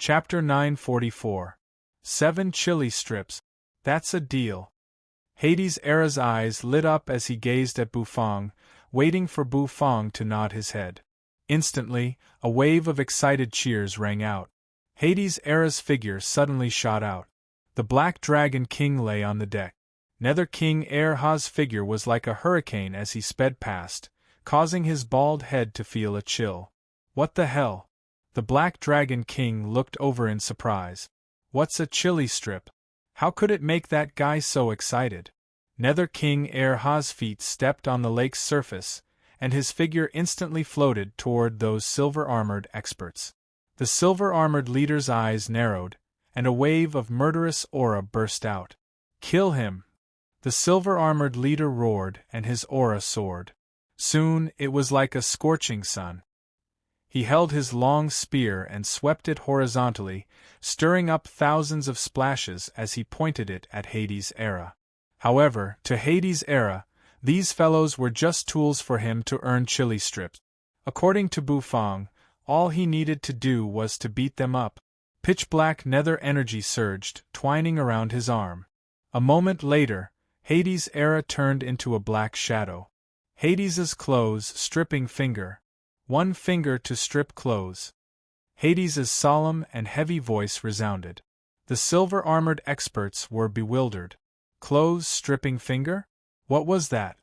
Chapter 944. 7 Chili Strips. That's a deal. Hades' Era's eyes lit up as he gazed at Bufang, waiting for Bufang to nod his head. Instantly, a wave of excited cheers rang out. Hades' Era's figure suddenly shot out. The Black Dragon King lay on the deck. Nether King Erha's figure was like a hurricane as he sped past, causing his bald head to feel a chill. What the hell? The Black Dragon King looked over in surprise. What's a chili strip? How could it make that guy so excited? Nether King Erha's feet stepped on the lake's surface, and his figure instantly floated toward those silver-armored experts. The silver-armored leader's eyes narrowed, and a wave of murderous aura burst out. Kill him! The silver-armored leader roared, and his aura soared. Soon, it was like a scorching sun. He held his long spear and swept it horizontally, stirring up thousands of splashes as he pointed it at Hades' Era. However, to Hades' Era, these fellows were just tools for him to earn chili strips. According to Bufang, all he needed to do was to beat them up. Pitch-black nether energy surged, twining around his arm. A moment later, Hades' Era turned into a black shadow. Hades's clothes stripping finger. 1 finger to strip clothes. Hades's solemn and heavy voice resounded. The silver-armored experts were bewildered. Clothes stripping finger? What was that?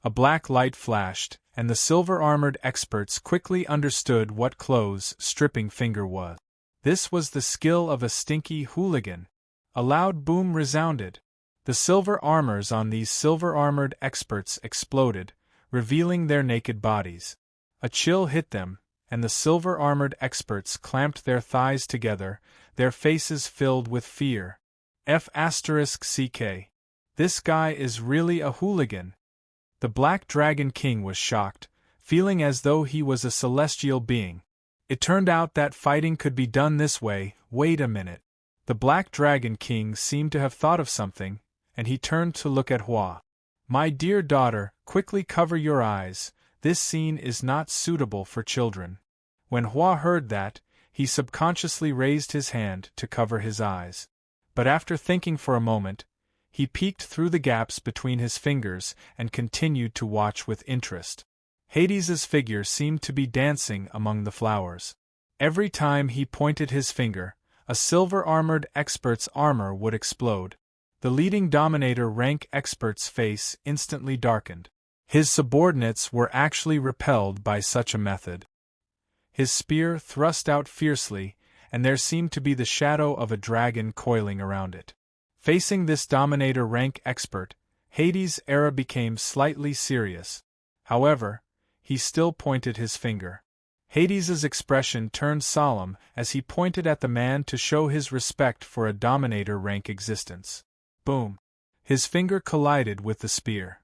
A black light flashed, and the silver-armored experts quickly understood what clothes stripping finger was. This was the skill of a stinky hooligan. A loud boom resounded. The silver armors on these silver-armored experts exploded, revealing their naked bodies. A chill hit them, and the silver-armored experts clamped their thighs together, their faces filled with fear. F***ck. This guy is really a hooligan. The Black Dragon King was shocked, feeling as though he was a celestial being. It turned out that fighting could be done this way. Wait a minute. The Black Dragon King seemed to have thought of something, and he turned to look at Hua. My dear daughter, quickly cover your eyes. This scene is not suitable for children. When Hua heard that, he subconsciously raised his hand to cover his eyes. But after thinking for a moment, he peeked through the gaps between his fingers and continued to watch with interest. Hades's figure seemed to be dancing among the flowers. Every time he pointed his finger, a silver-armored expert's armor would explode. The leading Dominator rank expert's face instantly darkened. His subordinates were actually repelled by such a method. His spear thrust out fiercely, and there seemed to be the shadow of a dragon coiling around it. Facing this Dominator rank expert, Hades' Era became slightly serious. However, he still pointed his finger. Hades's expression turned solemn as he pointed at the man to show his respect for a Dominator rank existence. Boom! His finger collided with the spear.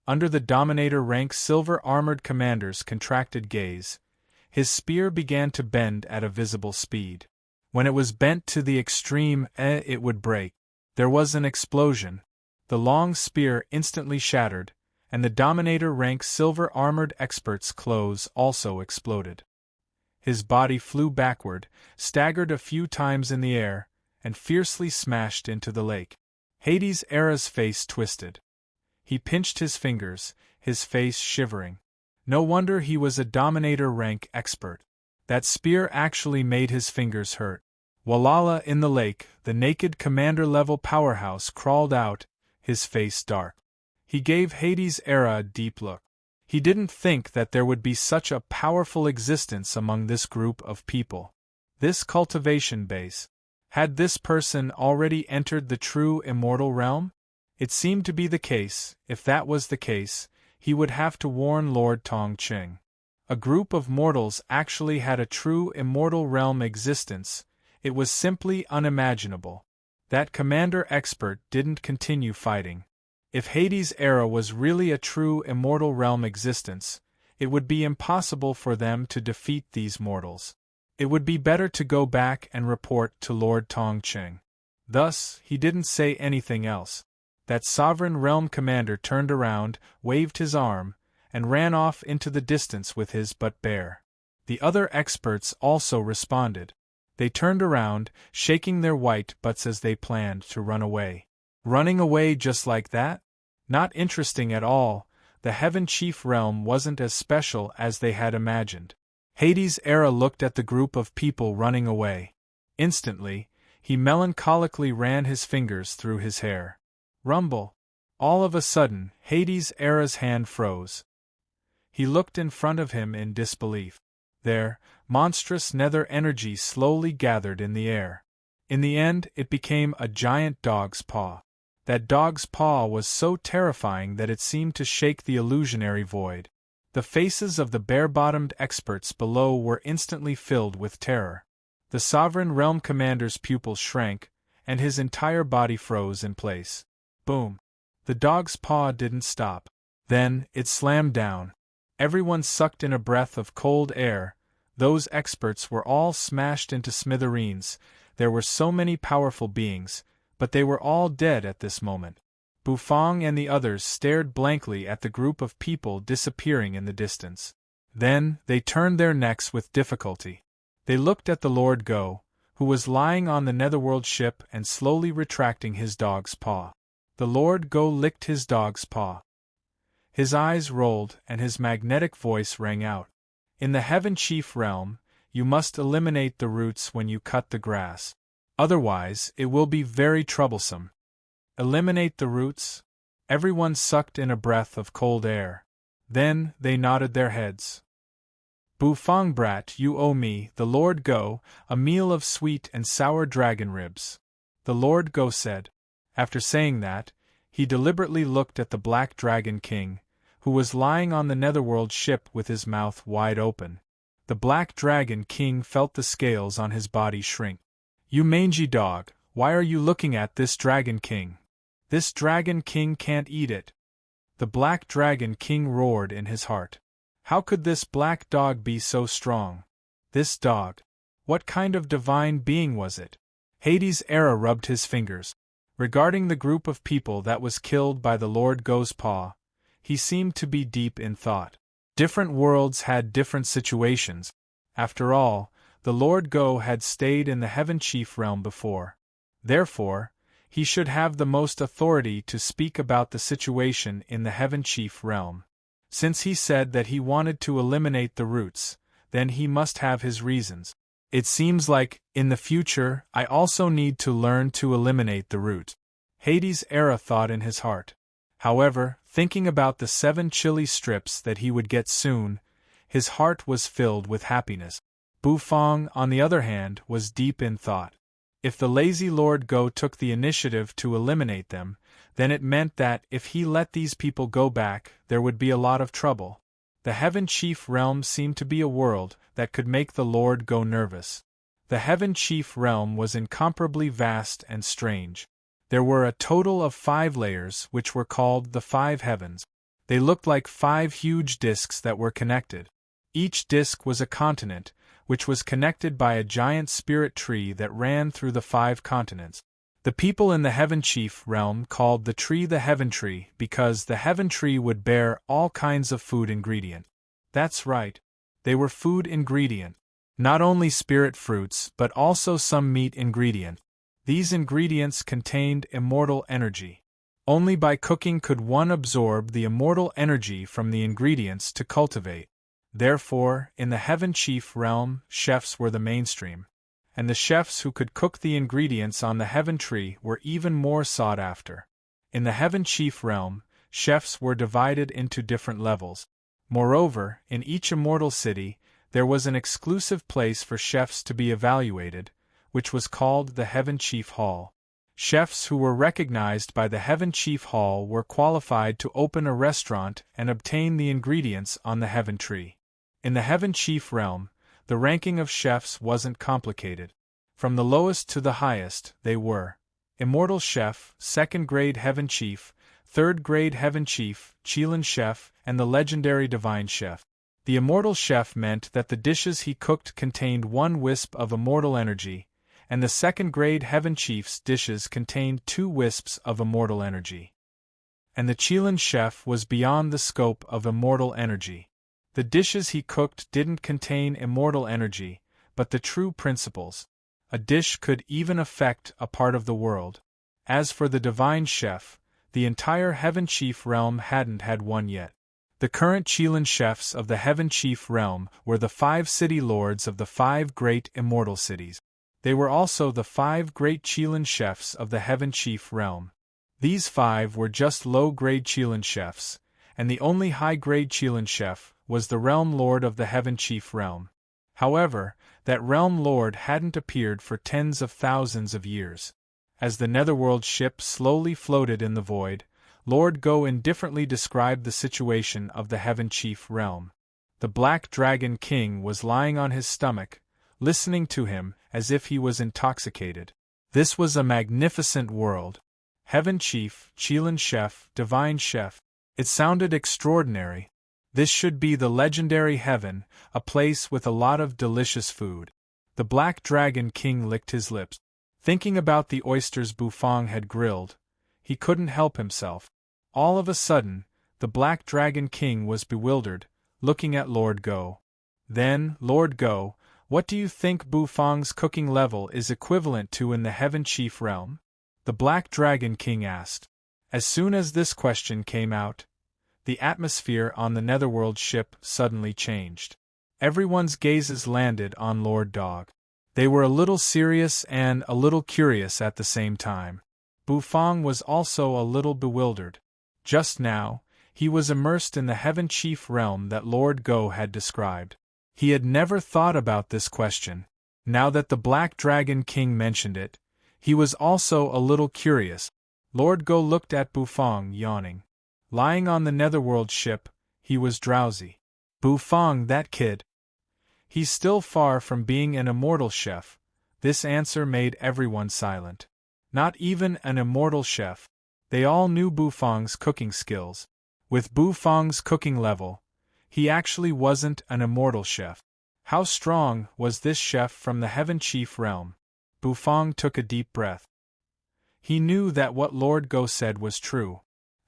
Under the Dominator rank silver-armored commander's contracted gaze, his spear began to bend at a visible speed. When it was bent to the extreme, it would break. There was an explosion. The long spear instantly shattered, and the Dominator rank silver-armored expert's clothes also exploded. His body flew backward, staggered a few times in the air, and fiercely smashed into the lake. Hades' Era's face twisted. He pinched his fingers, his face shivering. No wonder he was a Dominator rank expert. That spear actually made his fingers hurt. Walala in the lake, the naked commander-level powerhouse crawled out, his face dark. He gave Hades' Era a deep look. He didn't think that there would be such a powerful existence among this group of people. This cultivation base. Had this person already entered the true immortal realm? It seemed to be the case. If that was the case, he would have to warn Lord Tongqing. A group of mortals actually had a true immortal realm existence. It was simply unimaginable. That commander expert didn't continue fighting. If Hades' Era was really a true immortal realm existence, it would be impossible for them to defeat these mortals. It would be better to go back and report to Lord Tongqing. Thus, he didn't say anything else. That sovereign realm commander turned around, waved his arm, and ran off into the distance with his butt bare. The other experts also responded. They turned around, shaking their white butts as they planned to run away. Running away just like that? Not interesting at all. The Heaven Chief realm wasn't as special as they had imagined. Hades' era looked at the group of people running away. Instantly, he melancholically ran his fingers through his hair. Rumble. All of a sudden, Hades' era's hand froze. He looked in front of him in disbelief. There, monstrous nether energy slowly gathered in the air. In the end, it became a giant dog's paw. That dog's paw was so terrifying that it seemed to shake the illusionary void. The faces of the bare-bottomed experts below were instantly filled with terror. The Sovereign Realm Commander's pupils shrank, and his entire body froze in place. Boom! The dog's paw didn't stop. Then, it slammed down. Everyone sucked in a breath of cold air. Those experts were all smashed into smithereens. There were so many powerful beings, but they were all dead at this moment. Bufang and the others stared blankly at the group of people disappearing in the distance. Then, they turned their necks with difficulty. They looked at the Lord Go, who was lying on the Netherworld ship and slowly retracting his dog's paw. The Lord Go licked his dog's paw. His eyes rolled and his magnetic voice rang out. In the Heaven Chief realm, you must eliminate the roots when you cut the grass. Otherwise, it will be very troublesome. Eliminate the roots? Everyone sucked in a breath of cold air. Then, they nodded their heads. Bufang brat, you owe me, the Lord Go, a meal of sweet and sour dragon ribs. The Lord Go said. After saying that, he deliberately looked at the Black Dragon King, who was lying on the Netherworld ship with his mouth wide open. The Black Dragon King felt the scales on his body shrink. You mangy dog, why are you looking at this Dragon King? This Dragon King can't eat it. The Black Dragon King roared in his heart. How could this black dog be so strong? This dog. What kind of divine being was it? Hades' era rubbed his fingers. Regarding the group of people that was killed by the Lord Go's paw, he seemed to be deep in thought. Different worlds had different situations. After all, the Lord Go had stayed in the Heaven Chief realm before. Therefore, he should have the most authority to speak about the situation in the Heaven Chief realm. Since he said that he wanted to eliminate the roots, then he must have his reasons. It seems like, in the future, I also need to learn to eliminate the root. Hades' era thought in his heart. However, thinking about the 7 chili strips that he would get soon, his heart was filled with happiness. Bufang, on the other hand, was deep in thought. If the lazy Lord Go took the initiative to eliminate them, then it meant that if he let these people go back, there would be a lot of trouble. The Heaven Chief realm seemed to be a world that could make the Lord Go nervous. The Heaven Chief realm was incomparably vast and strange. There were a total of 5 layers which were called the 5 heavens. They looked like 5 huge discs that were connected. Each disc was a continent, which was connected by a giant spirit tree that ran through the 5 continents. The people in the Heaven Chief realm called the tree the Heaven Tree because the Heaven Tree would bear all kinds of food ingredient. That's right. They were food ingredient. Not only spirit fruits but also some meat ingredient. These ingredients contained immortal energy. Only by cooking could one absorb the immortal energy from the ingredients to cultivate. Therefore, in the Heaven Chief realm, chefs were the mainstream. And the chefs who could cook the ingredients on the Heaven Tree were even more sought after. In the Heaven Chief realm, chefs were divided into different levels. Moreover, in each immortal city, there was an exclusive place for chefs to be evaluated, which was called the Heaven Chief Hall. Chefs who were recognized by the Heaven Chief Hall were qualified to open a restaurant and obtain the ingredients on the Heaven Tree. In the Heaven Chief realm, the ranking of chefs wasn't complicated. From the lowest to the highest, they were Immortal Chef, 2nd grade Heaven Chief, 3rd grade Heaven Chief, Qilin Chef, and the legendary Divine Chef. The Immortal Chef meant that the dishes he cooked contained 1 wisp of immortal energy, and the 2nd grade Heaven Chief's dishes contained 2 wisps of immortal energy. And the Qilin Chef was beyond the scope of immortal energy. The dishes he cooked didn't contain immortal energy, but the true principles. A dish could even affect a part of the world. As for the divine chef, the entire Heaven Chief realm hadn't had one yet. The current Qilin chefs of the Heaven Chief realm were the 5 city lords of the 5 great immortal cities. They were also the 5 great Qilin chefs of the Heaven Chief realm. These 5 were just low-grade Qilin chefs, and the only high-grade Qilin chef was the realm lord of the Heaven Chief realm. However, that realm lord hadn't appeared for tens of thousands of years. As the Netherworld ship slowly floated in the void, Lord Go indifferently described the situation of the Heaven Chief realm. The Black Dragon King was lying on his stomach, listening to him as if he was intoxicated. This was a magnificent world. Heaven Chief, Qilin Chef, Divine Chef. It sounded extraordinary. This should be the legendary heaven, a place with a lot of delicious food. The Black Dragon King licked his lips. Thinking about the oysters Bufang had grilled, he couldn't help himself. All of a sudden, the Black Dragon King was bewildered, looking at Lord Go. Then, Lord Go, what do you think Bufang's cooking level is equivalent to in the Heaven Chief realm? The Black Dragon King asked. As soon as this question came out, the atmosphere on the Netherworld ship suddenly changed. Everyone's gazes landed on Lord Dog. They were a little serious and a little curious at the same time. Bufang was also a little bewildered. Just now, he was immersed in the Heaven Chief realm that Lord Go had described. He had never thought about this question. Now that the Black Dragon King mentioned it, he was also a little curious. Lord Go looked at Bufang, yawning. Lying on the Netherworld ship, he was drowsy. Bufang, that kid. He's still far from being an immortal chef. This answer made everyone silent. Not even an immortal chef. They all knew Bufang's cooking skills. With Bufang's cooking level, he actually wasn't an immortal chef. How strong was this chef from the Heaven Chief realm? Bufang took a deep breath. He knew that what Lord Go said was true.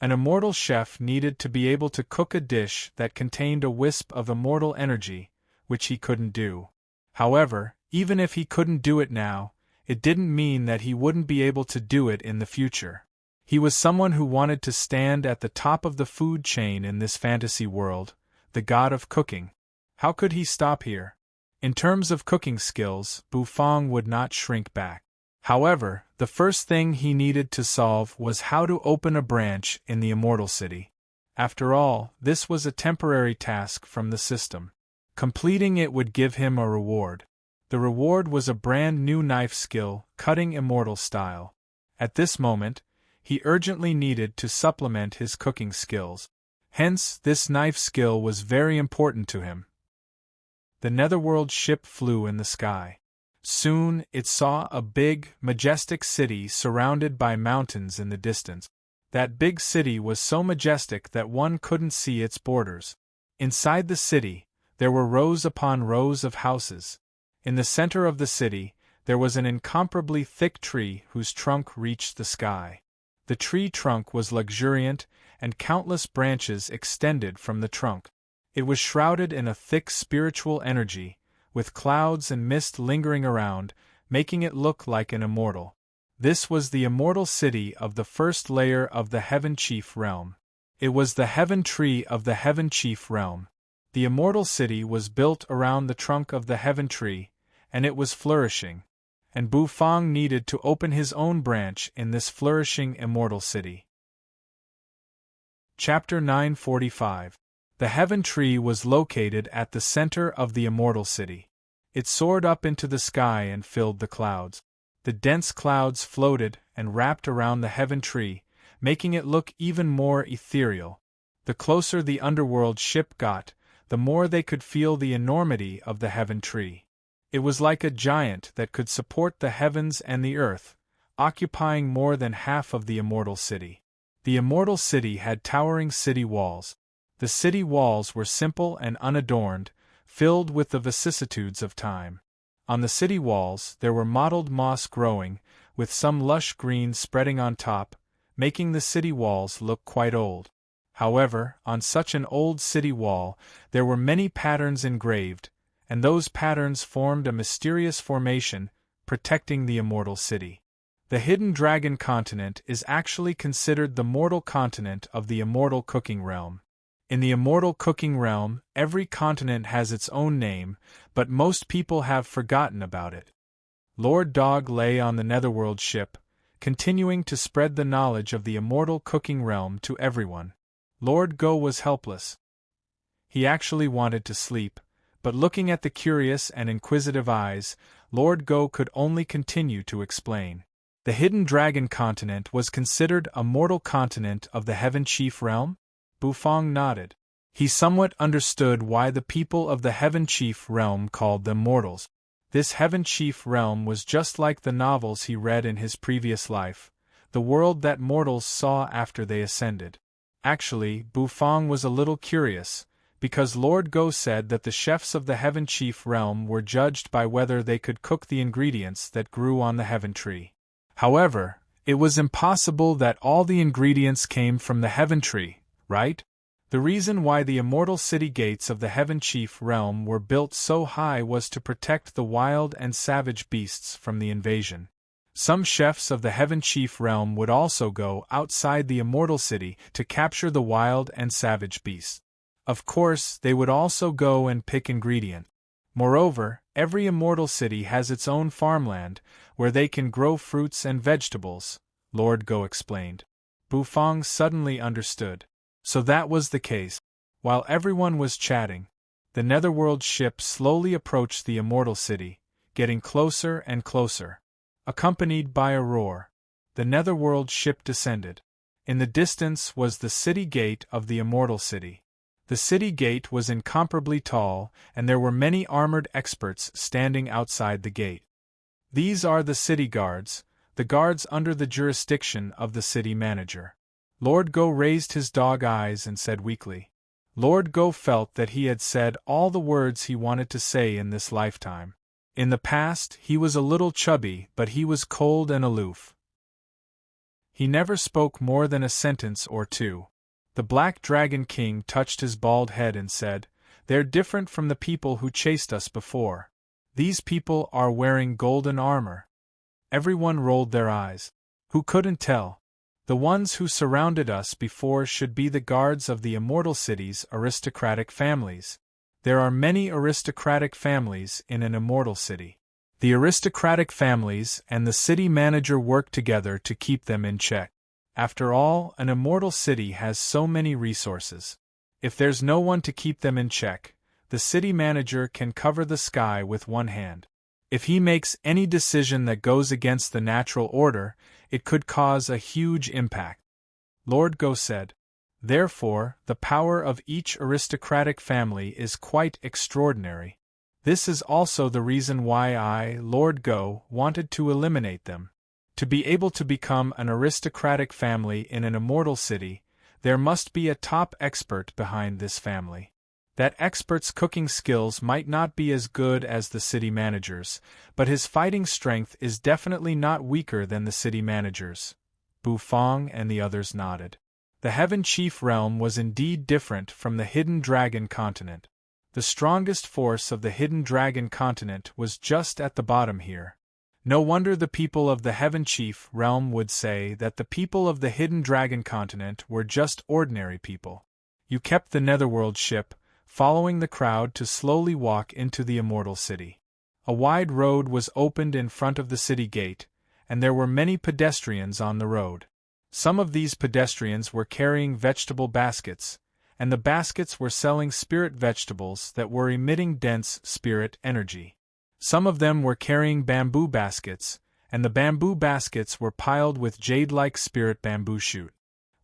An immortal chef needed to be able to cook a dish that contained a wisp of immortal energy, which he couldn't do. However, even if he couldn't do it now, it didn't mean that he wouldn't be able to do it in the future. He was someone who wanted to stand at the top of the food chain in this fantasy world, the god of cooking. How could he stop here? In terms of cooking skills, Bufang would not shrink back. However, the first thing he needed to solve was how to open a branch in the Immortal City. After all, this was a temporary task from the system. Completing it would give him a reward. The reward was a brand new knife skill, cutting immortal style. At this moment, he urgently needed to supplement his cooking skills. Hence, this knife skill was very important to him. The Netherworld ship flew in the sky. Soon, it saw a big, majestic city surrounded by mountains in the distance. That big city was so majestic that one couldn't see its borders. Inside the city, there were rows upon rows of houses. In the center of the city, there was an incomparably thick tree whose trunk reached the sky. The tree trunk was luxuriant, and countless branches extended from the trunk. It was shrouded in a thick spiritual energy, with clouds and mist lingering around, making it look like an immortal. This was the immortal city of the first layer of the Heaven Chief realm. It was the Heaven Tree of the Heaven Chief realm. The immortal city was built around the trunk of the Heaven Tree, and it was flourishing. And Bufang needed to open his own branch in this flourishing immortal city. Chapter 945. The Heaven Tree was located at the center of the immortal city. It soared up into the sky and filled the clouds. The dense clouds floated and wrapped around the Heaven Tree, making it look even more ethereal. The closer the underworld ship got, the more they could feel the enormity of the Heaven Tree. It was like a giant that could support the heavens and the earth, occupying more than half of the immortal city. The immortal city had towering city walls. The city walls were simple and unadorned, filled with the vicissitudes of time. On the city walls there were mottled moss growing, with some lush green spreading on top, making the city walls look quite old. However, on such an old city wall, there were many patterns engraved, and those patterns formed a mysterious formation, protecting the immortal city. The Hidden Dragon continent is actually considered the mortal continent of the immortal cooking realm. In the immortal cooking realm, every continent has its own name, but most people have forgotten about it. Lord Dog lay on the Netherworld ship, continuing to spread the knowledge of the immortal cooking realm to everyone. Lord Go was helpless. He actually wanted to sleep, but looking at the curious and inquisitive eyes, Lord Go could only continue to explain. The Hidden Dragon continent was considered a mortal continent of the Heaven Chief realm? Bufang nodded. He somewhat understood why the people of the Heaven Chief realm called them mortals. This Heaven Chief realm was just like the novels he read in his previous life, the world that mortals saw after they ascended. Actually, Bufang was a little curious, because Lord Go said that the chefs of the Heaven Chief realm were judged by whether they could cook the ingredients that grew on the Heaven Tree. However, it was impossible that all the ingredients came from the Heaven Tree, right? The reason why the immortal city gates of the Heaven Chief realm were built so high was to protect the wild and savage beasts from the invasion. Some chefs of the Heaven Chief realm would also go outside the immortal city to capture the wild and savage beasts. Of course, they would also go and pick ingredients. Moreover, every immortal city has its own farmland, where they can grow fruits and vegetables, Lord Go explained. Bufang suddenly understood. So that was the case. While everyone was chatting, the Netherworld ship slowly approached the immortal city, getting closer and closer. Accompanied by a roar, the Netherworld ship descended. In the distance was the city gate of the immortal city. The city gate was incomparably tall, and there were many armored experts standing outside the gate. These are the city guards, the guards under the jurisdiction of the city manager. Lord Go raised his dog eyes and said weakly. Lord Go felt that he had said all the words he wanted to say in this lifetime. In the past, he was a little chubby, but he was cold and aloof. He never spoke more than a sentence or two. The Black Dragon King touched his bald head and said, "They're different from the people who chased us before. These people are wearing golden armor." Everyone rolled their eyes. Who couldn't tell? The ones who surrounded us before should be the guards of the immortal city's aristocratic families. There are many aristocratic families in an immortal city. The aristocratic families and the city manager work together to keep them in check. After all, an immortal city has so many resources. If there's no one to keep them in check, the city manager can cover the sky with one hand. If he makes any decision that goes against the natural order, it could cause a huge impact. Lord Go said. Therefore, the power of each aristocratic family is quite extraordinary. This is also the reason why I, Lord Go, wanted to eliminate them. To be able to become an aristocratic family in an immortal city, there must be a top expert behind this family. That expert's cooking skills might not be as good as the city manager's, but his fighting strength is definitely not weaker than the city manager's. Bufang and the others nodded. The Heaven Chief realm was indeed different from the Hidden Dragon continent. The strongest force of the Hidden Dragon continent was just at the bottom here. No wonder the people of the Heaven Chief realm would say that the people of the Hidden Dragon continent were just ordinary people. You kept the Netherworld ship, following the crowd to slowly walk into the immortal city. A wide road was opened in front of the city gate, and there were many pedestrians on the road. Some of these pedestrians were carrying vegetable baskets, and the baskets were selling spirit vegetables that were emitting dense spirit energy. Some of them were carrying bamboo baskets, and the bamboo baskets were piled with jade-like spirit bamboo shoot.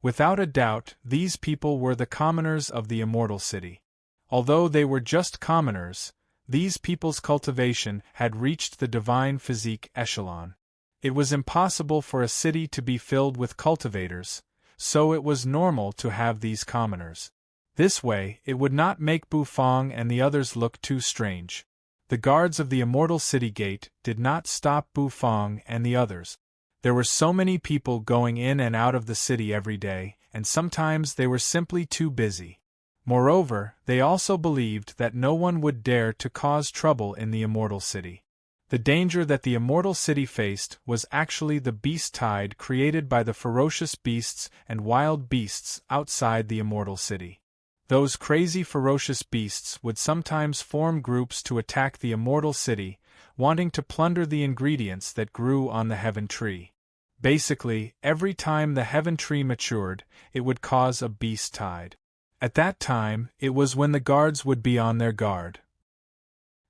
Without a doubt, these people were the commoners of the immortal city. Although they were just commoners, these people's cultivation had reached the divine physique echelon. It was impossible for a city to be filled with cultivators, so it was normal to have these commoners. This way, it would not make Bufang and the others look too strange. The guards of the immortal city gate did not stop Bufang and the others. There were so many people going in and out of the city every day, and sometimes they were simply too busy. Moreover, they also believed that no one would dare to cause trouble in the immortal city. The danger that the immortal city faced was actually the beast tide created by the ferocious beasts and wild beasts outside the immortal city. Those crazy ferocious beasts would sometimes form groups to attack the immortal city, wanting to plunder the ingredients that grew on the heaven tree. Basically, every time the heaven tree matured, it would cause a beast tide. At that time, it was when the guards would be on their guard.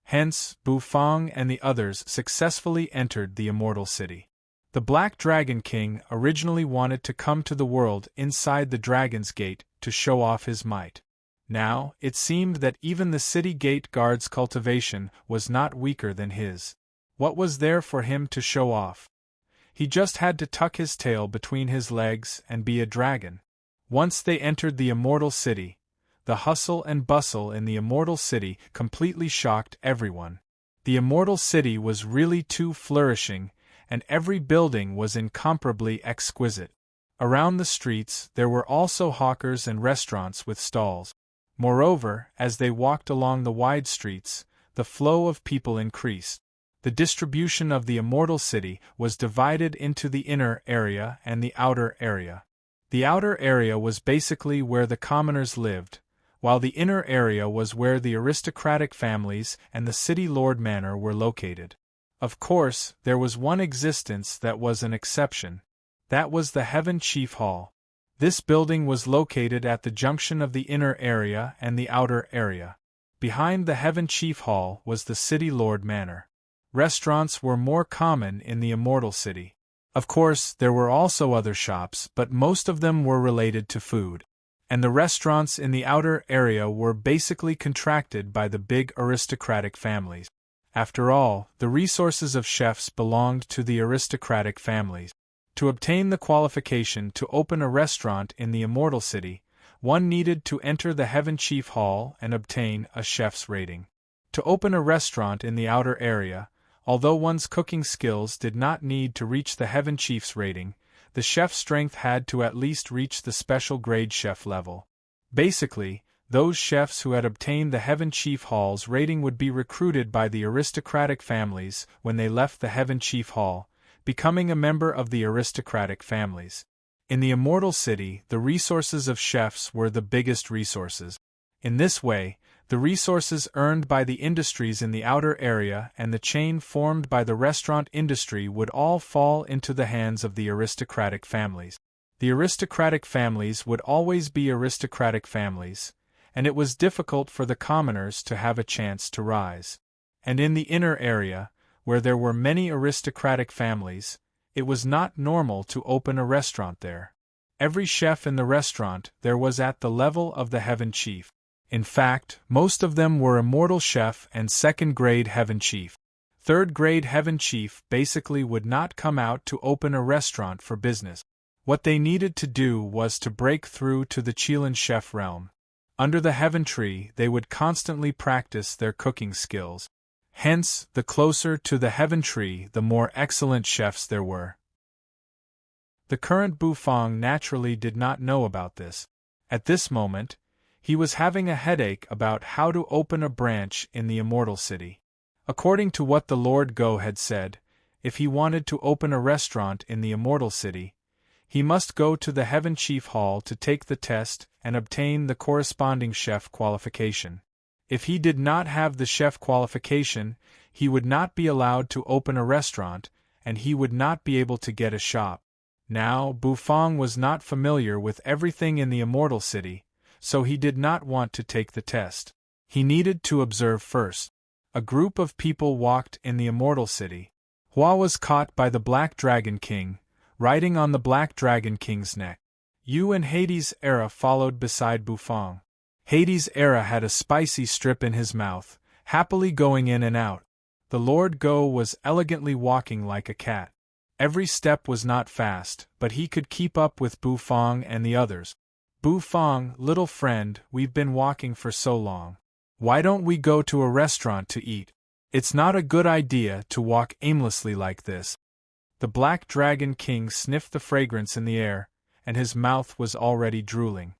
Hence, Bufang and the others successfully entered the immortal city. The Black Dragon King originally wanted to come to the world inside the Dragon's Gate to show off his might. Now, it seemed that even the city gate guard's cultivation was not weaker than his. What was there for him to show off? He just had to tuck his tail between his legs and be a dragon. Once they entered the immortal city, the hustle and bustle in the immortal city completely shocked everyone. The immortal city was really too flourishing, and every building was incomparably exquisite. Around the streets there were also hawkers and restaurants with stalls. Moreover, as they walked along the wide streets, the flow of people increased. The distribution of the immortal city was divided into the inner area and the outer area. The outer area was basically where the commoners lived, while the inner area was where the aristocratic families and the city lord manor were located. Of course, there was one existence that was an exception. That was the Heaven Chief Hall. This building was located at the junction of the inner area and the outer area. Behind the Heaven Chief Hall was the city lord manor. Restaurants were more common in the immortal city. Of course, there were also other shops, but most of them were related to food. And the restaurants in the outer area were basically contracted by the big aristocratic families. After all, the resources of chefs belonged to the aristocratic families. To obtain the qualification to open a restaurant in the immortal city, one needed to enter the Heaven Chief Hall and obtain a chef's rating. To open a restaurant in the outer area, although one's cooking skills did not need to reach the Heaven Chief's rating, the chef's strength had to at least reach the special grade chef level. Basically, those chefs who had obtained the Heaven Chief Hall's rating would be recruited by the aristocratic families when they left the Heaven Chief Hall, becoming a member of the aristocratic families. In the immortal city, the resources of chefs were the biggest resources. In this way, the resources earned by the industries in the outer area and the chain formed by the restaurant industry would all fall into the hands of the aristocratic families. The aristocratic families would always be aristocratic families, and it was difficult for the commoners to have a chance to rise. And in the inner area, where there were many aristocratic families, it was not normal to open a restaurant there. Every chef in the restaurant there was at the level of the Heaven Chief. In fact, most of them were immortal chef and second-grade Heaven Chief. Third-grade Heaven Chief basically would not come out to open a restaurant for business. What they needed to do was to break through to the Qilin chef realm. Under the Heaven Tree, they would constantly practice their cooking skills. Hence, the closer to the Heaven Tree, the more excellent chefs there were. The current Bufang naturally did not know about this. At this moment, he was having a headache about how to open a branch in the immortal city. According to what the Lord Go had said, if he wanted to open a restaurant in the immortal city, he must go to the Heaven Chief Hall to take the test and obtain the corresponding chef qualification. If he did not have the chef qualification, he would not be allowed to open a restaurant, and he would not be able to get a shop. Now, Bufang was not familiar with everything in the immortal city, so he did not want to take the test. He needed to observe first. A group of people walked in the immortal city. Hua was caught by the Black Dragon King, riding on the Black Dragon King's neck. Yu and Hades' Era followed beside Bufang. Hades' Era had a spicy strip in his mouth, happily going in and out. The Lord Go was elegantly walking like a cat. Every step was not fast, but he could keep up with Bufang and the others. Bufang, little friend, we've been walking for so long. Why don't we go to a restaurant to eat? It's not a good idea to walk aimlessly like this. The Black Dragon King sniffed the fragrance in the air, and his mouth was already drooling.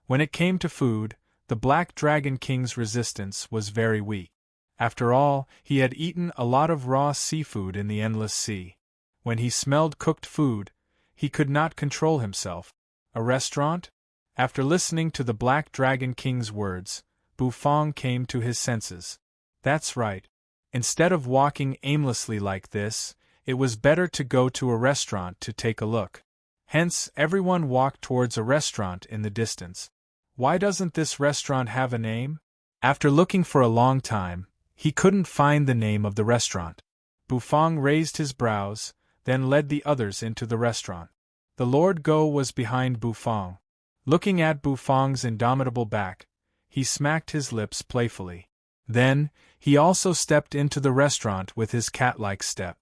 When it came to food, the Black Dragon King's resistance was very weak. After all, he had eaten a lot of raw seafood in the endless sea. When he smelled cooked food, he could not control himself. A restaurant? After listening to the Black Dragon King's words, Bufang came to his senses. That's right. Instead of walking aimlessly like this, it was better to go to a restaurant to take a look. Hence, everyone walked towards a restaurant in the distance. Why doesn't this restaurant have a name? After looking for a long time, he couldn't find the name of the restaurant. Bufang raised his brows, then led the others into the restaurant. The Lord Go was behind Bufang. Looking at Bufang's indomitable back, he smacked his lips playfully. Then, he also stepped into the restaurant with his cat-like step.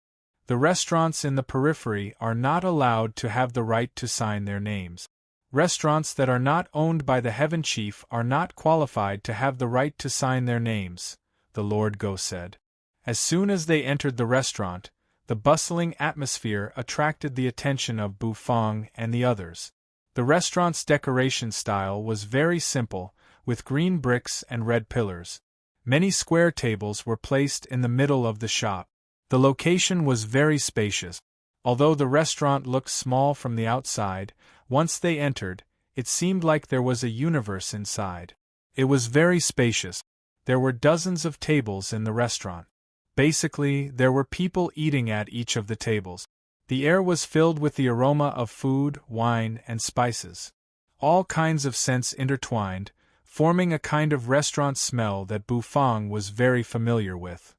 The restaurants in the periphery are not allowed to have the right to sign their names. Restaurants that are not owned by the Heaven Chief are not qualified to have the right to sign their names, the Lord Go said. As soon as they entered the restaurant, the bustling atmosphere attracted the attention of Bufang and the others. The restaurant's decoration style was very simple, with green bricks and red pillars. Many square tables were placed in the middle of the shop. The location was very spacious. Although the restaurant looked small from the outside, once they entered, it seemed like there was a universe inside. It was very spacious. There were dozens of tables in the restaurant. Basically, there were people eating at each of the tables. The air was filled with the aroma of food, wine, and spices. All kinds of scents intertwined, forming a kind of restaurant smell that Bufang was very familiar with.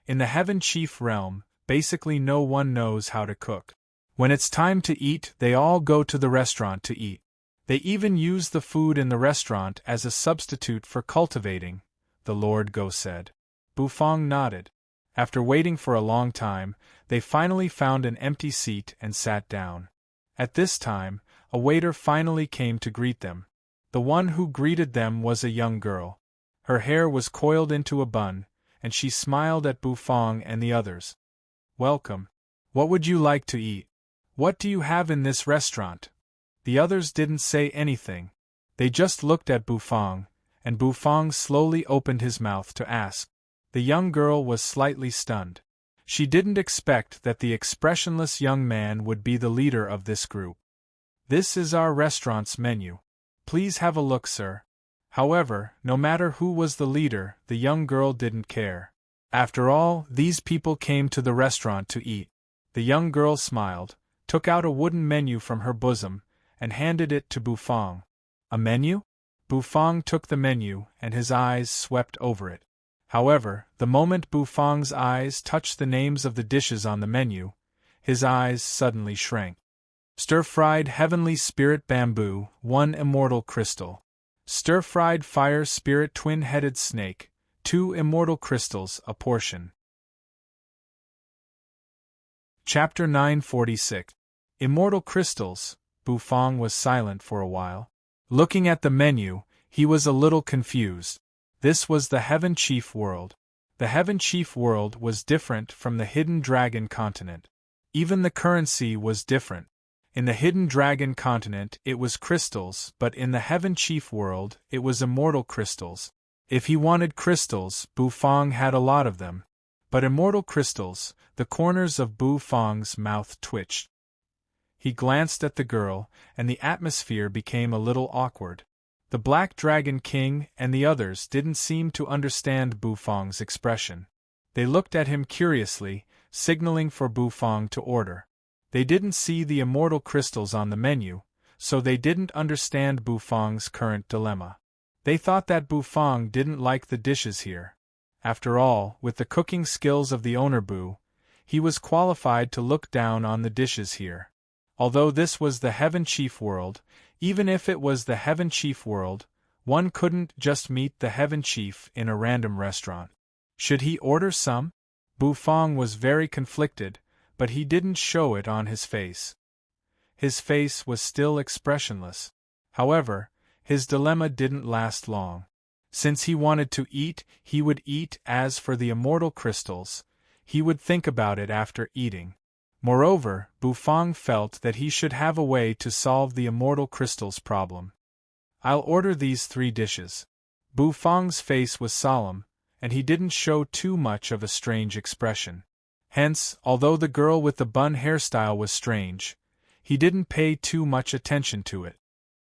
In the Heaven Chief realm, basically no one knows how to cook. When it's time to eat, they all go to the restaurant to eat. They even use the food in the restaurant as a substitute for cultivating, the Lord Go said. Bufang nodded. After waiting for a long time, they finally found an empty seat and sat down. At this time, a waiter finally came to greet them. The one who greeted them was a young girl. Her hair was coiled into a bun, and she smiled at Bufang and the others. "Welcome. What would you like to eat? What do you have in this restaurant?" The others didn't say anything. They just looked at Bufang, and Bufang slowly opened his mouth to ask. The young girl was slightly stunned. She didn't expect that the expressionless young man would be the leader of this group. "This is our restaurant's menu. Please have a look, sir." However, no matter who was the leader, the young girl didn't care. After all, these people came to the restaurant to eat. The young girl smiled, took out a wooden menu from her bosom, and handed it to Bufang. "A menu?" Bufang took the menu, and his eyes swept over it. However, the moment Bufang's eyes touched the names of the dishes on the menu, his eyes suddenly shrank. Stir-fried heavenly spirit bamboo, 1 immortal crystal. Stir-fried fire spirit twin-headed snake, 2 immortal crystals a portion. Chapter 946. Immortal crystals. Bufang was silent for a while. Looking at the menu, he was a little confused. This was the Heaven Chief world. The Heaven Chief world was different from the Hidden Dragon continent. Even the currency was different. In the Hidden Dragon continent it was crystals, but in the Heaven Chief world it was immortal crystals. If he wanted crystals, Bufang had a lot of them. But immortal crystals, the corners of Bufang's mouth twitched. He glanced at the girl, and the atmosphere became a little awkward. The Black Dragon King and the others didn't seem to understand Bufang's expression. They looked at him curiously, signaling for Bufang to order. They didn't see the immortal crystals on the menu, so they didn't understand Bufang's current dilemma. They thought that Bufang didn't like the dishes here. After all, with the cooking skills of the owner Bu, he was qualified to look down on the dishes here. Although this was the Heaven Chief world, even if it was the Heaven Chief world, one couldn't just meet the Heaven Chief in a random restaurant. Should he order some? Bufang was very conflicted, but he didn't show it on his face. His face was still expressionless. However, his dilemma didn't last long. Since he wanted to eat, he would eat. As for the immortal crystals, he would think about it after eating. Moreover, Bufang felt that he should have a way to solve the immortal crystals problem. "I'll order these 3 dishes." Bufang's face was solemn, and he didn't show too much of a strange expression. Hence, although the girl with the bun hairstyle was strange, he didn't pay too much attention to it.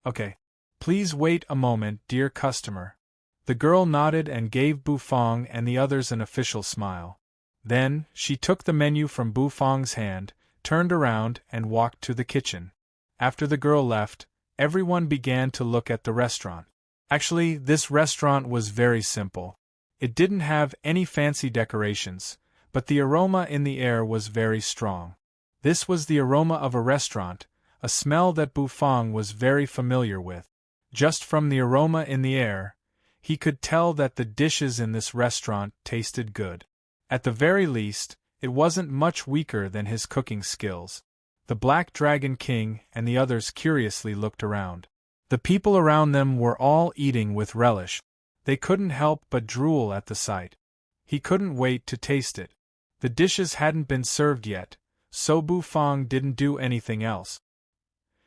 Okay. Please wait a moment, dear customer. The girl nodded and gave Bufang and the others an official smile. Then, she took the menu from Bufang's hand, turned around and walked to the kitchen. After the girl left, everyone began to look at the restaurant. Actually, this restaurant was very simple. It didn't have any fancy decorations, but the aroma in the air was very strong. This was the aroma of a restaurant, a smell that Bufang was very familiar with. Just from the aroma in the air, he could tell that the dishes in this restaurant tasted good. At the very least, it wasn't much weaker than his cooking skills. The Black Dragon King and the others curiously looked around. The people around them were all eating with relish. They couldn't help but drool at the sight. He couldn't wait to taste it. The dishes hadn't been served yet, so Bufang didn't do anything else.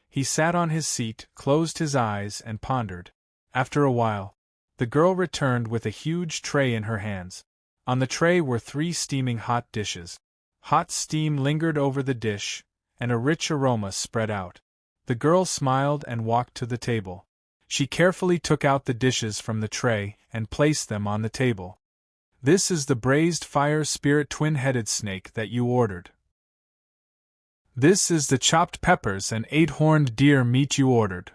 He sat on his seat, closed his eyes, and pondered. After a while, the girl returned with a huge tray in her hands. On the tray were 3 steaming hot dishes. Hot steam lingered over the dish, and a rich aroma spread out. The girl smiled and walked to the table. She carefully took out the dishes from the tray and placed them on the table. This is the braised fire spirit twin-headed snake that you ordered. This is the chopped peppers and 8-horned deer meat you ordered.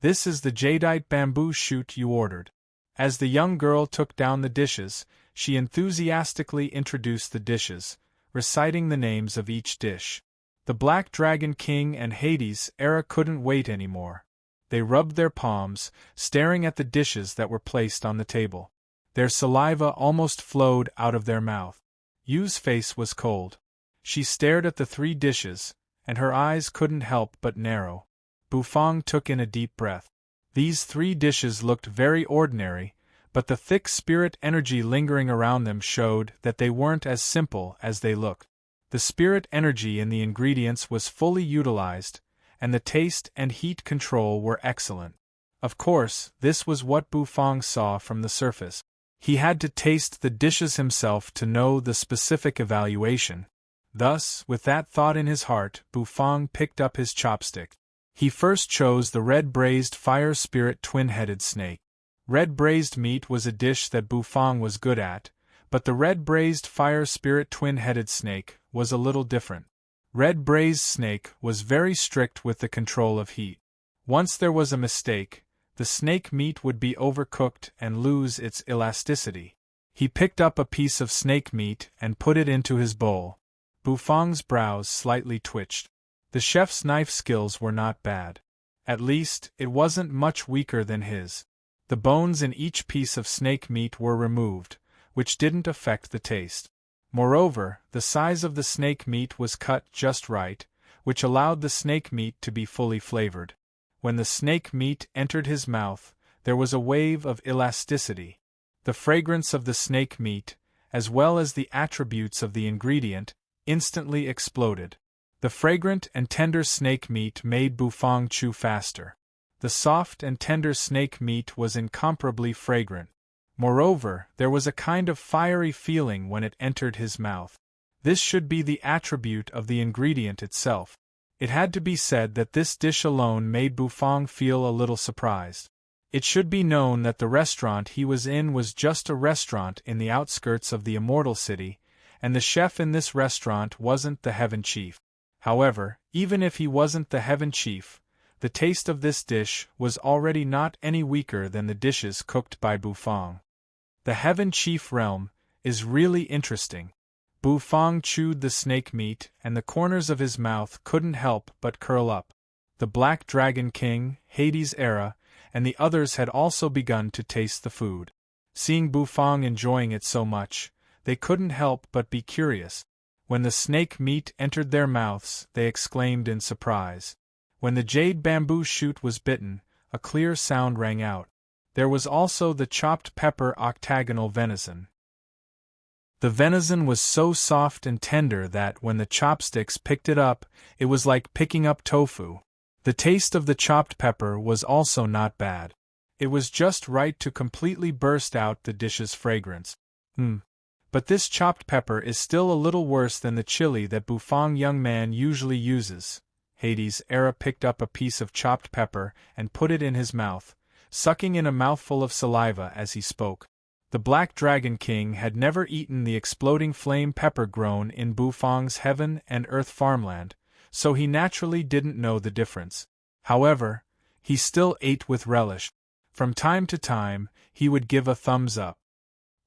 This is the jadeite bamboo shoot you ordered. As the young girl took down the dishes, she enthusiastically introduced the dishes, reciting the names of each dish. The Black Dragon King and Hades' era couldn't wait anymore. They rubbed their palms, staring at the dishes that were placed on the table. Their saliva almost flowed out of their mouth. Yu's face was cold. She stared at the 3 dishes, and her eyes couldn't help but narrow. Bufang took in a deep breath. These 3 dishes looked very ordinary, but the thick spirit energy lingering around them showed that they weren't as simple as they looked. The spirit energy in the ingredients was fully utilized, and the taste and heat control were excellent. Of course, this was what Bufang saw from the surface. He had to taste the dishes himself to know the specific evaluation. Thus, with that thought in his heart, Bufang picked up his chopstick. He first chose the red braised fire spirit twin-headed snake. Red braised meat was a dish that Bufang was good at, but the red braised fire spirit twin-headed snake was a little different. Red braised snake was very strict with the control of heat. Once there was a mistake, the snake meat would be overcooked and lose its elasticity. He picked up a piece of snake meat and put it into his bowl. Bufang's brows slightly twitched. The chef's knife skills were not bad. At least, it wasn't much weaker than his. The bones in each piece of snake meat were removed, which didn't affect the taste. Moreover, the size of the snake meat was cut just right, which allowed the snake meat to be fully flavored. When the snake meat entered his mouth, there was a wave of elasticity. The fragrance of the snake meat, as well as the attributes of the ingredient, instantly exploded. The fragrant and tender snake meat made Bufang chew faster. The soft and tender snake meat was incomparably fragrant. Moreover, there was a kind of fiery feeling when it entered his mouth. This should be the attribute of the ingredient itself. It had to be said that this dish alone made Bufang feel a little surprised. It should be known that the restaurant he was in was just a restaurant in the outskirts of the Immortal City, and the chef in this restaurant wasn't the Heaven Chief. However, even if he wasn't the Heaven Chief, the taste of this dish was already not any weaker than the dishes cooked by Bufang. The Heaven Chief realm is really interesting. Bufang chewed the snake meat, and the corners of his mouth couldn't help but curl up. The Black Dragon King, Hades' era, and the others had also begun to taste the food. Seeing Bufang enjoying it so much, they couldn't help but be curious. When the snake meat entered their mouths, they exclaimed in surprise. When the jade bamboo shoot was bitten, a clear sound rang out. There was also the chopped pepper octagonal venison. The venison was so soft and tender that when the chopsticks picked it up, it was like picking up tofu. The taste of the chopped pepper was also not bad. It was just right to completely burst out the dish's fragrance. But this chopped pepper is still a little worse than the chili that Bufang young man usually uses. Hades Era picked up a piece of chopped pepper and put it in his mouth, sucking in a mouthful of saliva as he spoke. The Black Dragon King had never eaten the exploding flame pepper grown in Bufang's heaven and earth farmland, so he naturally didn't know the difference. However, he still ate with relish. From time to time, he would give a thumbs up.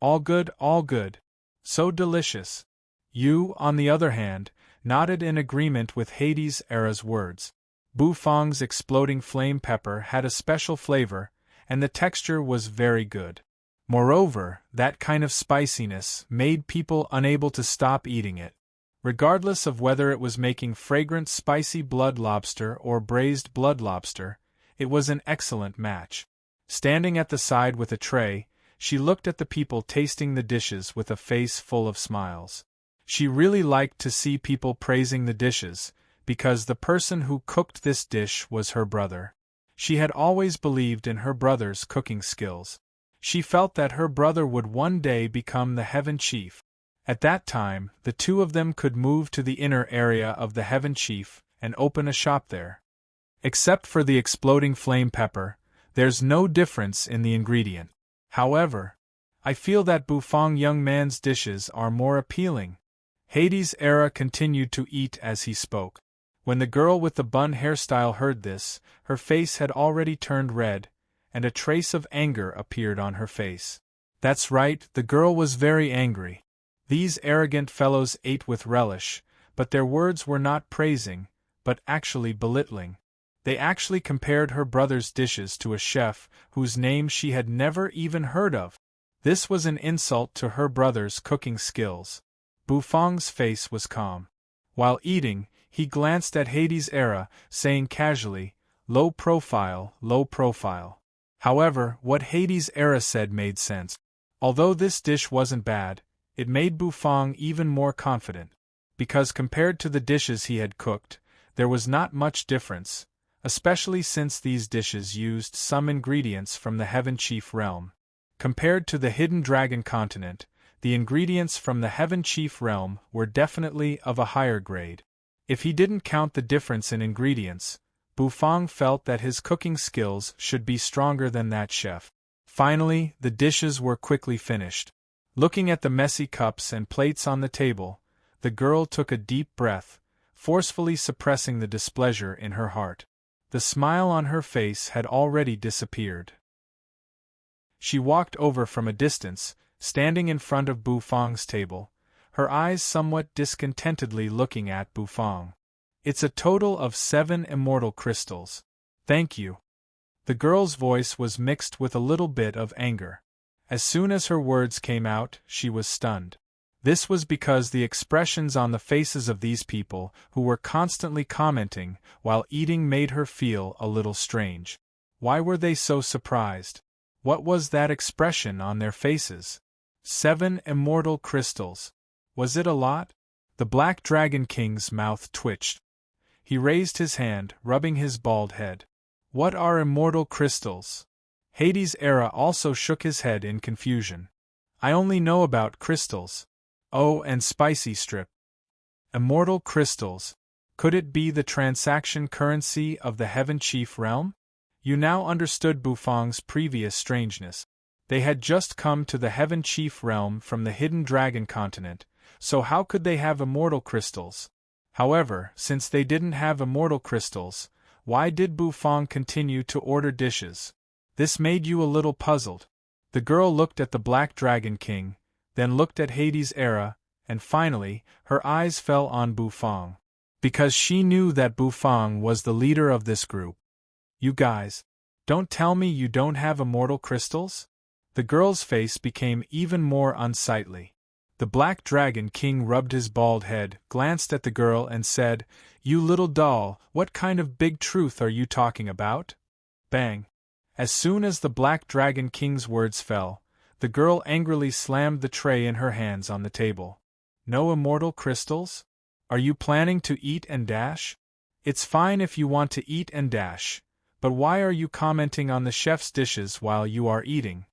All good, all good. So delicious. You, on the other hand, nodded in agreement with Hades Era's words. Bufang's exploding flame pepper had a special flavor, and the texture was very good. Moreover, that kind of spiciness made people unable to stop eating it. Regardless of whether it was making fragrant spicy blood lobster or braised blood lobster, it was an excellent match. Standing at the side with a tray, she looked at the people tasting the dishes with a face full of smiles. She really liked to see people praising the dishes, because the person who cooked this dish was her brother. She had always believed in her brother's cooking skills. She felt that her brother would one day become the Heaven Chief. At that time, the two of them could move to the inner area of the Heaven Chief and open a shop there. Except for the exploding flame pepper, there's no difference in the ingredient. However, I feel that Bufang young man's dishes are more appealing. Hades Era continued to eat as he spoke. When the girl with the bun hairstyle heard this, her face had already turned red, and a trace of anger appeared on her face. That's right, the girl was very angry. These arrogant fellows ate with relish, but their words were not praising, but actually belittling. They actually compared her brother's dishes to a chef whose name she had never even heard of. This was an insult to her brother's cooking skills. Bufang's face was calm. While eating, he glanced at Hades Era, saying casually, "Low profile, low profile." However, what Hades Era said made sense. Although this dish wasn't bad, it made Bufang even more confident. Because compared to the dishes he had cooked, there was not much difference, especially since these dishes used some ingredients from the Heaven Chief realm. Compared to the Hidden Dragon continent, the ingredients from the Heaven Chief realm were definitely of a higher grade. If he didn't count the difference in ingredients, Bufang felt that his cooking skills should be stronger than that chef. Finally, the dishes were quickly finished. Looking at the messy cups and plates on the table, the girl took a deep breath, forcefully suppressing the displeasure in her heart. The smile on her face had already disappeared. She walked over from a distance, standing in front of Bufang's table, her eyes somewhat discontentedly looking at Bufang. "It's a total of 7 immortal crystals. Thank you." The girl's voice was mixed with a little bit of anger. As soon as her words came out, she was stunned. This was because the expressions on the faces of these people who were constantly commenting while eating made her feel a little strange. Why were they so surprised? What was that expression on their faces? 7 immortal crystals. Was it a lot? The Black Dragon King's mouth twitched. He raised his hand, rubbing his bald head. What are immortal crystals? Hades Era also shook his head in confusion. I only know about crystals. Oh, and spicy strip. Immortal crystals. Could it be the transaction currency of the Heaven Chief realm? You now understood Bufang's previous strangeness. They had just come to the Heaven Chief realm from the Hidden Dragon continent, so how could they have immortal crystals? However, since they didn't have immortal crystals, why did Bufang continue to order dishes? This made you a little puzzled. The girl looked at the Black Dragon King, then looked at Hades Era, and finally, her eyes fell on Bufang. Because she knew that Bufang was the leader of this group. You guys, don't tell me you don't have immortal crystals? The girl's face became even more unsightly. The Black Dragon King rubbed his bald head, glanced at the girl and said, "You little doll, what kind of big truth are you talking about?" Bang! As soon as the Black Dragon King's words fell, the girl angrily slammed the tray in her hands on the table. No immortal crystals? Are you planning to eat and dash? It's fine if you want to eat and dash, but why are you commenting on the chef's dishes while you are eating?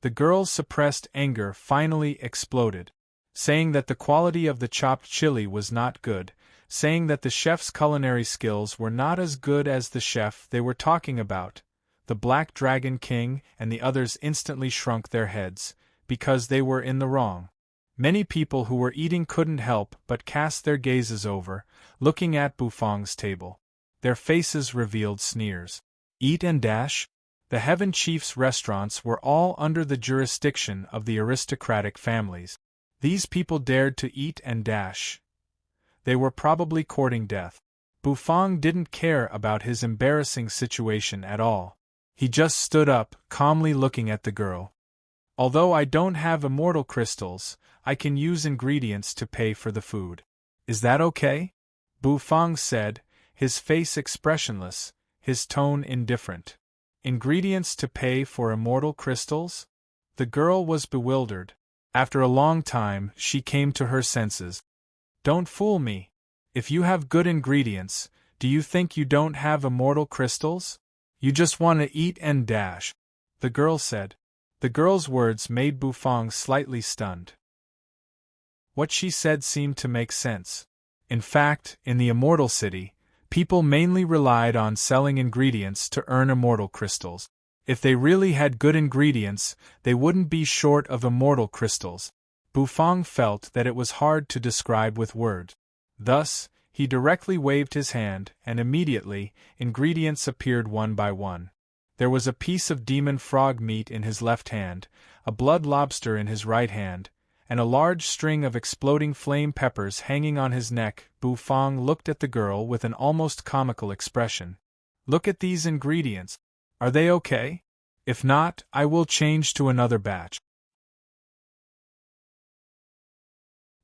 The girl's suppressed anger finally exploded, saying that the quality of the chopped chili was not good, saying that the chef's culinary skills were not as good as the chef they were talking about. The Black Dragon King and the others instantly shrunk their heads, because they were in the wrong. Many people who were eating couldn't help but cast their gazes over, looking at Bufang's table. Their faces revealed sneers. Eat and dash? The Heaven Chief's restaurants were all under the jurisdiction of the aristocratic families. These people dared to eat and dash. They were probably courting death. Bufang didn't care about his embarrassing situation at all. He just stood up, calmly looking at the girl. Although I don't have immortal crystals, I can use ingredients to pay for the food. Is that okay? Bufang said, his face expressionless, his tone indifferent. Ingredients to pay for immortal crystals? The girl was bewildered. After a long time, she came to her senses. Don't fool me. If you have good ingredients, do you think you don't have immortal crystals? You just want to eat and dash, the girl said. The girl's words made Bufang slightly stunned. What she said seemed to make sense. In fact, in the Immortal City, people mainly relied on selling ingredients to earn immortal crystals. If they really had good ingredients, they wouldn't be short of immortal crystals. Bufang felt that it was hard to describe with words. Thus, he directly waved his hand, and immediately, ingredients appeared one by one. There was a piece of demon frog meat in his left hand, a blood lobster in his right hand, and a large string of exploding flame peppers hanging on his neck. Bufang looked at the girl with an almost comical expression. Look at these ingredients. Are they okay? If not, I will change to another batch.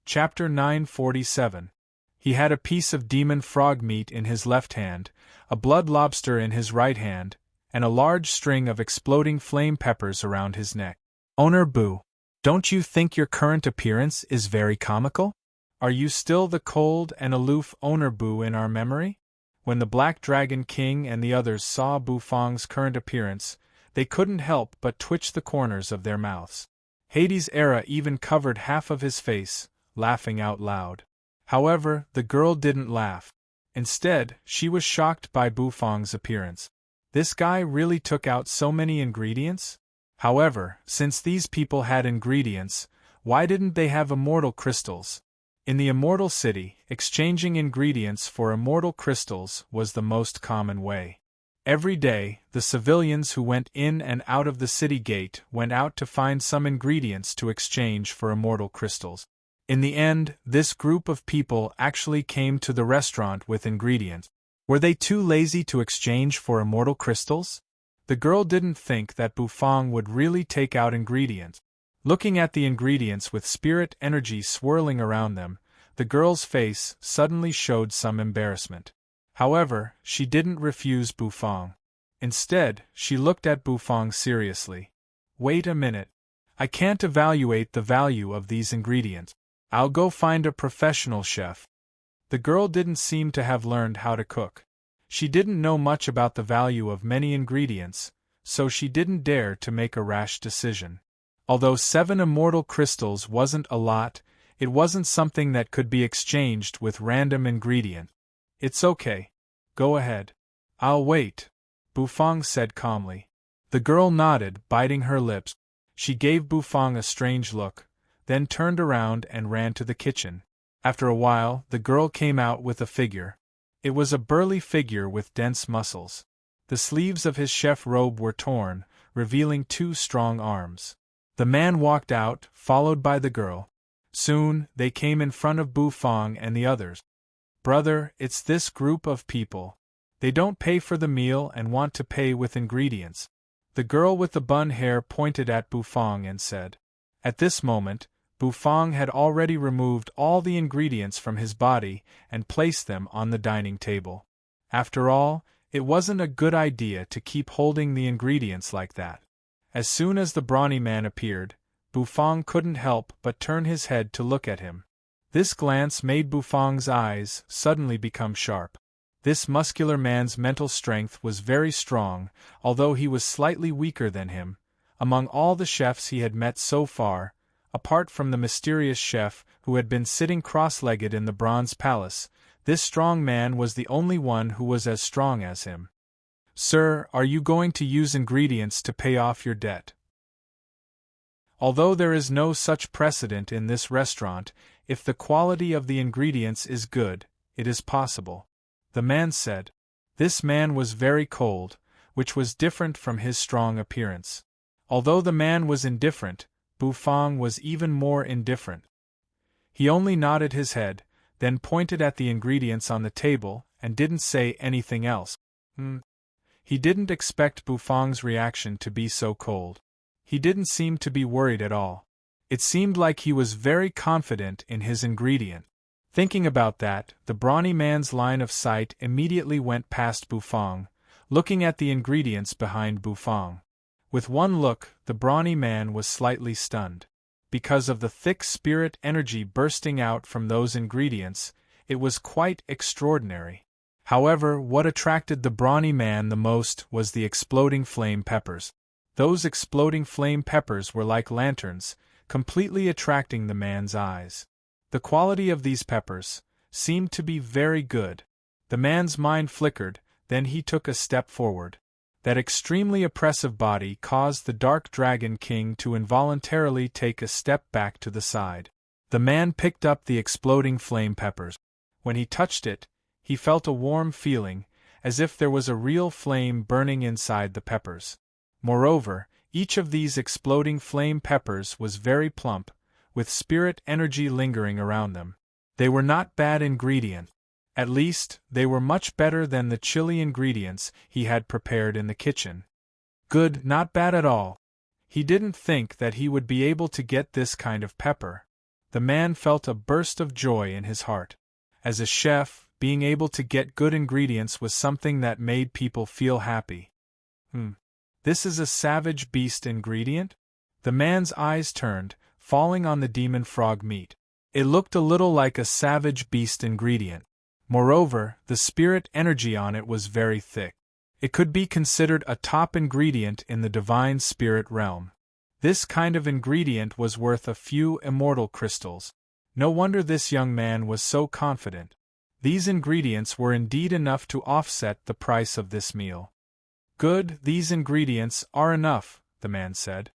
Chapter 947. He had a piece of demon frog meat in his left hand, a blood lobster in his right hand, and a large string of exploding flame peppers around his neck. Owner Bu, don't you think your current appearance is very comical? Are you still the cold and aloof Owner Bu in our memory? When the Black Dragon King and the others saw Bufang's current appearance, they couldn't help but twitch the corners of their mouths. Hades' Era even covered half of his face, laughing out loud. However, the girl didn't laugh. Instead, she was shocked by Bufang's appearance. This guy really took out so many ingredients? However, since these people had ingredients, why didn't they have immortal crystals? In the Immortal City, exchanging ingredients for immortal crystals was the most common way. Every day, the civilians who went in and out of the city gate went out to find some ingredients to exchange for immortal crystals. In the end, this group of people actually came to the restaurant with ingredients. Were they too lazy to exchange for immortal crystals? The girl didn't think that Bufang would really take out ingredients. Looking at the ingredients with spirit energy swirling around them, the girl's face suddenly showed some embarrassment. However, she didn't refuse Bufang. Instead, she looked at Bufang seriously. Wait a minute. I can't evaluate the value of these ingredients. I'll go find a professional chef. The girl didn't seem to have learned how to cook. She didn't know much about the value of many ingredients, so she didn't dare to make a rash decision. Although 7 immortal crystals wasn't a lot, it wasn't something that could be exchanged with random ingredient. It's okay. Go ahead. I'll wait, Bufang said calmly. The girl nodded, biting her lips. She gave Bufang a strange look, then turned around and ran to the kitchen. After a while, the girl came out with a figure. It was a burly figure with dense muscles. The sleeves of his chef robe were torn, revealing 2 strong arms. The man walked out, followed by the girl. Soon, they came in front of Bufang and the others. Brother, it's this group of people. They don't pay for the meal and want to pay with ingredients. The girl with the bun hair pointed at Bufang and said. At this moment, Bufang had already removed all the ingredients from his body and placed them on the dining table. After all, it wasn't a good idea to keep holding the ingredients like that. As soon as the brawny man appeared, Bufang couldn't help but turn his head to look at him. This glance made Bufang's eyes suddenly become sharp. This muscular man's mental strength was very strong, although he was slightly weaker than him. Among all the chefs he had met so far, apart from the mysterious chef who had been sitting cross-legged in the bronze palace, this strong man was the only one who was as strong as him. "Sir, are you going to use ingredients to pay off your debt?" Although there is no such precedent in this restaurant, if the quality of the ingredients is good, it is possible. The man said. This man was very cold, which was different from his strong appearance. Although the man was indifferent, Bufang was even more indifferent. He only nodded his head, then pointed at the ingredients on the table, and didn't say anything else. He didn't expect Bufang's reaction to be so cold. He didn't seem to be worried at all. It seemed like he was very confident in his ingredient. Thinking about that, the brawny man's line of sight immediately went past Bufang, looking at the ingredients behind Bufang. With one look, the brawny man was slightly stunned. Because of the thick spirit energy bursting out from those ingredients, it was quite extraordinary. However, what attracted the brawny man the most was the exploding flame peppers. Those exploding flame peppers were like lanterns, completely attracting the man's eyes. The quality of these peppers seemed to be very good. The man's mind flickered, then he took a step forward. That extremely oppressive body caused the Dark Dragon King to involuntarily take a step back to the side. The man picked up the exploding flame peppers. When he touched it, he felt a warm feeling, as if there was a real flame burning inside the peppers. Moreover, each of these exploding flame peppers was very plump, with spirit energy lingering around them. They were not bad ingredients. At least, they were much better than the chili ingredients he had prepared in the kitchen. Good, not bad at all. He didn't think that he would be able to get this kind of pepper. The man felt a burst of joy in his heart. As a chef, being able to get good ingredients was something that made people feel happy. This is a savage beast ingredient? The man's eyes turned, falling on the demon frog meat. It looked a little like a savage beast ingredient. Moreover, the spirit energy on it was very thick. It could be considered a top ingredient in the divine spirit realm. This kind of ingredient was worth a few immortal crystals. No wonder this young man was so confident. These ingredients were indeed enough to offset the price of this meal. Good, these ingredients are enough, the man said.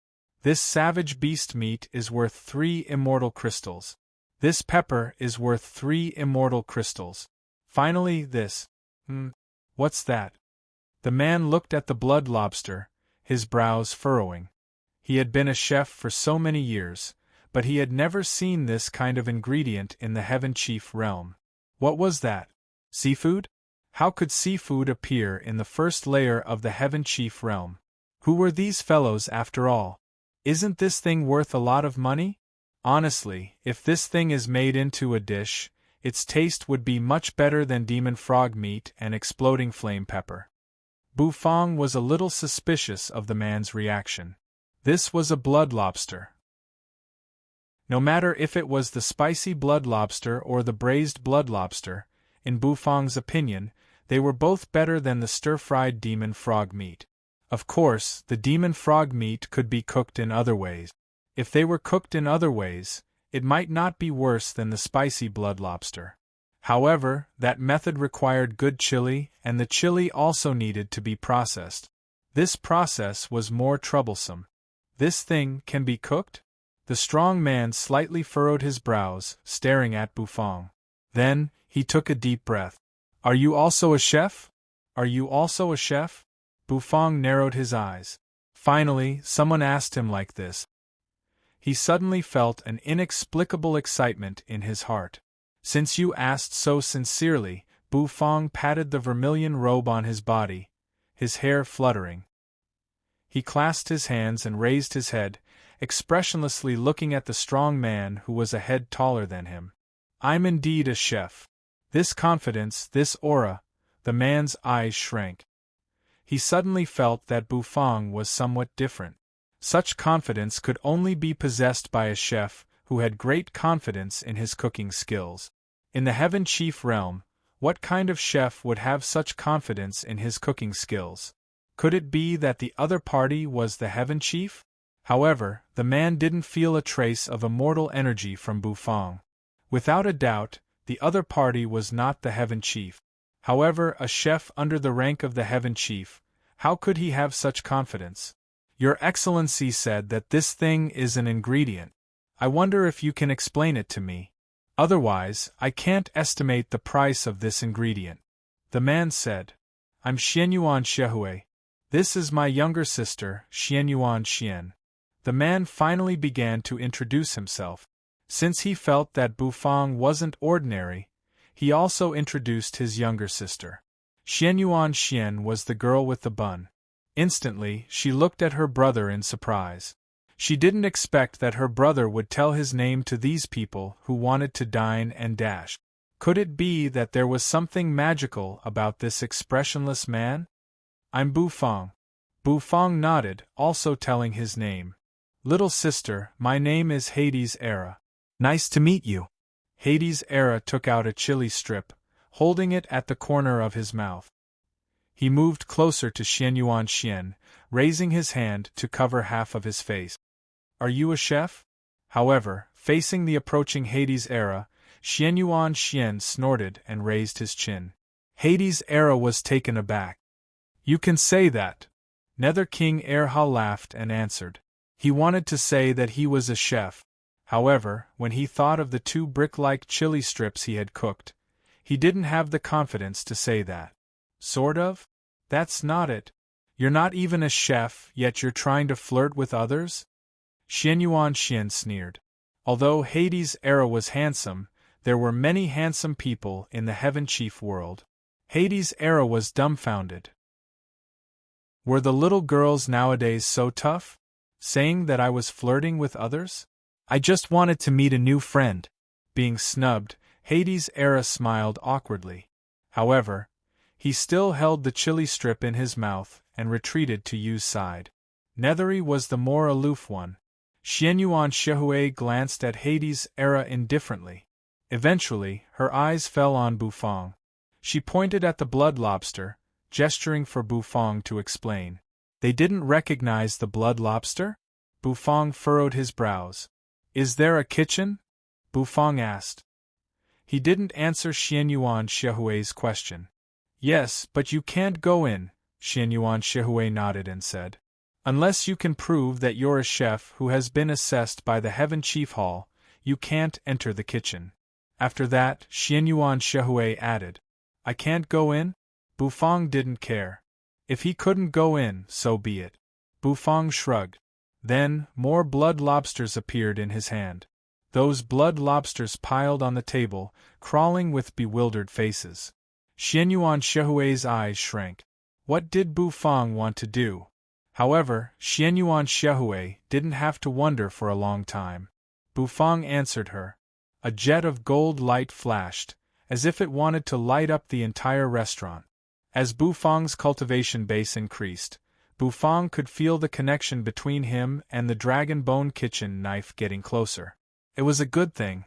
This savage beast meat is worth 3 immortal crystals. This pepper is worth 3 immortal crystals. Finally, this. What's that? The man looked at the blood lobster, his brows furrowing. He had been a chef for so many years, but he had never seen this kind of ingredient in the Heaven Chief realm. What was that? Seafood? How could seafood appear in the first layer of the Heaven Chief realm? Who were these fellows after all? Isn't this thing worth a lot of money? Honestly, if this thing is made into a dish, its taste would be much better than demon frog meat and exploding flame pepper. Bufang was a little suspicious of the man's reaction. This was a blood lobster. No matter if it was the spicy blood lobster or the braised blood lobster, in Bufang's opinion, they were both better than the stir-fried demon frog meat. Of course, the demon frog meat could be cooked in other ways. If they were cooked in other ways, it might not be worse than the spicy blood lobster. However, that method required good chili, and the chili also needed to be processed. This process was more troublesome. This thing can be cooked? The strong man slightly furrowed his brows, staring at Bufang. Then, he took a deep breath. Are you also a chef? Are you also a chef? Bufang narrowed his eyes. Finally, someone asked him like this. He suddenly felt an inexplicable excitement in his heart. Since you asked so sincerely, Bufang patted the vermilion robe on his body, his hair fluttering. He clasped his hands and raised his head, expressionlessly looking at the strong man who was a head taller than him. I'm indeed a chef. This confidence, this aura, the man's eyes shrank. He suddenly felt that Bufang was somewhat different. Such confidence could only be possessed by a chef who had great confidence in his cooking skills. In the Heaven Chief realm, what kind of chef would have such confidence in his cooking skills? Could it be that the other party was the Heaven Chief? However, the man didn't feel a trace of immortal energy from Bufang. Without a doubt, the other party was not the Heaven Chief. However, a chef under the rank of the Heaven Chief, how could he have such confidence? Your Excellency said that this thing is an ingredient. I wonder if you can explain it to me. Otherwise, I can't estimate the price of this ingredient. The man said. I'm Xianyuan Shehui. This is my younger sister, Xianyuan Xian. The man finally began to introduce himself. Since he felt that Bufang wasn't ordinary, he also introduced his younger sister. Xianyuan Xian was the girl with the bun. Instantly, she looked at her brother in surprise. She didn't expect that her brother would tell his name to these people who wanted to dine and dash. Could it be that there was something magical about this expressionless man? I'm Bufang. Bufang nodded, also telling his name. Little sister, my name is Hades Era. Nice to meet you. Hades Era took out a chili strip, holding it at the corner of his mouth. He moved closer to Xianyuan Xian, raising his hand to cover half of his face. Are you a chef? However, facing the approaching Hades Era, Xianyuan Xian snorted and raised his chin. Hades Era was taken aback. You can say that. Nether King Erha laughed and answered. He wanted to say that he was a chef. However, when he thought of the 2 brick-like chili strips he had cooked, he didn't have the confidence to say that. Sort of? That's not it. You're not even a chef, yet you're trying to flirt with others? Xianyuan Xian sneered. Although Hades Era was handsome, there were many handsome people in the Heaven Chief world. Hades Era was dumbfounded. Were the little girls nowadays so tough? Saying that I was flirting with others? I just wanted to meet a new friend. Being snubbed, Hades Era smiled awkwardly. However, he still held the chili strip in his mouth and retreated to Yu's side. Nethery was the more aloof one. Xianyuan Shehui glanced at Hades Era indifferently. Eventually, her eyes fell on Bufang. She pointed at the blood lobster, gesturing for Bufang to explain. They didn't recognize the blood lobster? Bufang furrowed his brows. Is there a kitchen? Bufang asked. He didn't answer Xianyuan Shehui's question. Yes, but you can't go in, Xianyuan Shehui nodded and said. Unless you can prove that you're a chef who has been assessed by the Heaven Chief Hall, you can't enter the kitchen. After that, Xianyuan Shehui added. I can't go in? Bufang didn't care. If he couldn't go in, so be it. Bufang shrugged. Then, more blood lobsters appeared in his hand. Those blood lobsters piled on the table, crawling with bewildered faces. Xianyuan Shehui's eyes shrank. What did Bufang want to do? However, Xianyuan Shehui didn't have to wonder for a long time. Bufang answered her. A jet of gold light flashed, as if it wanted to light up the entire restaurant. As Bufang's cultivation base increased, Bufang could feel the connection between him and the dragon bone kitchen knife getting closer. It was a good thing.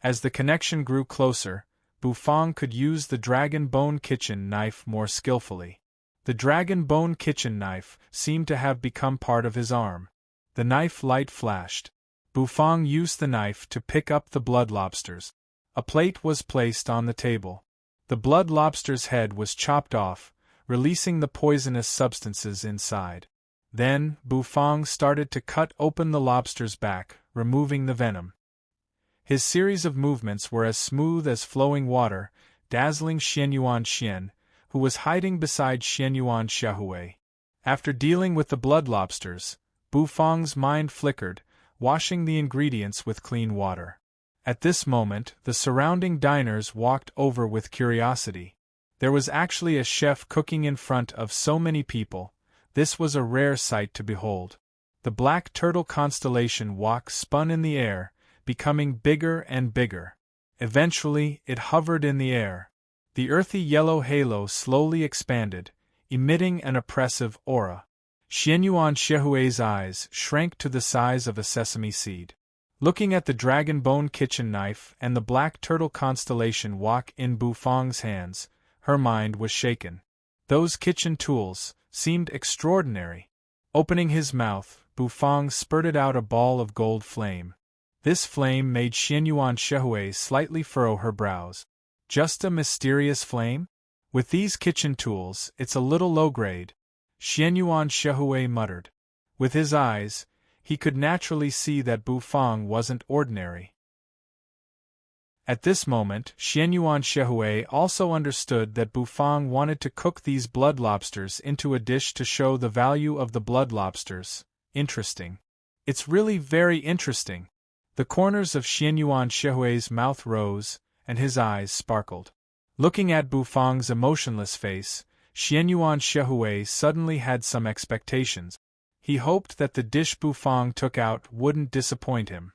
As the connection grew closer, Bufang could use the dragon bone kitchen knife more skillfully. The dragon bone kitchen knife seemed to have become part of his arm. The knife light flashed. Bufang used the knife to pick up the blood lobsters. A plate was placed on the table. The blood lobster's head was chopped off, releasing the poisonous substances inside. Then, Bufang started to cut open the lobster's back, removing the venom. His series of movements were as smooth as flowing water, dazzling Xianyuan Xian, who was hiding beside Xianyuan Shehui. After dealing with the blood lobsters, Bufang's mind flickered, washing the ingredients with clean water. At this moment, the surrounding diners walked over with curiosity. There was actually a chef cooking in front of so many people. This was a rare sight to behold. The black turtle constellation wok spun in the air, becoming bigger and bigger. Eventually, it hovered in the air. The earthy yellow halo slowly expanded, emitting an oppressive aura. Xianyuan Shehui's eyes shrank to the size of a sesame seed. Looking at the dragon bone kitchen knife and the black turtle constellation wok in Bufang's hands, her mind was shaken. Those kitchen tools seemed extraordinary. Opening his mouth, Bufang spurted out a ball of gold flame. This flame made Xianyuan Shehui slightly furrow her brows. Just a mysterious flame? With these kitchen tools, it's a little low-grade, Xianyuan Shehui muttered. With his eyes, he could naturally see that Bufang wasn't ordinary. At this moment, Xianyuan Shehui also understood that Bufang wanted to cook these blood lobsters into a dish to show the value of the blood lobsters. Interesting. It's really very interesting. The corners of Xianyuan Shehui's mouth rose, and his eyes sparkled. Looking at Bufang's emotionless face, Xianyuan Shehui suddenly had some expectations. He hoped that the dish Bufang took out wouldn't disappoint him.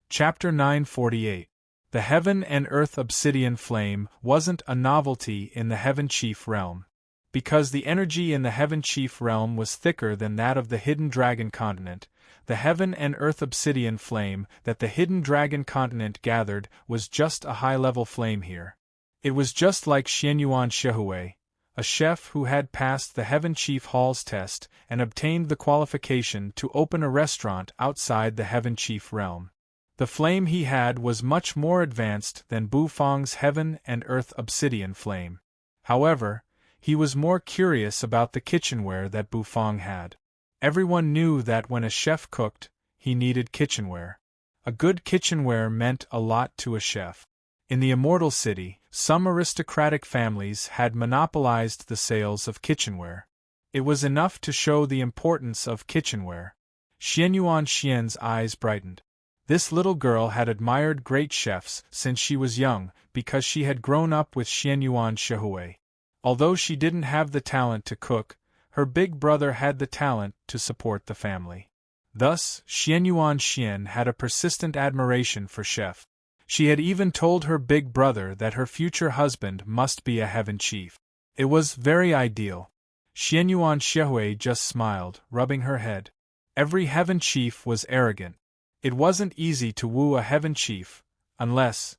Chapter 948. The Heaven and Earth Obsidian Flame wasn't a novelty in the Heaven Chief realm. Because the energy in the Heaven Chief realm was thicker than that of the Hidden Dragon Continent, the Heaven and Earth Obsidian Flame that the Hidden Dragon Continent gathered was just a high-level flame here. It was just like Xianyuan Shehui, a chef who had passed the Heaven Chief Hall's test and obtained the qualification to open a restaurant outside the Heaven Chief realm. The flame he had was much more advanced than Bufang's Heaven and Earth Obsidian Flame. However, he was more curious about the kitchenware that Bufang had. Everyone knew that when a chef cooked, he needed kitchenware. A good kitchenware meant a lot to a chef. In the Immortal City, some aristocratic families had monopolized the sales of kitchenware. It was enough to show the importance of kitchenware. Xianyuan Xian's eyes brightened. This little girl had admired great chefs since she was young because she had grown up with Xianyuan Shehui. Although she didn't have the talent to cook, her big brother had the talent to support the family. Thus, Xianyuan Xian had a persistent admiration for chef. She had even told her big brother that her future husband must be a Heaven Chief. It was very ideal. Xianyuan Shehui just smiled, rubbing her head. Every Heaven Chief was arrogant. It wasn't easy to woo a Heaven Chief, unless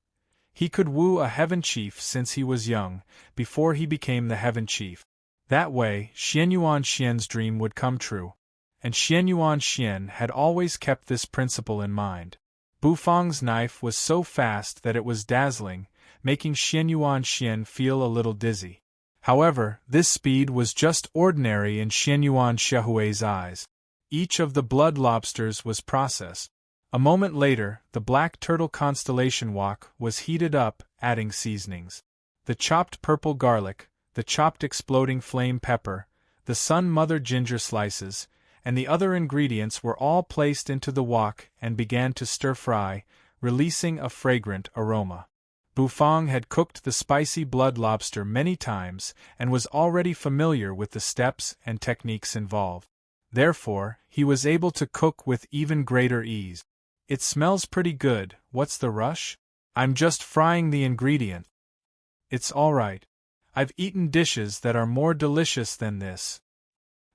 he could woo a Heaven Chief since he was young, before he became the Heaven Chief. That way, Xianyuan Xian's dream would come true. And Xianyuan Xian had always kept this principle in mind. Bufang's knife was so fast that it was dazzling, making Xianyuan Xian feel a little dizzy. However, this speed was just ordinary in Xianyuan Shehui's eyes. Each of the blood lobsters was processed. A moment later, the black turtle constellation wok was heated up, adding seasonings. The chopped purple garlic, the chopped exploding flame pepper, the sun mother ginger slices, and the other ingredients were all placed into the wok and began to stir-fry, releasing a fragrant aroma. Bufang had cooked the spicy blood lobster many times and was already familiar with the steps and techniques involved. Therefore, he was able to cook with even greater ease. It smells pretty good, what's the rush? I'm just frying the ingredient. It's all right. I've eaten dishes that are more delicious than this.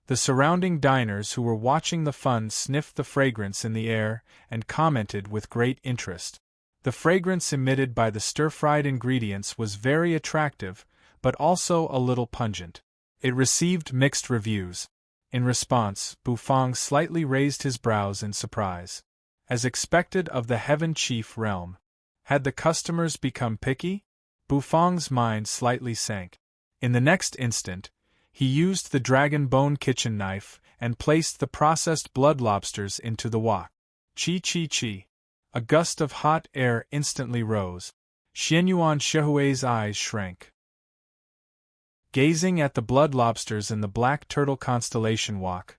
The surrounding diners who were watching the fun sniffed the fragrance in the air and commented with great interest. The fragrance emitted by the stir-fried ingredients was very attractive, but also a little pungent. It received mixed reviews. In response, Bufang slightly raised his brows in surprise. As expected of the Heaven Chief realm. Had the customers become picky? Bufang's mind slightly sank. In the next instant, he used the dragon bone kitchen knife and placed the processed blood lobsters into the wok. Chi. A gust of hot air instantly rose. Xianyuan Shehui's eyes shrank. Gazing at the blood lobsters in the black turtle constellation wok,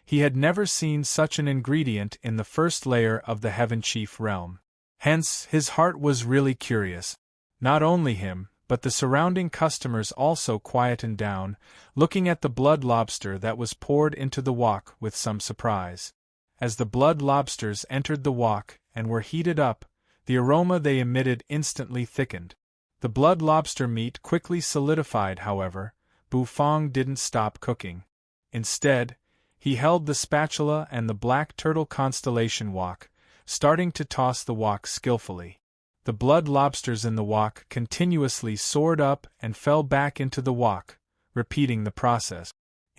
he had never seen such an ingredient in the first layer of the Heaven Chief realm. Hence, his heart was really curious. Not only him, but the surrounding customers also quietened down, looking at the blood lobster that was poured into the wok with some surprise. As the blood lobsters entered the wok and were heated up, the aroma they emitted instantly thickened. The blood lobster meat quickly solidified, however. Bufang didn't stop cooking. Instead, he held the spatula and the black turtle constellation wok, starting to toss the wok skillfully. The blood lobsters in the wok continuously soared up and fell back into the wok, repeating the process.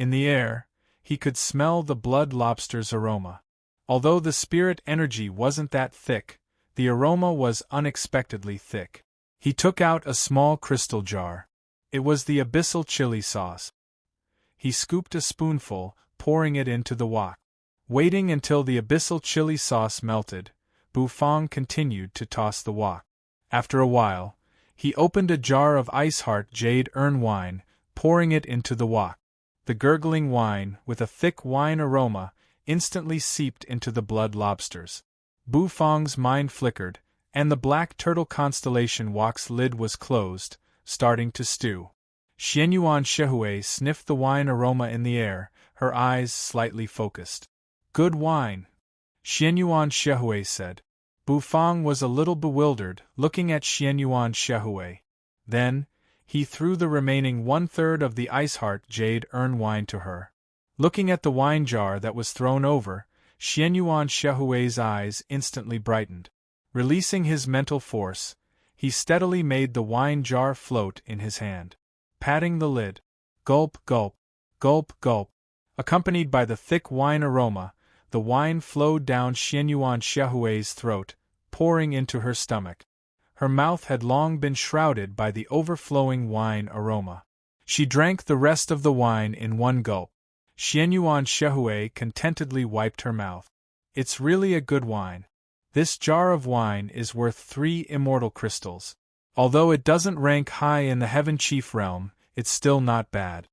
In the air, he could smell the blood lobster's aroma. Although the spirit energy wasn't that thick, the aroma was unexpectedly thick. He took out a small crystal jar. It was the abyssal chili sauce. He scooped a spoonful, pouring it into the wok. Waiting until the abyssal chili sauce melted, Bufang continued to toss the wok. After a while, he opened a jar of Ice Heart Jade Urn wine, pouring it into the wok. The gurgling wine, with a thick wine aroma, instantly seeped into the blood lobsters. Bufang's mind flickered, and the black turtle constellation wok's lid was closed, starting to stew. Xianyuan Shehui sniffed the wine aroma in the air, her eyes slightly focused. Good wine, Xianyuan Shehui said. Bufang was a little bewildered, looking at Xianyuan Shehui. Then, he threw the remaining 1/3 of the Ice Heart Jade Urn wine to her. Looking at the wine jar that was thrown over, Xianyuan Shehui's eyes instantly brightened. Releasing his mental force, he steadily made the wine jar float in his hand. Patting the lid. Gulp, gulp, gulp, gulp. Accompanied by the thick wine aroma, the wine flowed down Xianyuan Shehui's throat, pouring into her stomach. Her mouth had long been shrouded by the overflowing wine aroma. She drank the rest of the wine in one gulp. Xianyuan Shehui contentedly wiped her mouth. It's really a good wine. This jar of wine is worth 3 immortal crystals. Although it doesn't rank high in the Heaven Chief realm, it's still not bad.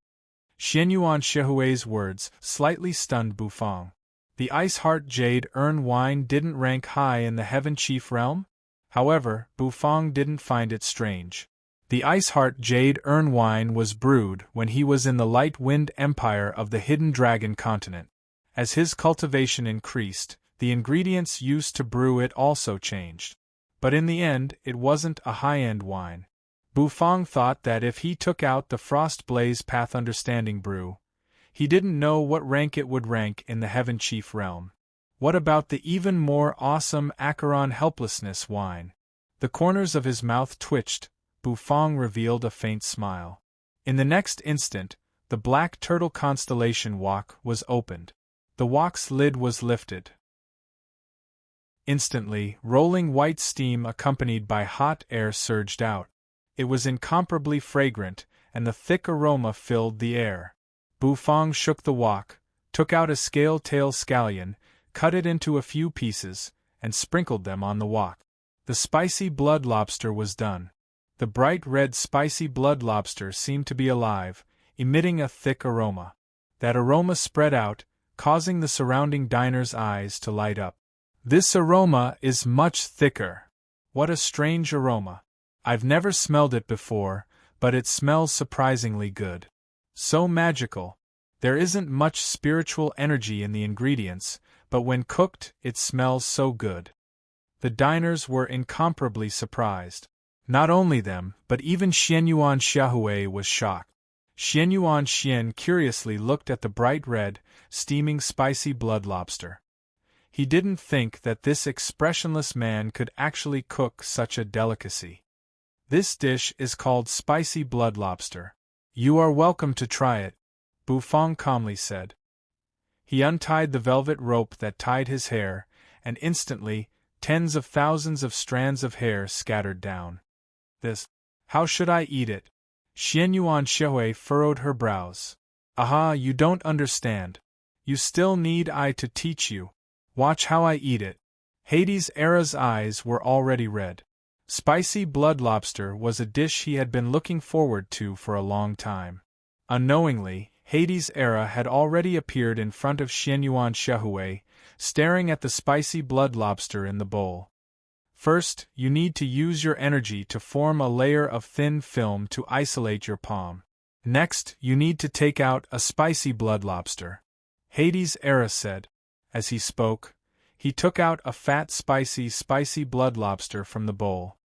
Xianyuan Shehui's words slightly stunned Bufang. The Ice Heart Jade Urn wine didn't rank high in the Heaven Chief realm? However, Bufang didn't find it strange. The Ice Heart Jade Urn wine was brewed when he was in the Light Wind Empire of the Hidden Dragon continent. As his cultivation increased, the ingredients used to brew it also changed. But in the end, it wasn't a high-end wine. Bufang thought that if he took out the Frost Blaze Path Understanding brew, he didn't know what rank it would rank in the Heaven Chief realm. What about the even more awesome Acheron Helplessness wine? The corners of his mouth twitched. Bufang revealed a faint smile. In the next instant, the black turtle constellation wok was opened. The wok's lid was lifted. Instantly, rolling white steam accompanied by hot air surged out. It was incomparably fragrant, and the thick aroma filled the air. Bufang shook the wok, took out a scale-tail scallion, cut it into a few pieces, and sprinkled them on the wok. The spicy blood lobster was done. The bright red spicy blood lobster seemed to be alive, emitting a thick aroma. That aroma spread out, causing the surrounding diners' eyes to light up. This aroma is much thicker. What a strange aroma. I've never smelled it before, but it smells surprisingly good. So magical. There isn't much spiritual energy in the ingredients, but when cooked, it smells so good. The diners were incomparably surprised. Not only them, but even Xianyuan Shehui was shocked. Xianyuan Xian curiously looked at the bright red, steaming spicy blood lobster. He didn't think that this expressionless man could actually cook such a delicacy. This dish is called spicy blood lobster. You are welcome to try it, Bufang calmly said. He untied the velvet rope that tied his hair, and instantly, tens of thousands of strands of hair scattered down. How should I eat it? Xianyuan Shehui furrowed her brows. Aha, you don't understand. You still need I to teach you. Watch how I eat it. Hades' eyes were already red. Spicy blood lobster was a dish he had been looking forward to for a long time. Unknowingly, Hades' had already appeared in front of Xianyuan Shehui, staring at the spicy blood lobster in the bowl. First, you need to use your energy to form a layer of thin film to isolate your palm. Next, you need to take out a spicy blood lobster. Hades' said. As he spoke, he took out a fat spicy blood lobster from the bowl.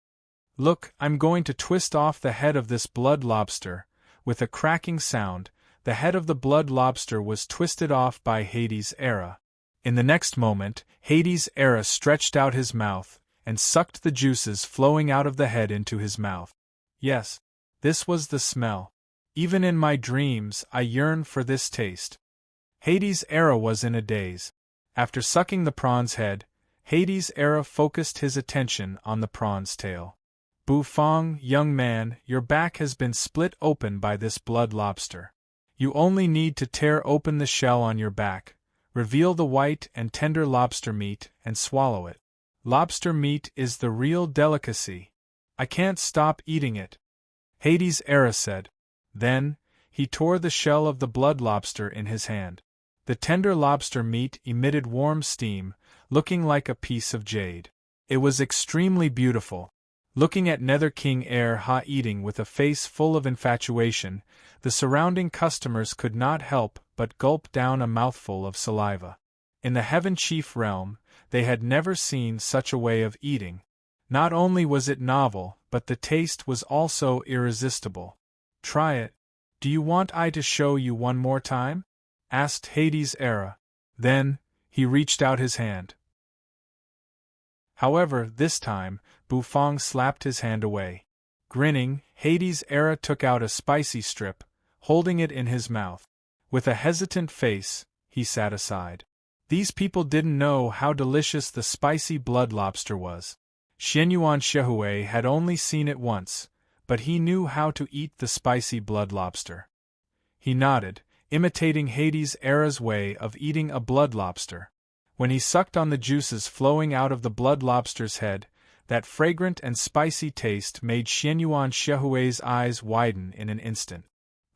Look, I'm going to twist off the head of this blood lobster. With a cracking sound, the head of the blood lobster was twisted off by Hades' In the next moment, Hades' stretched out his mouth, and sucked the juices flowing out of the head into his mouth. Yes, this was the smell. Even in my dreams, I yearn for this taste. Hades' era was in a daze. After sucking the prawn's head, Hades' era focused his attention on the prawn's tail. Bufang, young man, your back has been split open by this blood lobster. You only need to tear open the shell on your back, reveal the white and tender lobster meat, and swallow it. Lobster meat is the real delicacy. I can't stop eating it, Hades' era said. Then, he tore the shell of the blood lobster in his hand. The tender lobster meat emitted warm steam, looking like a piece of jade. It was extremely beautiful. Looking at Nether King Ha eating with a face full of infatuation, the surrounding customers could not help but gulp down a mouthful of saliva. In the Heaven Chief realm, they had never seen such a way of eating. Not only was it novel, but the taste was also irresistible. Try it. Do you want I to show you one more time? Asked Hades' era. Then, he reached out his hand. However, this time, Bufang slapped his hand away. Grinning, Hades' era took out a spicy strip, holding it in his mouth. With a hesitant face, he sat aside. These people didn't know how delicious the spicy blood lobster was. Xianyuan Shehui had only seen it once, but he knew how to eat the spicy blood lobster. He nodded, imitating Hades' era's way of eating a blood lobster. When he sucked on the juices flowing out of the blood lobster's head, that fragrant and spicy taste made Xianyuan Shehui's eyes widen in an instant.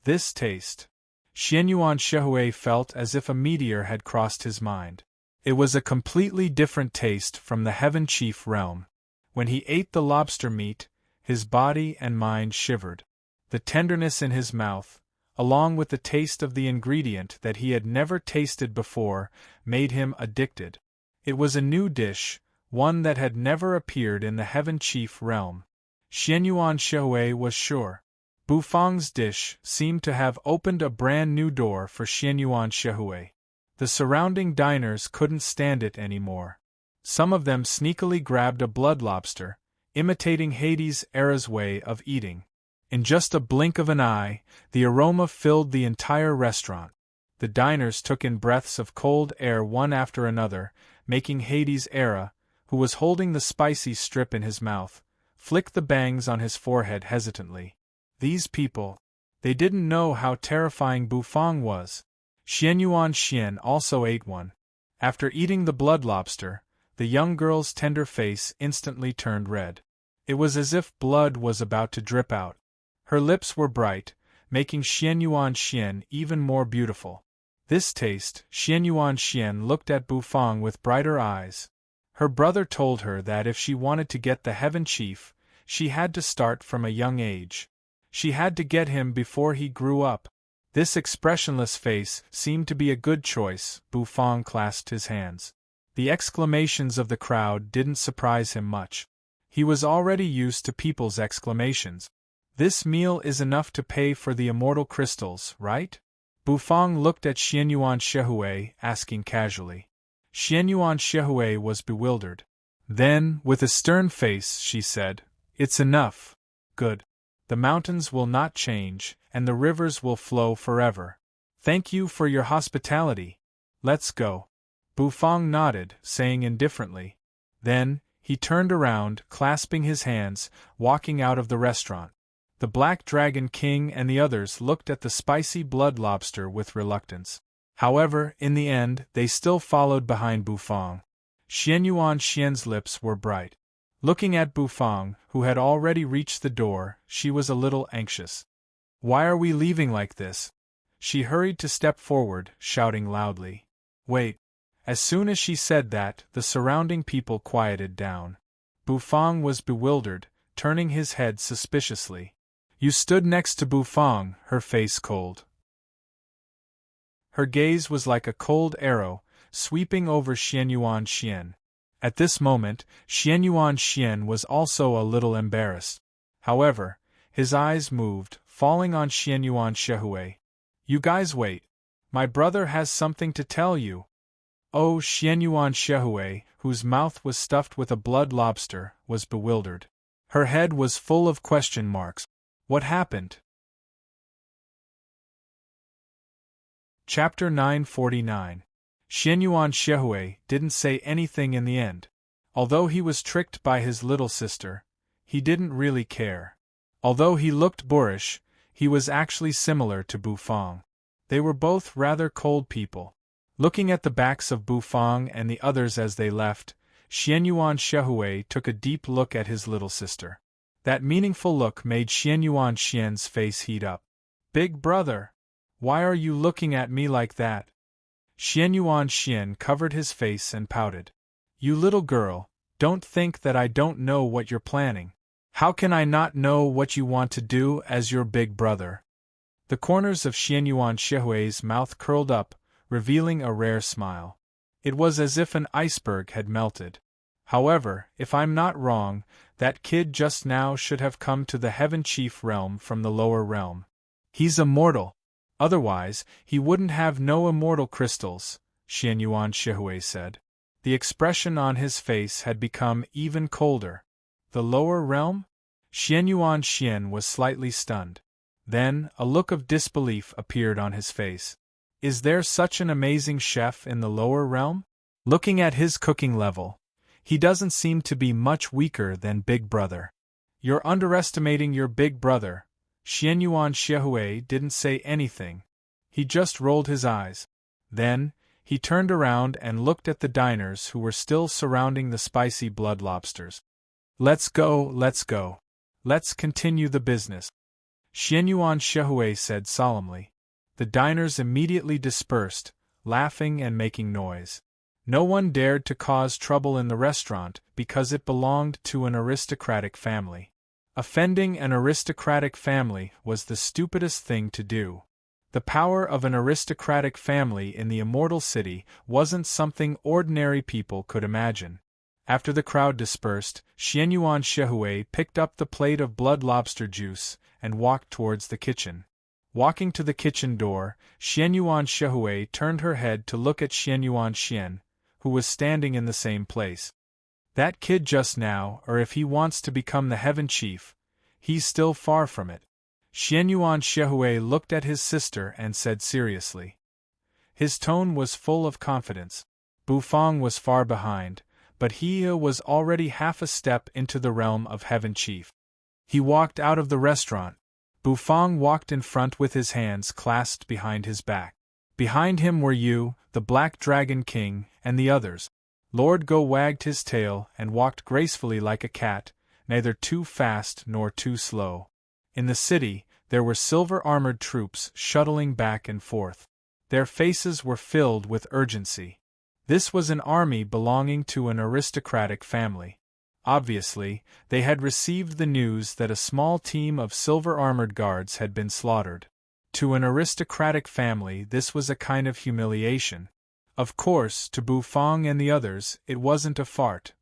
This taste. Xianyuan Shehui felt as if a meteor had crossed his mind. It was a completely different taste from the Heaven Chief realm. When he ate the lobster meat, his body and mind shivered. The tenderness in his mouth, along with the taste of the ingredient that he had never tasted before, made him addicted. It was a new dish, one that had never appeared in the Heaven Chief realm. Xianyuan Shehui was sure. Bufang's dish seemed to have opened a brand new door for Xianyuan Shehui. The surrounding diners couldn't stand it anymore. Some of them sneakily grabbed a blood lobster, imitating Hades' era's way of eating. In just a blink of an eye, the aroma filled the entire restaurant. The diners took in breaths of cold air one after another, making Hades' era, who was holding the spicy strip in his mouth, flick the bangs on his forehead hesitantly. These people, they didn't know how terrifying Bufang was. Xianyuan Xian also ate one. After eating the blood lobster, the young girl's tender face instantly turned red. It was as if blood was about to drip out. Her lips were bright, making Xianyuan Xian even more beautiful. This taste, Xianyuan Xian looked at Bufang with brighter eyes. Her brother told her that if she wanted to get the Heaven Chief, she had to start from a young age. She had to get him before he grew up. This expressionless face seemed to be a good choice. Bufang clasped his hands. The exclamations of the crowd didn't surprise him much. He was already used to people's exclamations. This meal is enough to pay for the immortal crystals, right? Bufang looked at Xianyuan Shehui, asking casually. Xianyuan Shehui was bewildered. Then, with a stern face, she said, "It's enough. Good. The mountains will not change, and the rivers will flow forever. Thank you for your hospitality. Let's go." Bufang nodded, saying indifferently. Then, he turned around, clasping his hands, walking out of the restaurant. The Black Dragon King and the others looked at the spicy blood lobster with reluctance. However, in the end, they still followed behind Bufang. Xianyuan Xian's lips were bright. Looking at Bufang, who had already reached the door, she was a little anxious. "Why are we leaving like this?" She hurried to step forward, shouting loudly. "Wait." As soon as she said that, the surrounding people quieted down. Bufang was bewildered, turning his head suspiciously. You stood next to Bufang, her face cold. Her gaze was like a cold arrow, sweeping over Xianyuan Xian. At this moment, Xianyuan Xian was also a little embarrassed. However, his eyes moved, falling on Xianyuan Shehui. "You guys wait. My brother has something to tell you." Oh, Xianyuan Shehui, whose mouth was stuffed with a blood lobster, was bewildered. Her head was full of question marks. What happened? Chapter 949. Xianyuan Xiaohui didn't say anything in the end. Although he was tricked by his little sister, he didn't really care. Although he looked boorish, he was actually similar to Bufang. They were both rather cold people. Looking at the backs of Bufang and the others as they left, Xianyuan Xiaohui took a deep look at his little sister. That meaningful look made Xianyuan Xian's face heat up. "Big brother! Why are you looking at me like that?" Xianyuan Xian covered his face and pouted. "You little girl, don't think that I don't know what you're planning. How can I not know what you want to do as your big brother?" The corners of Xianyuan Xiaohui's mouth curled up, revealing a rare smile. It was as if an iceberg had melted. "However, if I'm not wrong, that kid just now should have come to the Heaven Chief realm from the lower realm. He's immortal. Otherwise, he wouldn't have no immortal crystals," Xianyuan Xiaohui said. The expression on his face had become even colder. "The lower realm?" Xianyuan Xian was slightly stunned. Then, a look of disbelief appeared on his face. "Is there such an amazing chef in the lower realm? Looking at his cooking level, he doesn't seem to be much weaker than Big Brother." "You're underestimating your big brother." Xianyuan Xiaohui didn't say anything. He just rolled his eyes. Then, he turned around and looked at the diners who were still surrounding the spicy blood lobsters. Let's go. Let's continue the business," Xianyuan Xiaohui said solemnly. The diners immediately dispersed, laughing and making noise. No one dared to cause trouble in the restaurant because it belonged to an aristocratic family. Offending an aristocratic family was the stupidest thing to do. The power of an aristocratic family in the Immortal City wasn't something ordinary people could imagine. After the crowd dispersed, Xianyuan Xiaohui picked up the plate of blood lobster juice and walked towards the kitchen. Walking to the kitchen door, Xianyuan Xiaohui turned her head to look at Xianyuan Xian, who was standing in the same place. "That kid just now, or if he wants to become the Heaven Chief, he's still far from it." Xianyuan Xiaohui looked at his sister and said seriously. His tone was full of confidence. Bufang was far behind, but he was already half a step into the realm of Heaven Chief. He walked out of the restaurant. Bufang walked in front with his hands clasped behind his back. Behind him were you, the Black Dragon King, and the others. Lord Go wagged his tail and walked gracefully like a cat, neither too fast nor too slow. In the city, there were silver-armored troops shuttling back and forth. Their faces were filled with urgency. This was an army belonging to an aristocratic family. Obviously, they had received the news that a small team of silver-armored guards had been slaughtered. To an aristocratic family, this was a kind of humiliation. Of course, to Bufang and the others, it wasn't a fart.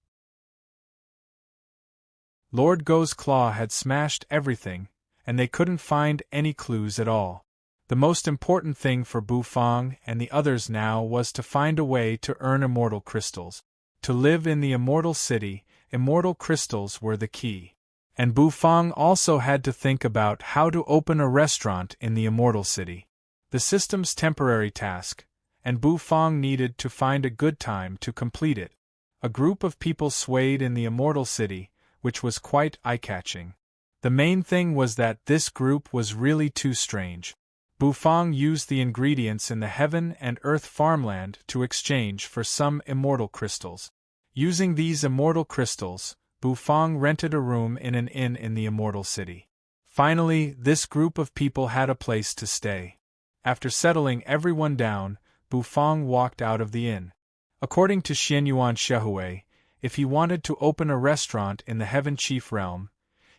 Lord Go's claw had smashed everything, and they couldn't find any clues at all. The most important thing for Bufang and the others now was to find a way to earn immortal crystals. To live in the Immortal City, immortal crystals were the key. And Bufang also had to think about how to open a restaurant in the Immortal City. The system's temporary task, and Bufang needed to find a good time to complete it. A group of people swayed in the Immortal City, which was quite eye-catching. The main thing was that this group was really too strange. Bufang used the ingredients in the Heaven and Earth farmland to exchange for some immortal crystals. Using these immortal crystals, Bufang rented a room in an inn in the Immortal City. Finally, this group of people had a place to stay. After settling everyone down, Bufang walked out of the inn. According to Xianyuan Xiaohui, if he wanted to open a restaurant in the Heaven Chief realm,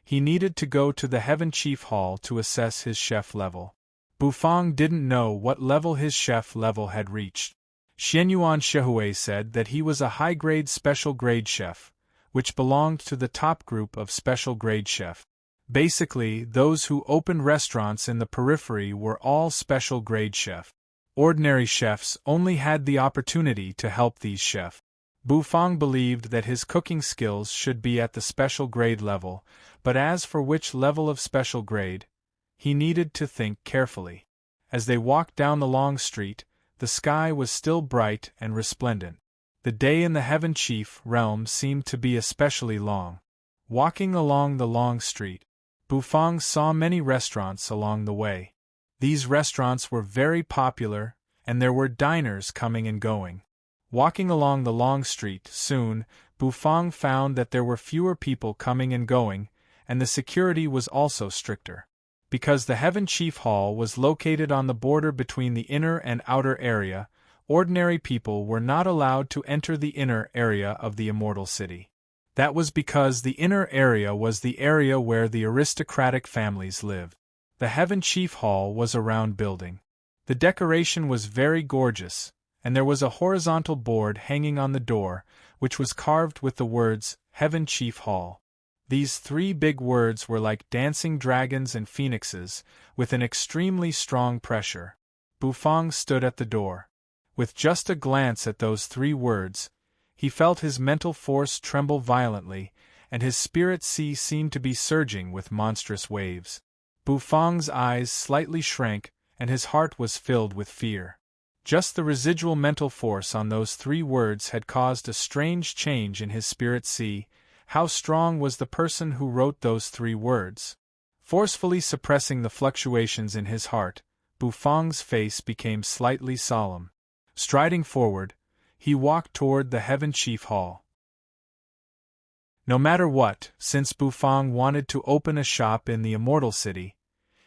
he needed to go to the Heaven Chief Hall to assess his chef level. Bufang didn't know what level his chef level had reached. Xianyuan Xiaohui said that he was a high-grade special grade chef, which belonged to the top group of special grade chef. Basically, those who opened restaurants in the periphery were all special grade chef. Ordinary chefs only had the opportunity to help these chefs. Bufang believed that his cooking skills should be at the special grade level, but as for which level of special grade, he needed to think carefully. As they walked down the long street, the sky was still bright and resplendent. The day in the Heaven Chief realm seemed to be especially long. Walking along the long street, Bufang saw many restaurants along the way. These restaurants were very popular, and there were diners coming and going. Walking along the long street, soon, Bufang found that there were fewer people coming and going, and the security was also stricter. Because the Heaven Chief Hall was located on the border between the inner and outer area, ordinary people were not allowed to enter the inner area of the Immortal City. That was because the inner area was the area where the aristocratic families lived. The Heaven Chief Hall was a round building. The decoration was very gorgeous, and there was a horizontal board hanging on the door, which was carved with the words, Heaven Chief Hall. These three big words were like dancing dragons and phoenixes, with an extremely strong pressure. Bufang stood at the door. With just a glance at those three words, he felt his mental force tremble violently, and his spirit sea seemed to be surging with monstrous waves. Bufang's eyes slightly shrank, and his heart was filled with fear. Just the residual mental force on those three words had caused a strange change in his spirit sea. How strong was the person who wrote those three words? Forcefully suppressing the fluctuations in his heart, Bufang's face became slightly solemn. Striding forward, he walked toward the Heaven Chief Hall. No matter what, since Bufang wanted to open a shop in the Immortal City,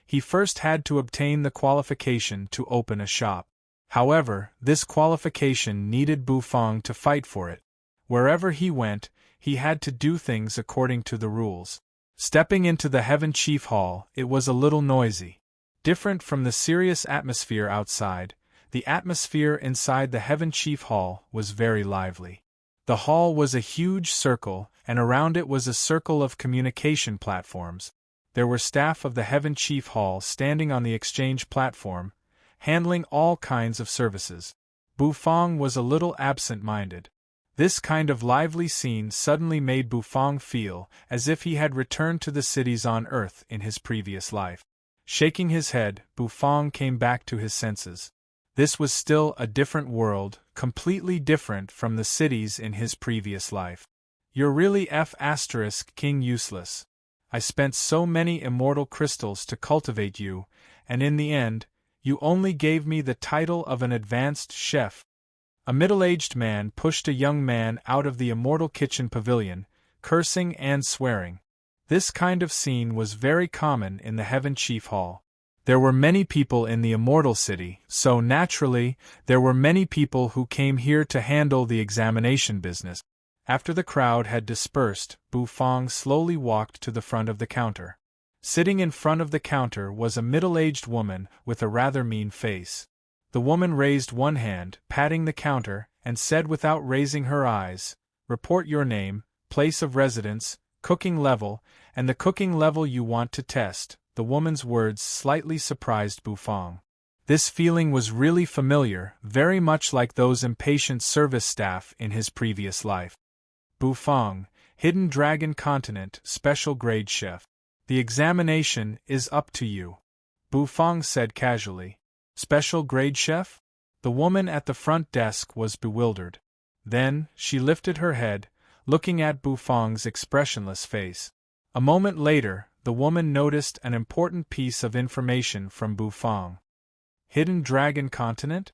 he first had to obtain the qualification to open a shop. However, this qualification needed Bufang to fight for it. Wherever he went, he had to do things according to the rules. Stepping into the Heaven Chief Hall, it was a little noisy. Different from the serious atmosphere outside, the atmosphere inside the Heaven Chief Hall was very lively. The hall was a huge circle, and around it was a circle of communication platforms. There were staff of the Heaven Chief Hall standing on the exchange platform, handling all kinds of services. Bufang was a little absent-minded. This kind of lively scene suddenly made Bufang feel as if he had returned to the cities on Earth in his previous life. Shaking his head, Bufang came back to his senses. This was still a different world, completely different from the cities in his previous life. You're really King useless. I spent so many immortal crystals to cultivate you, and in the end, you only gave me the title of an advanced chef. A middle-aged man pushed a young man out of the Immortal Kitchen Pavilion, cursing and swearing. This kind of scene was very common in the Heaven Chief Hall. There were many people in the Immortal City, so naturally, there were many people who came here to handle the examination business. After the crowd had dispersed, Bufang slowly walked to the front of the counter. Sitting in front of the counter was a middle-aged woman with a rather mean face. The woman raised one hand, patting the counter, and said without raising her eyes, "Report your name, place of residence, cooking level, and the cooking level you want to test." The woman's words slightly surprised Bufang. This feeling was really familiar, very much like those impatient service staff in his previous life. Bufang, Hidden Dragon Continent, Special Grade Chef. The examination is up to you. Bufang said casually. Special grade chef? The woman at the front desk was bewildered. Then, she lifted her head, looking at Bufang's expressionless face. A moment later, the woman noticed an important piece of information from Bufang. Hidden Dragon Continent?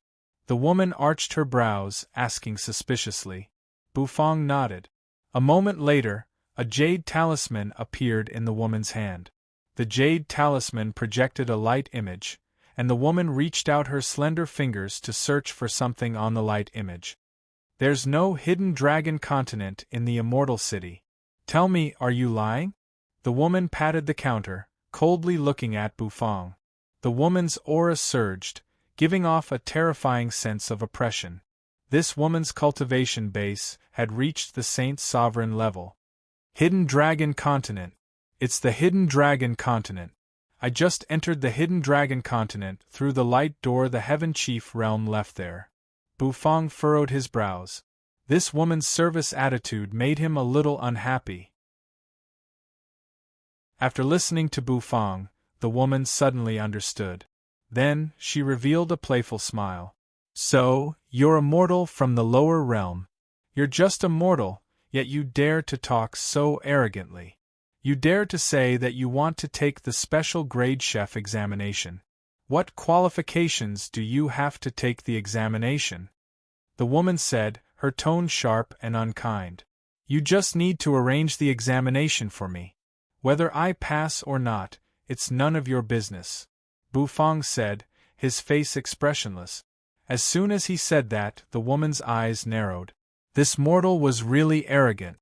The woman arched her brows, asking suspiciously. Bufang nodded. A moment later, a jade talisman appeared in the woman's hand. The jade talisman projected a light image, and the woman reached out her slender fingers to search for something on the light image. There's no Hidden Dragon Continent in the Immortal City. Tell me, are you lying? The woman patted the counter, coldly looking at Bufang. The woman's aura surged, giving off a terrifying sense of oppression. This woman's cultivation base had reached the Saint Sovereign level. Hidden Dragon Continent. It's the Hidden Dragon Continent. I just entered the Hidden Dragon Continent through the light door the Heaven Chief realm left there. Bufang furrowed his brows. This woman's service attitude made him a little unhappy. After listening to Bufang, the woman suddenly understood. Then, she revealed a playful smile. So, you're a mortal from the lower realm. You're just a mortal, yet you dare to talk so arrogantly. You dare to say that you want to take the special grade chef examination. What qualifications do you have to take the examination? The woman said, her tone sharp and unkind. You just need to arrange the examination for me. Whether I pass or not, it's none of your business. Bufang said, his face expressionless. As soon as he said that, the woman's eyes narrowed. This mortal was really arrogant.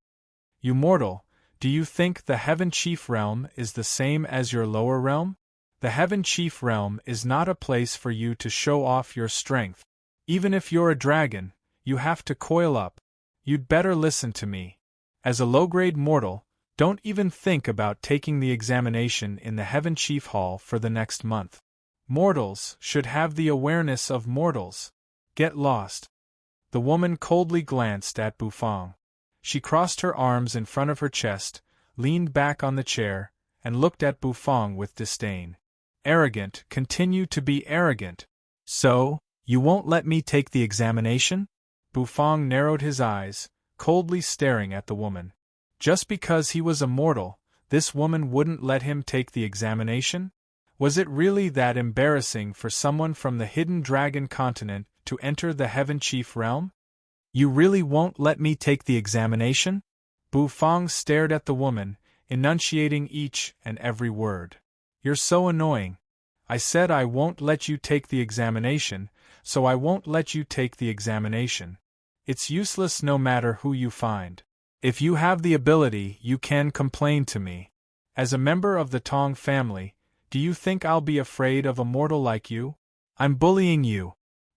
You mortal, do you think the Heaven Chief Realm is the same as your lower realm? The Heaven Chief Realm is not a place for you to show off your strength. Even if you're a dragon, you have to coil up. You'd better listen to me. As a low-grade mortal, don't even think about taking the examination in the Heaven Chief Hall for the next month. Mortals should have the awareness of mortals. Get lost. The woman coldly glanced at Bufang. She crossed her arms in front of her chest, leaned back on the chair, and looked at Bufang with disdain. Arrogant, continue to be arrogant. So, you won't let me take the examination? Bufang narrowed his eyes, coldly staring at the woman. Just because he was a mortal, this woman wouldn't let him take the examination? Was it really that embarrassing for someone from the Hidden Dragon continent to enter the Heaven Chief Realm? You really won't let me take the examination? Bufang stared at the woman, enunciating each and every word. You're so annoying. I said I won't let you take the examination, so I won't let you take the examination. It's useless no matter who you find. If you have the ability, you can complain to me. As a member of the Tong family, do you think I'll be afraid of a mortal like you? I'm bullying you,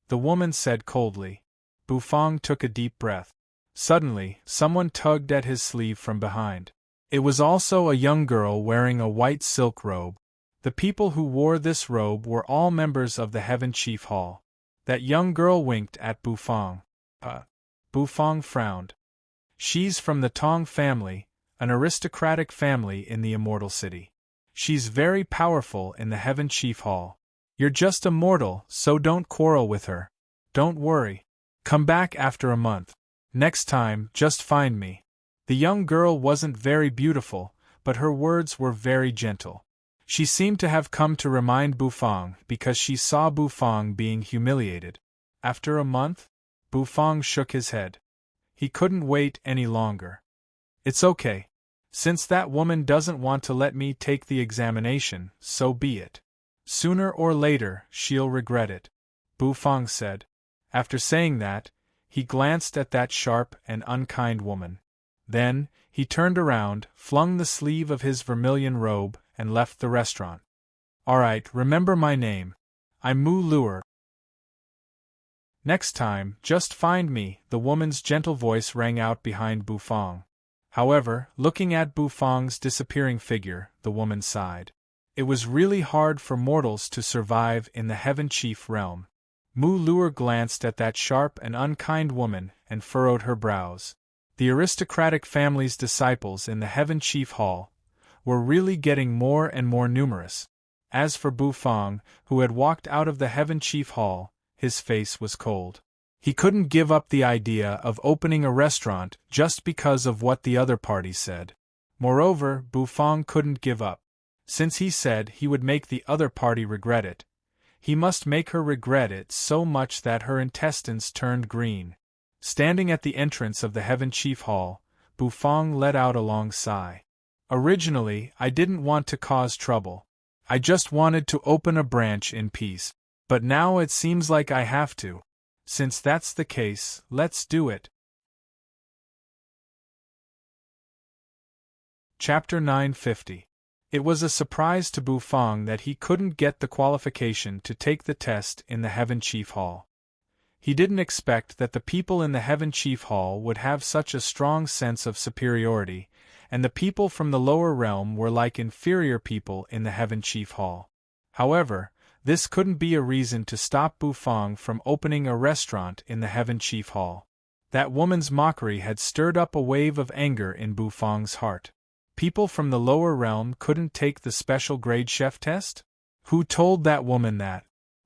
the woman said coldly. Bufang took a deep breath. Suddenly, someone tugged at his sleeve from behind. It was also a young girl wearing a white silk robe. The people who wore this robe were all members of the Heaven Chief Hall. That young girl winked at Bufang. Bufang frowned. She's from the Tong family, an aristocratic family in the Immortal City. She's very powerful in the Heaven Chief Hall. You're just a mortal, so don't quarrel with her. Don't worry. Come back after a month. Next time, just find me. The young girl wasn't very beautiful, but her words were very gentle. She seemed to have come to remind Bufang because she saw Bufang being humiliated. After a month? Bufang shook his head. He couldn't wait any longer. It's okay. Since that woman doesn't want to let me take the examination, so be it. Sooner or later, she'll regret it, Bufang said. After saying that, he glanced at that sharp and unkind woman. Then, he turned around, flung the sleeve of his vermilion robe, and left the restaurant. All right, remember my name. I'm Mu Luer. Next time, just find me, the woman's gentle voice rang out behind Bufang. However, looking at Bufang's disappearing figure, the woman sighed. It was really hard for mortals to survive in the Heaven Chief Realm. Mu Luer glanced at that sharp and unkind woman and furrowed her brows. The aristocratic family's disciples in the Heaven Chief Hall were really getting more and more numerous. As for Bufang, who had walked out of the Heaven Chief Hall, his face was cold. He couldn't give up the idea of opening a restaurant just because of what the other party said. Moreover, Bufang couldn't give up. Since he said he would make the other party regret it, he must make her regret it so much that her intestines turned green. Standing at the entrance of the Heaven Chief Hall, Bufang let out a long sigh. Originally, I didn't want to cause trouble. I just wanted to open a branch in peace. But now it seems like I have to. Since that's the case, let's do it. Chapter 950. It was a surprise to Bufang that he couldn't get the qualification to take the test in the Heaven Chief Hall. He didn't expect that the people in the Heaven Chief Hall would have such a strong sense of superiority, and the people from the lower realm were like inferior people in the Heaven Chief Hall. However, this couldn't be a reason to stop Bufang from opening a restaurant in the Heaven Chief Hall. That woman's mockery had stirred up a wave of anger in Bufang's heart. People from the lower realm couldn't take the special grade chef test? Who told that woman that?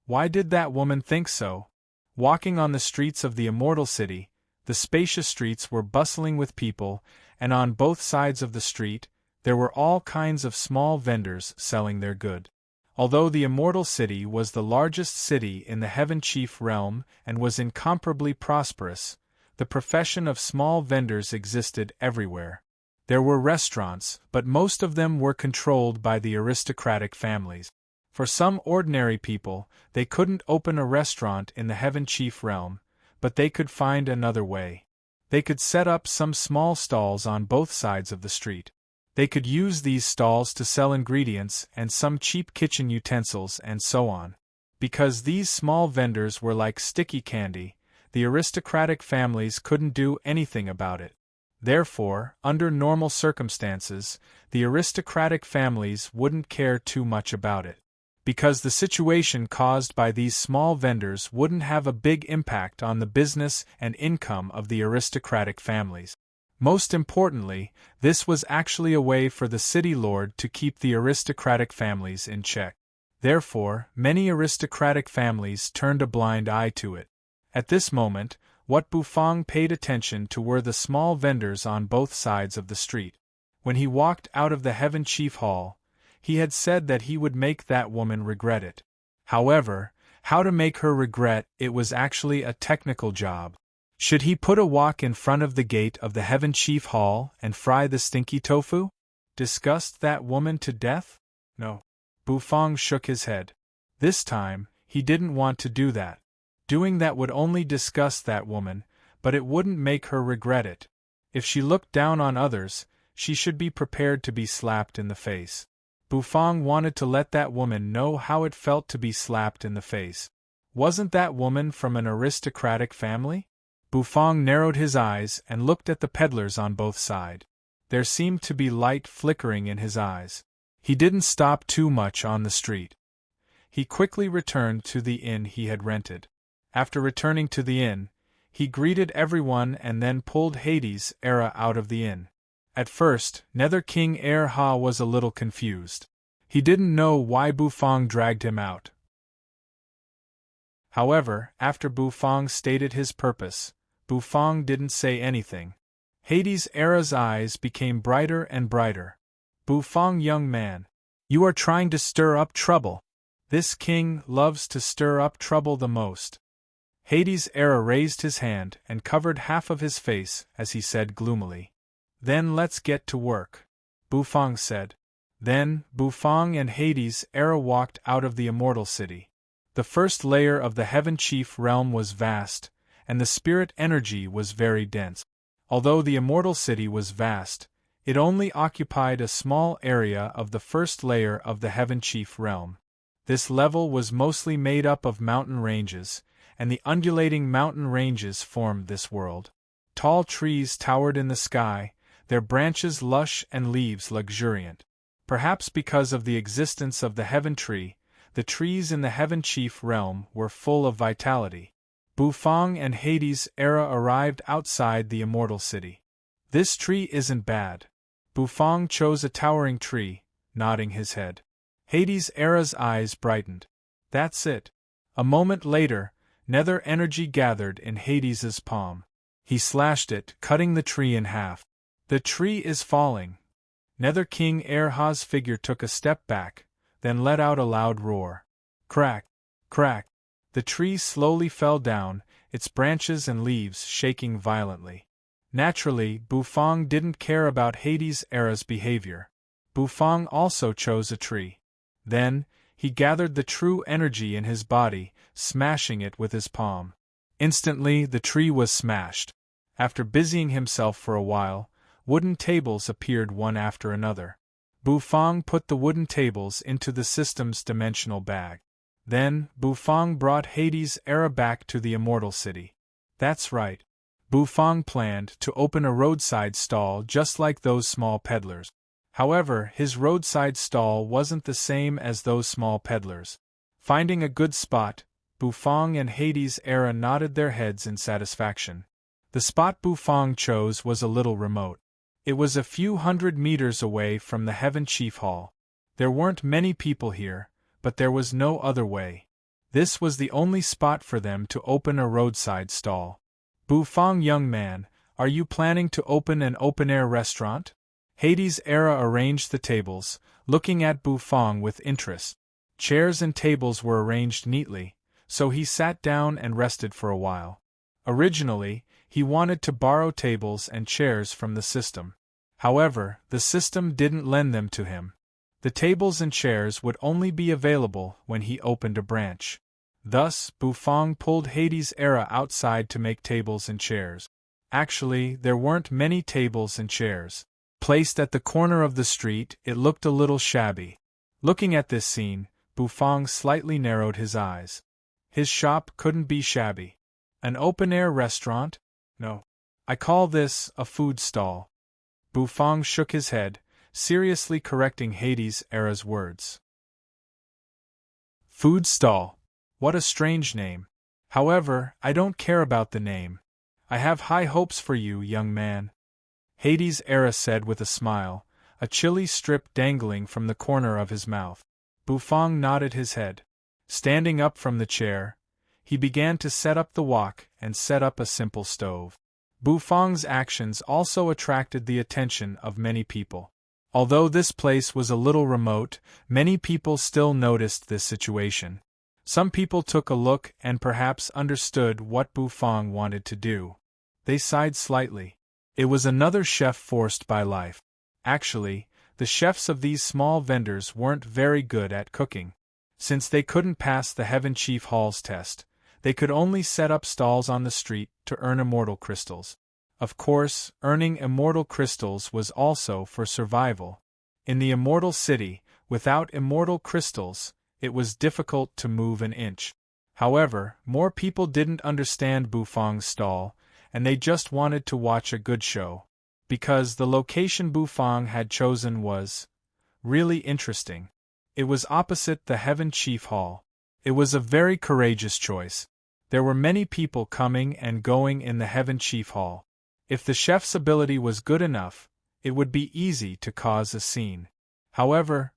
Why did that woman think so? Walking on the streets of the immortal city, the spacious streets were bustling with people, and on both sides of the street, there were all kinds of small vendors selling their good. Although the immortal city was the largest city in the Heaven Chief realm and was incomparably prosperous, the profession of small vendors existed everywhere. There were restaurants, but most of them were controlled by the aristocratic families. For some ordinary people, they couldn't open a restaurant in the Heaven Chief realm, but they could find another way. They could set up some small stalls on both sides of the street. They could use these stalls to sell ingredients and some cheap kitchen utensils and so on. Because these small vendors were like sticky candy, the aristocratic families couldn't do anything about it. Therefore, under normal circumstances, the aristocratic families wouldn't care too much about it. Because the situation caused by these small vendors wouldn't have a big impact on the business and income of the aristocratic families. Most importantly, this was actually a way for the city lord to keep the aristocratic families in check. Therefore, many aristocratic families turned a blind eye to it. At this moment, what Bufang paid attention to were the small vendors on both sides of the street. When he walked out of the Heaven Chief Hall, he had said that he would make that woman regret it. However, how to make her regret it was actually a technical job. Should he put a wok in front of the gate of the Heaven Chief Hall and fry the stinky tofu? Disgust that woman to death? No. Bufang shook his head. This time, he didn't want to do that. Doing that would only disgust that woman, but it wouldn't make her regret it. If she looked down on others, she should be prepared to be slapped in the face. Bufang wanted to let that woman know how it felt to be slapped in the face. Wasn't that woman from an aristocratic family? Bufang narrowed his eyes and looked at the peddlers on both sides. There seemed to be light flickering in his eyes. He didn't stop too much on the street. He quickly returned to the inn he had rented. After returning to the inn, he greeted everyone and then pulled Hades' Era out of the inn. At first, Nether King Ha was a little confused. He didn't know why Bufang dragged him out. However, after Bufang stated his purpose, Bufang didn't say anything. Hades' Era's eyes became brighter and brighter. Bufang, young man, you are trying to stir up trouble. This king loves to stir up trouble the most. Hades' Era raised his hand and covered half of his face as he said gloomily. Then let's get to work, Bufang said. Then, Bufang and Hades' Era walked out of the immortal city. The first layer of the Heaven Chief realm was vast, and the spirit energy was very dense. Although the immortal city was vast, it only occupied a small area of the first layer of the Heaven Chief realm. This level was mostly made up of mountain ranges, and the undulating mountain ranges formed this world. Tall trees towered in the sky, their branches lush and leaves luxuriant. Perhaps because of the existence of the Heaven Tree, the trees in the Heaven Chief realm were full of vitality. Bufang and Hades' Era arrived outside the immortal city. This tree isn't bad. Bufang chose a towering tree, nodding his head. Hades' Era's eyes brightened. That's it. A moment later, nether energy gathered in Hades' palm. He slashed it, cutting the tree in half. The tree is falling. Nether King Ha's figure took a step back, then let out a loud roar. Crack! Crack! The tree slowly fell down, its branches and leaves shaking violently. Naturally, Bufang didn't care about Hades' Era's behavior. Bufang also chose a tree. Then, he gathered the true energy in his body, smashing it with his palm. Instantly, the tree was smashed. After busying himself for a while, wooden tables appeared one after another. Bufang put the wooden tables into the system's dimensional bag. Then, Bufang brought Hades' Era back to the immortal city. That's right. Bufang planned to open a roadside stall just like those small peddlers. However, his roadside stall wasn't the same as those small peddlers. Finding a good spot, Bufang and Hades' Era nodded their heads in satisfaction. The spot Bufang chose was a little remote. It was a few hundred meters away from the Heaven Chief Hall. There weren't many people here, but there was no other way. This was the only spot for them to open a roadside stall. "Bufang, young man, are you planning to open an open-air restaurant?" Hades Era arranged the tables, looking at Bufang with interest. Chairs and tables were arranged neatly, so he sat down and rested for a while. Originally, he wanted to borrow tables and chairs from the system. However, the system didn't lend them to him. The tables and chairs would only be available when he opened a branch. Thus, Bufang pulled Hades Era outside to make tables and chairs. Actually, there weren't many tables and chairs. Placed at the corner of the street, it looked a little shabby. Looking at this scene, Bufang slightly narrowed his eyes. His shop couldn't be shabby. An open-air restaurant? No. I call this a food stall. Bufang shook his head, seriously correcting Hades Era's words. Food stall. What a strange name. However, I don't care about the name. I have high hopes for you, young man. Hades Era said with a smile, a chili strip dangling from the corner of his mouth. Bufang nodded his head. Standing up from the chair, he began to set up the wok and set up a simple stove. Bufang's actions also attracted the attention of many people. Although this place was a little remote, many people still noticed this situation. Some people took a look and perhaps understood what Bufang wanted to do. They sighed slightly. It was another chef forced by life. Actually, the chefs of these small vendors weren't very good at cooking. Since they couldn't pass the Heaven Chief Hall's test, they could only set up stalls on the street to earn immortal crystals. Of course, earning immortal crystals was also for survival. In the immortal city, without immortal crystals, it was difficult to move an inch. However, more people didn't understand Bufang's stall, and they just wanted to watch a good show. Because the location Bufang had chosen was really interesting. It was opposite the Heaven Chief Hall. It was a very courageous choice. There were many people coming and going in the Heaven Chief Hall. If the chef's ability was good enough, it would be easy to cause a scene. However,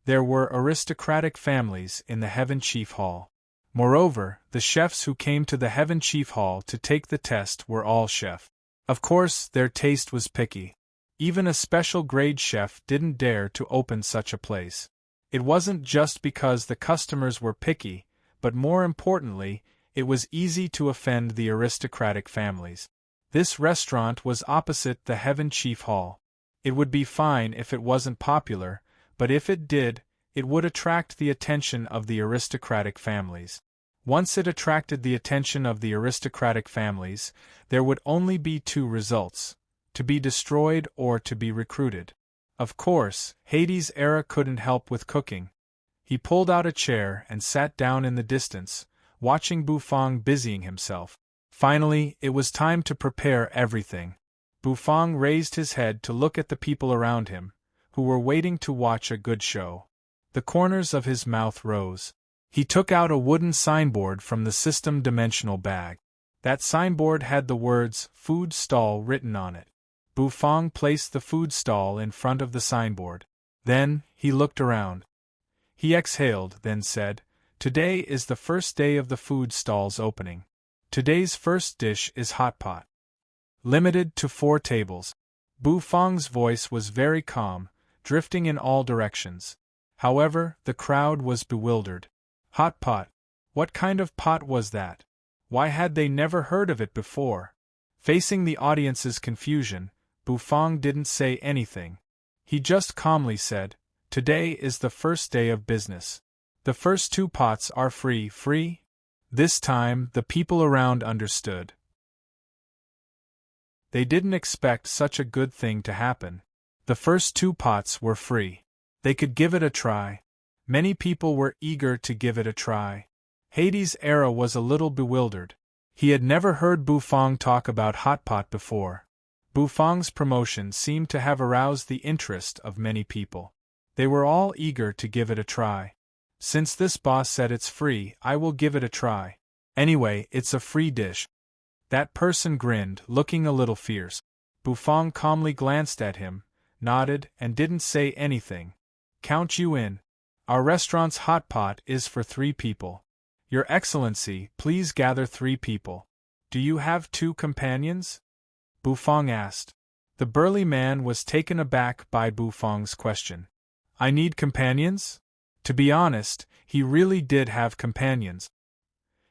there were aristocratic families in the Heaven Chief Hall. Moreover, the chefs who came to the Heaven Chief Hall to take the test were all chefs. Of course, their taste was picky. Even a special grade chef didn't dare to open such a place. It wasn't just because the customers were picky, but more importantly, it was easy to offend the aristocratic families. This restaurant was opposite the Heaven Chief Hall. It would be fine if it wasn't popular, but if it did, it would attract the attention of the aristocratic families. Once it attracted the attention of the aristocratic families, there would only be two results: to be destroyed or to be recruited. Of course, Hades Era couldn't help with cooking. He pulled out a chair and sat down in the distance, watching Bufang busying himself. Finally, it was time to prepare everything. Bufang raised his head to look at the people around him, who were waiting to watch a good show. The corners of his mouth rose. He took out a wooden signboard from the system dimensional bag. That signboard had the words "Food Stall" written on it. Bufang placed the food stall in front of the signboard. Then, he looked around. He exhaled, then said, "Today is the first day of the food stall's opening. Today's first dish is hot pot. Limited to 4 tables." Bufang's voice was very calm, drifting in all directions. However, the crowd was bewildered. Hot pot? What kind of pot was that? Why had they never heard of it before? Facing the audience's confusion, Bufang didn't say anything. He just calmly said, "Today is the first day of business. The first 2 pots are free. This time, the people around understood. They didn't expect such a good thing to happen. The first 2 pots were free. They could give it a try. Many people were eager to give it a try. Hades Era was a little bewildered. He had never heard Bufang talk about hot pot before. Bufang's promotion seemed to have aroused the interest of many people. They were all eager to give it a try. Since this boss said it's free, I will give it a try. Anyway, it's a free dish. That person grinned, looking a little fierce. Bufang calmly glanced at him, nodded, and didn't say anything. Count you in. Our restaurant's hot pot is for 3 people. Your Excellency, please gather 3 people. Do you have 2 companions? Bufang asked. The burly man was taken aback by Bufang's question. I need companions? To be honest, he really did have companions.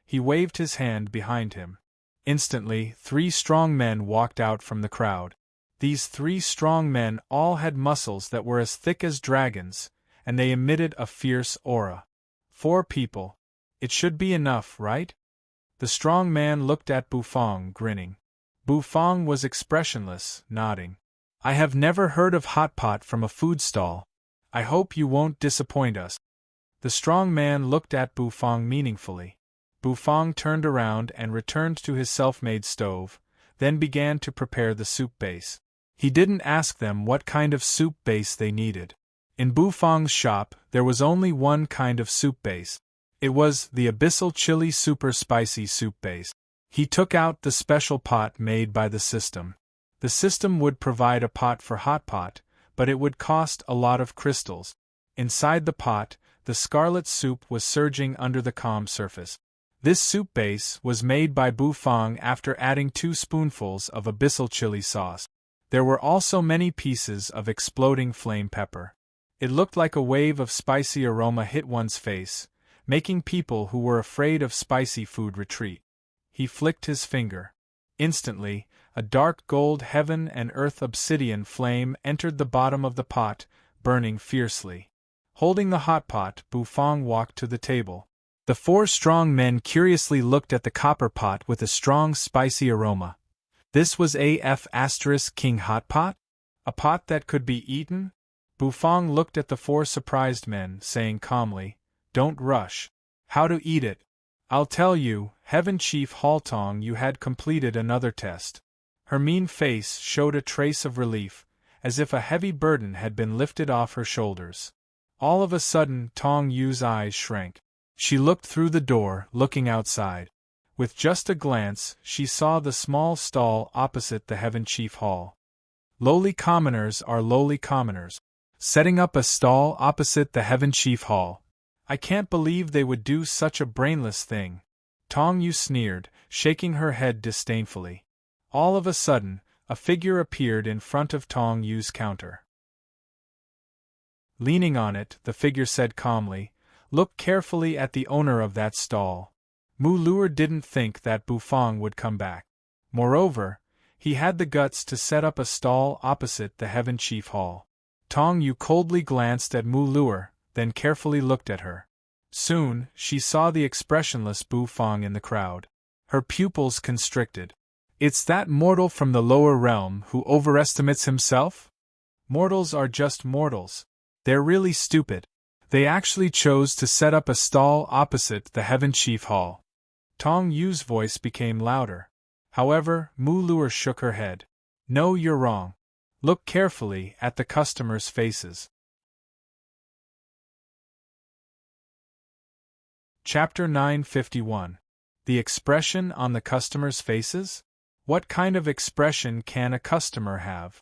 He waved his hand behind him. Instantly, 3 strong men walked out from the crowd. These 3 strong men all had muscles that were as thick as dragons, and they emitted a fierce aura. 4 people. It should be enough, right? The strong man looked at Bufang, grinning. Bufang was expressionless, nodding. I have never heard of hot pot from a food stall. I hope you won't disappoint us. The strong man looked at Bufang meaningfully. Bufang turned around and returned to his self-made stove, then began to prepare the soup base. He didn't ask them what kind of soup base they needed. In Bufang's shop, there was only one kind of soup base. It was the Abyssal Chili Super Spicy Soup Base. He took out the special pot made by the system. The system would provide a pot for hot pot, but it would cost a lot of crystals. Inside the pot, the scarlet soup was surging under the calm surface. This soup base was made by Bufang after adding 2 spoonfuls of abyssal chili sauce. There were also many pieces of exploding flame pepper. It looked like a wave of spicy aroma hit one's face, making people who were afraid of spicy food retreat. He flicked his finger. Instantly, a dark gold heaven and earth obsidian flame entered the bottom of the pot, burning fiercely. Holding the hot pot, Bufang walked to the table. The 4 strong men curiously looked at the copper pot with a strong spicy aroma. This was AF * King Hot Pot? A pot that could be eaten? Bufang looked at the 4 surprised men, saying calmly, Don't rush. How to eat it? I'll tell you, Heaven Chief Haltong, you had completed another test. Her mean face showed a trace of relief, as if a heavy burden had been lifted off her shoulders. All of a sudden, Tong Yu's eyes shrank. She looked through the door, looking outside. With just a glance, she saw the small stall opposite the Heaven Chief Hall. Lowly commoners are lowly commoners. Setting up a stall opposite the Heaven Chief Hall. I can't believe they would do such a brainless thing. Tong Yu sneered, shaking her head disdainfully. All of a sudden, a figure appeared in front of Tong Yu's counter. Leaning on it, the figure said calmly, Look carefully at the owner of that stall. Mu Luer didn't think that Bufang would come back. Moreover, he had the guts to set up a stall opposite the Heaven Chief Hall. Tong Yu coldly glanced at Mu Luer, then carefully looked at her. Soon, she saw the expressionless Bufang in the crowd. Her pupils constricted. It's that mortal from the lower realm who overestimates himself? Mortals are just mortals. They're really stupid. They actually chose to set up a stall opposite the Heaven Chief Hall. Tong Yu's voice became louder. However, Mu Luer shook her head. No, you're wrong. Look carefully at the customers' faces. Chapter 951. The expression on the customers' faces? What kind of expression can a customer have?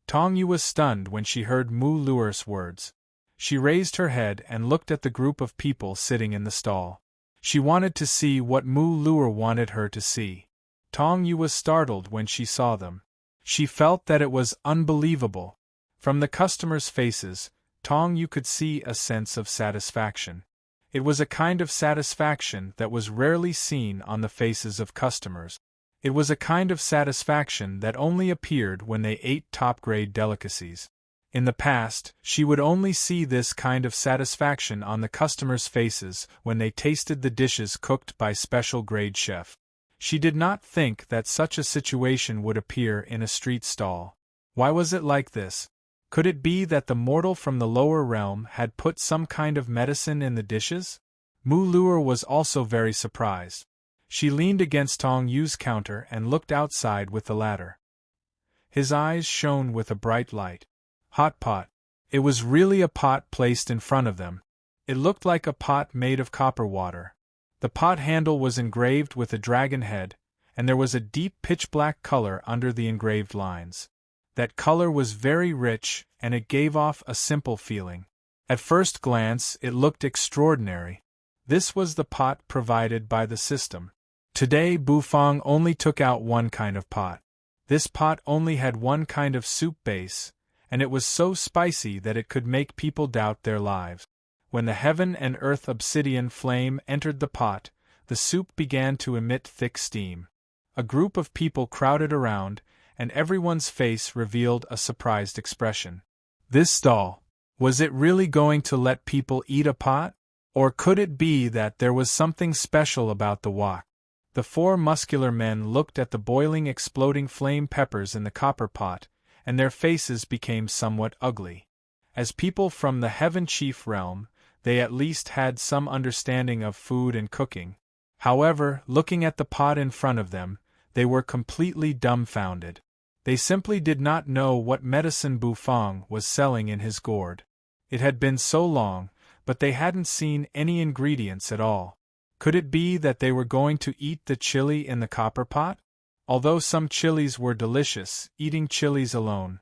Tong Yu was stunned when she heard Mu Luer's words. She raised her head and looked at the group of people sitting in the stall. She wanted to see what Mu Luer wanted her to see. Tong Yu was startled when she saw them. She felt that it was unbelievable. From the customers' faces, Tong Yu could see a sense of satisfaction. It was a kind of satisfaction that was rarely seen on the faces of customers. It was a kind of satisfaction that only appeared when they ate top-grade delicacies. In the past, she would only see this kind of satisfaction on the customers' faces when they tasted the dishes cooked by special-grade chef. She did not think that such a situation would appear in a street stall. Why was it like this? Could it be that the mortal from the lower realm had put some kind of medicine in the dishes? Mu Luer was also very surprised. She leaned against Tong Yu's counter and looked outside with the latter. His eyes shone with a bright light. Hot pot. It was really a pot placed in front of them. It looked like a pot made of copper water. The pot handle was engraved with a dragon head, and there was a deep pitch-black color under the engraved lines. That color was very rich, and it gave off a simple feeling. At first glance, it looked extraordinary. This was the pot provided by the system. Today Bufang only took out one kind of pot. This pot only had one kind of soup base, and it was so spicy that it could make people doubt their lives. When the heaven and earth obsidian flame entered the pot, the soup began to emit thick steam. A group of people crowded around, and everyone's face revealed a surprised expression. This stall, was it really going to let people eat a pot? Or could it be that there was something special about the wok? The four muscular men looked at the boiling exploding flame peppers in the copper pot, and their faces became somewhat ugly. As people from the Heaven Chief realm, they at least had some understanding of food and cooking. However, looking at the pot in front of them, they were completely dumbfounded. They simply did not know what medicine Bufang was selling in his gourd. It had been so long, but they hadn't seen any ingredients at all. Could it be that they were going to eat the chili in the copper pot? Although some chilies were delicious, eating chilies alone,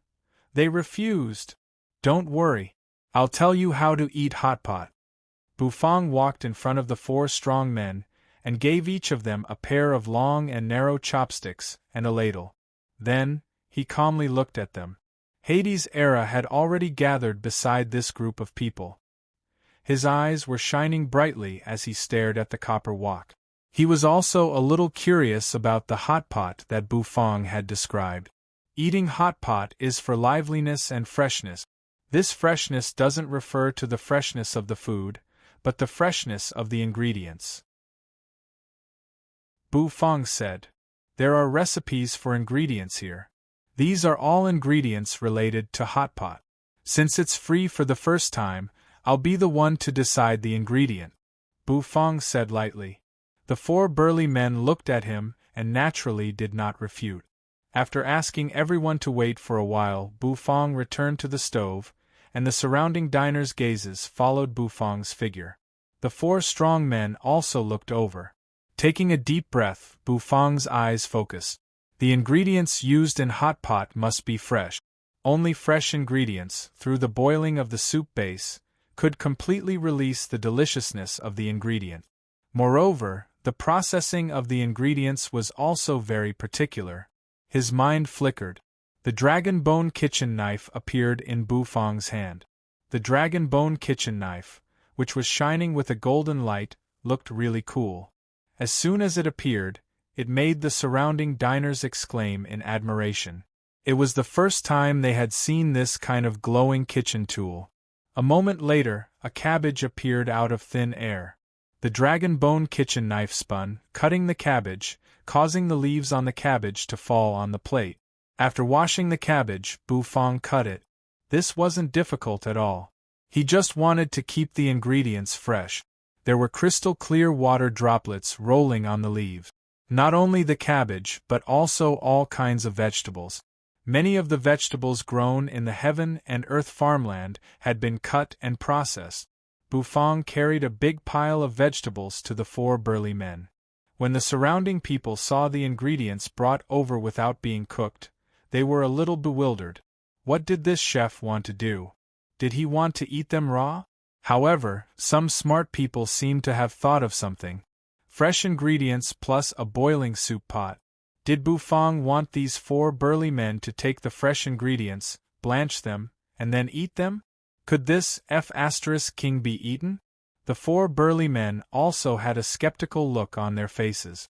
they refused. Don't worry, I'll tell you how to eat hot pot. Bufang walked in front of the four strong men, and gave each of them a pair of long and narrow chopsticks and a ladle. Then, he calmly looked at them. Hades' era had already gathered beside this group of people. His eyes were shining brightly as he stared at the copper wok. He was also a little curious about the hot pot that Bufang had described. Eating hot pot is for liveliness and freshness. This freshness doesn't refer to the freshness of the food, but the freshness of the ingredients. Bufang said, "There are recipes for ingredients here. These are all ingredients related to hot pot. Since it's free for the first time, I'll be the one to decide the ingredient," Bufang said lightly. The four burly men looked at him and naturally did not refute. After asking everyone to wait for a while, Bufang returned to the stove, and the surrounding diners' gazes followed Bufang's figure. The four strong men also looked over. Taking a deep breath, Bufang's eyes focused. The ingredients used in hot pot must be fresh. Only fresh ingredients, through the boiling of the soup base, could completely release the deliciousness of the ingredient. Moreover, the processing of the ingredients was also very particular. His mind flickered. The dragon bone kitchen knife appeared in Bufang's hand. The dragon bone kitchen knife, which was shining with a golden light, looked really cool. As soon as it appeared, it made the surrounding diners exclaim in admiration. It was the first time they had seen this kind of glowing kitchen tool. A moment later, a cabbage appeared out of thin air. The dragon bone kitchen knife spun, cutting the cabbage, causing the leaves on the cabbage to fall on the plate. After washing the cabbage, Bufang cut it. This wasn't difficult at all. He just wanted to keep the ingredients fresh. There were crystal clear water droplets rolling on the leaves. Not only the cabbage, but also all kinds of vegetables. Many of the vegetables grown in the heaven and earth farmland had been cut and processed. Bufang carried a big pile of vegetables to the four burly men. When the surrounding people saw the ingredients brought over without being cooked, they were a little bewildered. What did this chef want to do? Did he want to eat them raw? However, some smart people seemed to have thought of something. Fresh ingredients plus a boiling soup pot. Did Bufang want these four burly men to take the fresh ingredients, blanch them, and then eat them? Could this king be eaten? The four burly men also had a skeptical look on their faces.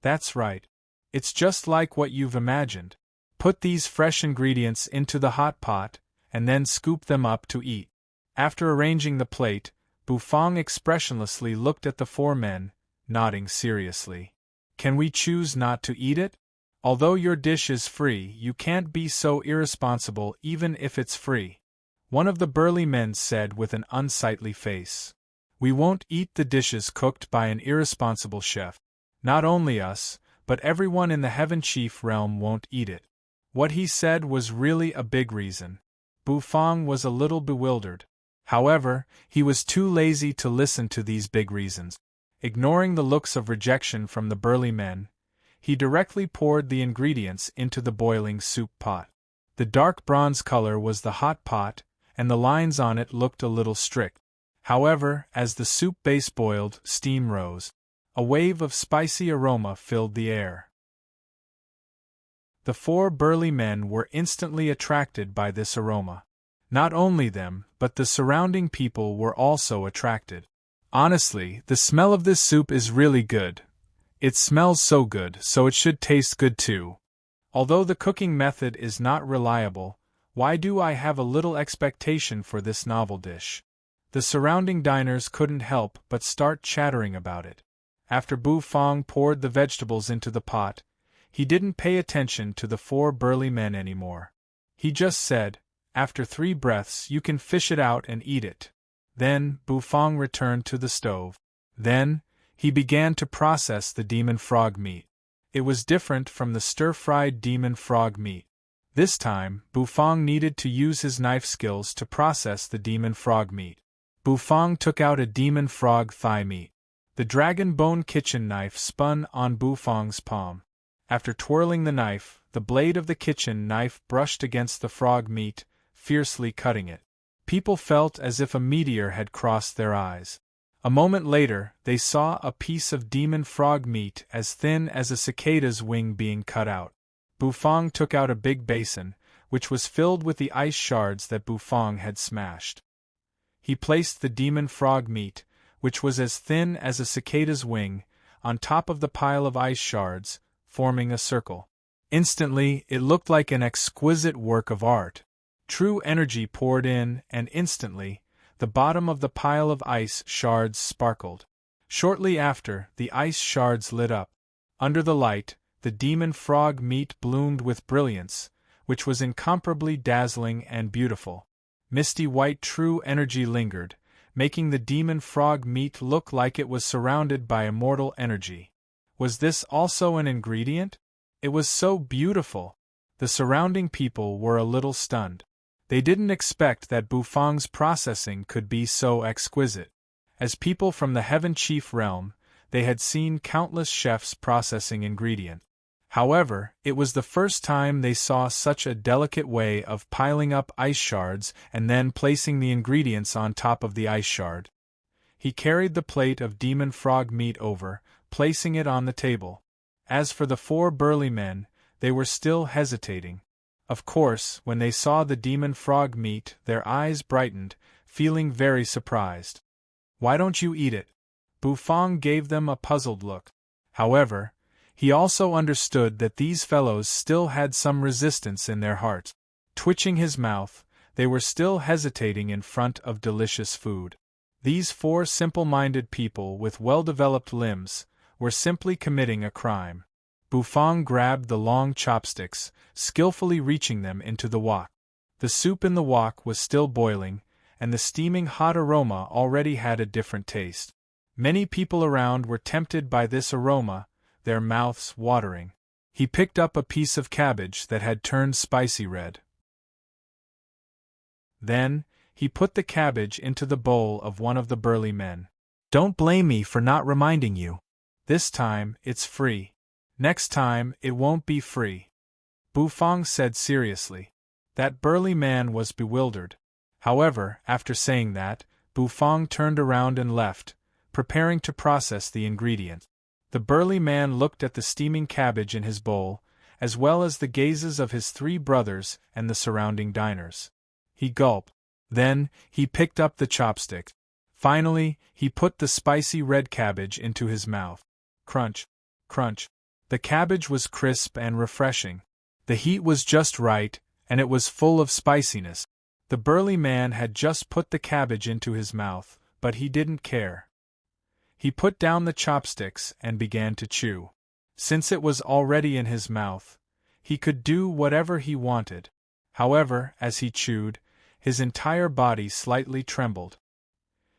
That's right. It's just like what you've imagined. Put these fresh ingredients into the hot pot, and then scoop them up to eat. After arranging the plate, Bufang expressionlessly looked at the four men, nodding seriously. Can we choose not to eat it? Although your dish is free, you can't be so irresponsible even if it's free. One of the burly men said with an unsightly face. We won't eat the dishes cooked by an irresponsible chef. Not only us, but everyone in the Heaven Chief realm won't eat it. What he said was really a big reason. Bufang was a little bewildered. However, he was too lazy to listen to these big reasons. Ignoring the looks of rejection from the burly men, he directly poured the ingredients into the boiling soup pot. The dark bronze color was the hot pot, and the lines on it looked a little strict. However, as the soup base boiled, steam rose. A wave of spicy aroma filled the air. The 4 burly men were instantly attracted by this aroma. Not only them, but the surrounding people were also attracted. Honestly, the smell of this soup is really good. It smells so good, so it should taste good too. Although the cooking method is not reliable, why do I have a little expectation for this novel dish? The surrounding diners couldn't help but start chattering about it. After Bu Fong poured the vegetables into the pot, he didn't pay attention to the 4 burly men anymore. He just said, "After 3 breaths you can fish it out and eat it." Then Bu Fong returned to the stove. Then he began to process the demon frog meat. It was different from the stir-fried demon frog meat. This time, Bu Fong needed to use his knife skills to process the demon frog meat. Bu Fong took out a demon frog thigh meat. The dragon bone kitchen knife spun on Bu Fong's palm. After twirling the knife, the blade of the kitchen knife brushed against the frog meat, fiercely cutting it. People felt as if a meteor had crossed their eyes. A moment later, they saw a piece of demon frog meat as thin as a cicada's wing being cut out. Bu Fong took out a big basin, which was filled with the ice shards that Bu Fong had smashed. He placed the demon frog meat, which was as thin as a cicada's wing, on top of the pile of ice shards, forming a circle. Instantly, it looked like an exquisite work of art. True energy poured in, and instantly, the bottom of the pile of ice shards sparkled. Shortly after, the ice shards lit up. Under the light, the demon frog meat bloomed with brilliance, which was incomparably dazzling and beautiful. Misty white true energy lingered, making the demon frog meat look like it was surrounded by immortal energy. Was this also an ingredient? It was so beautiful. The surrounding people were a little stunned. They didn't expect that Bu Fong's processing could be so exquisite. As people from the Heaven Chief realm, they had seen countless chefs processing ingredients. However, it was the first time they saw such a delicate way of piling up ice shards and then placing the ingredients on top of the ice shard. He carried the plate of demon frog meat over, placing it on the table. As for the 4 burly men, they were still hesitating. Of course, when they saw the demon frog meat, their eyes brightened, feeling very surprised. "Why don't you eat it?" Bu Fong gave them a puzzled look. However, he also understood that these fellows still had some resistance in their hearts. Twitching his mouth, they were still hesitating in front of delicious food. These 4 simple-minded people with well-developed limbs were simply committing a crime. Bu Fong grabbed the long chopsticks, skillfully reaching them into the wok. The soup in the wok was still boiling, and the steaming hot aroma already had a different taste. Many people around were tempted by this aroma, their mouths watering. He picked up a piece of cabbage that had turned spicy red. Then, he put the cabbage into the bowl of one of the burly men. "Don't blame me for not reminding you. This time, it's free. Next time, it won't be free," Bu Fong said seriously. That burly man was bewildered. However, after saying that, Bu Fong turned around and left, preparing to process the ingredient. The burly man looked at the steaming cabbage in his bowl, as well as the gazes of his 3 brothers and the surrounding diners. He gulped. Then, he picked up the chopstick. Finally, he put the spicy red cabbage into his mouth. Crunch, crunch. The cabbage was crisp and refreshing. The heat was just right, and it was full of spiciness. The burly man had just put the cabbage into his mouth, but he didn't care. He put down the chopsticks and began to chew. Since it was already in his mouth, he could do whatever he wanted. However, as he chewed, his entire body slightly trembled.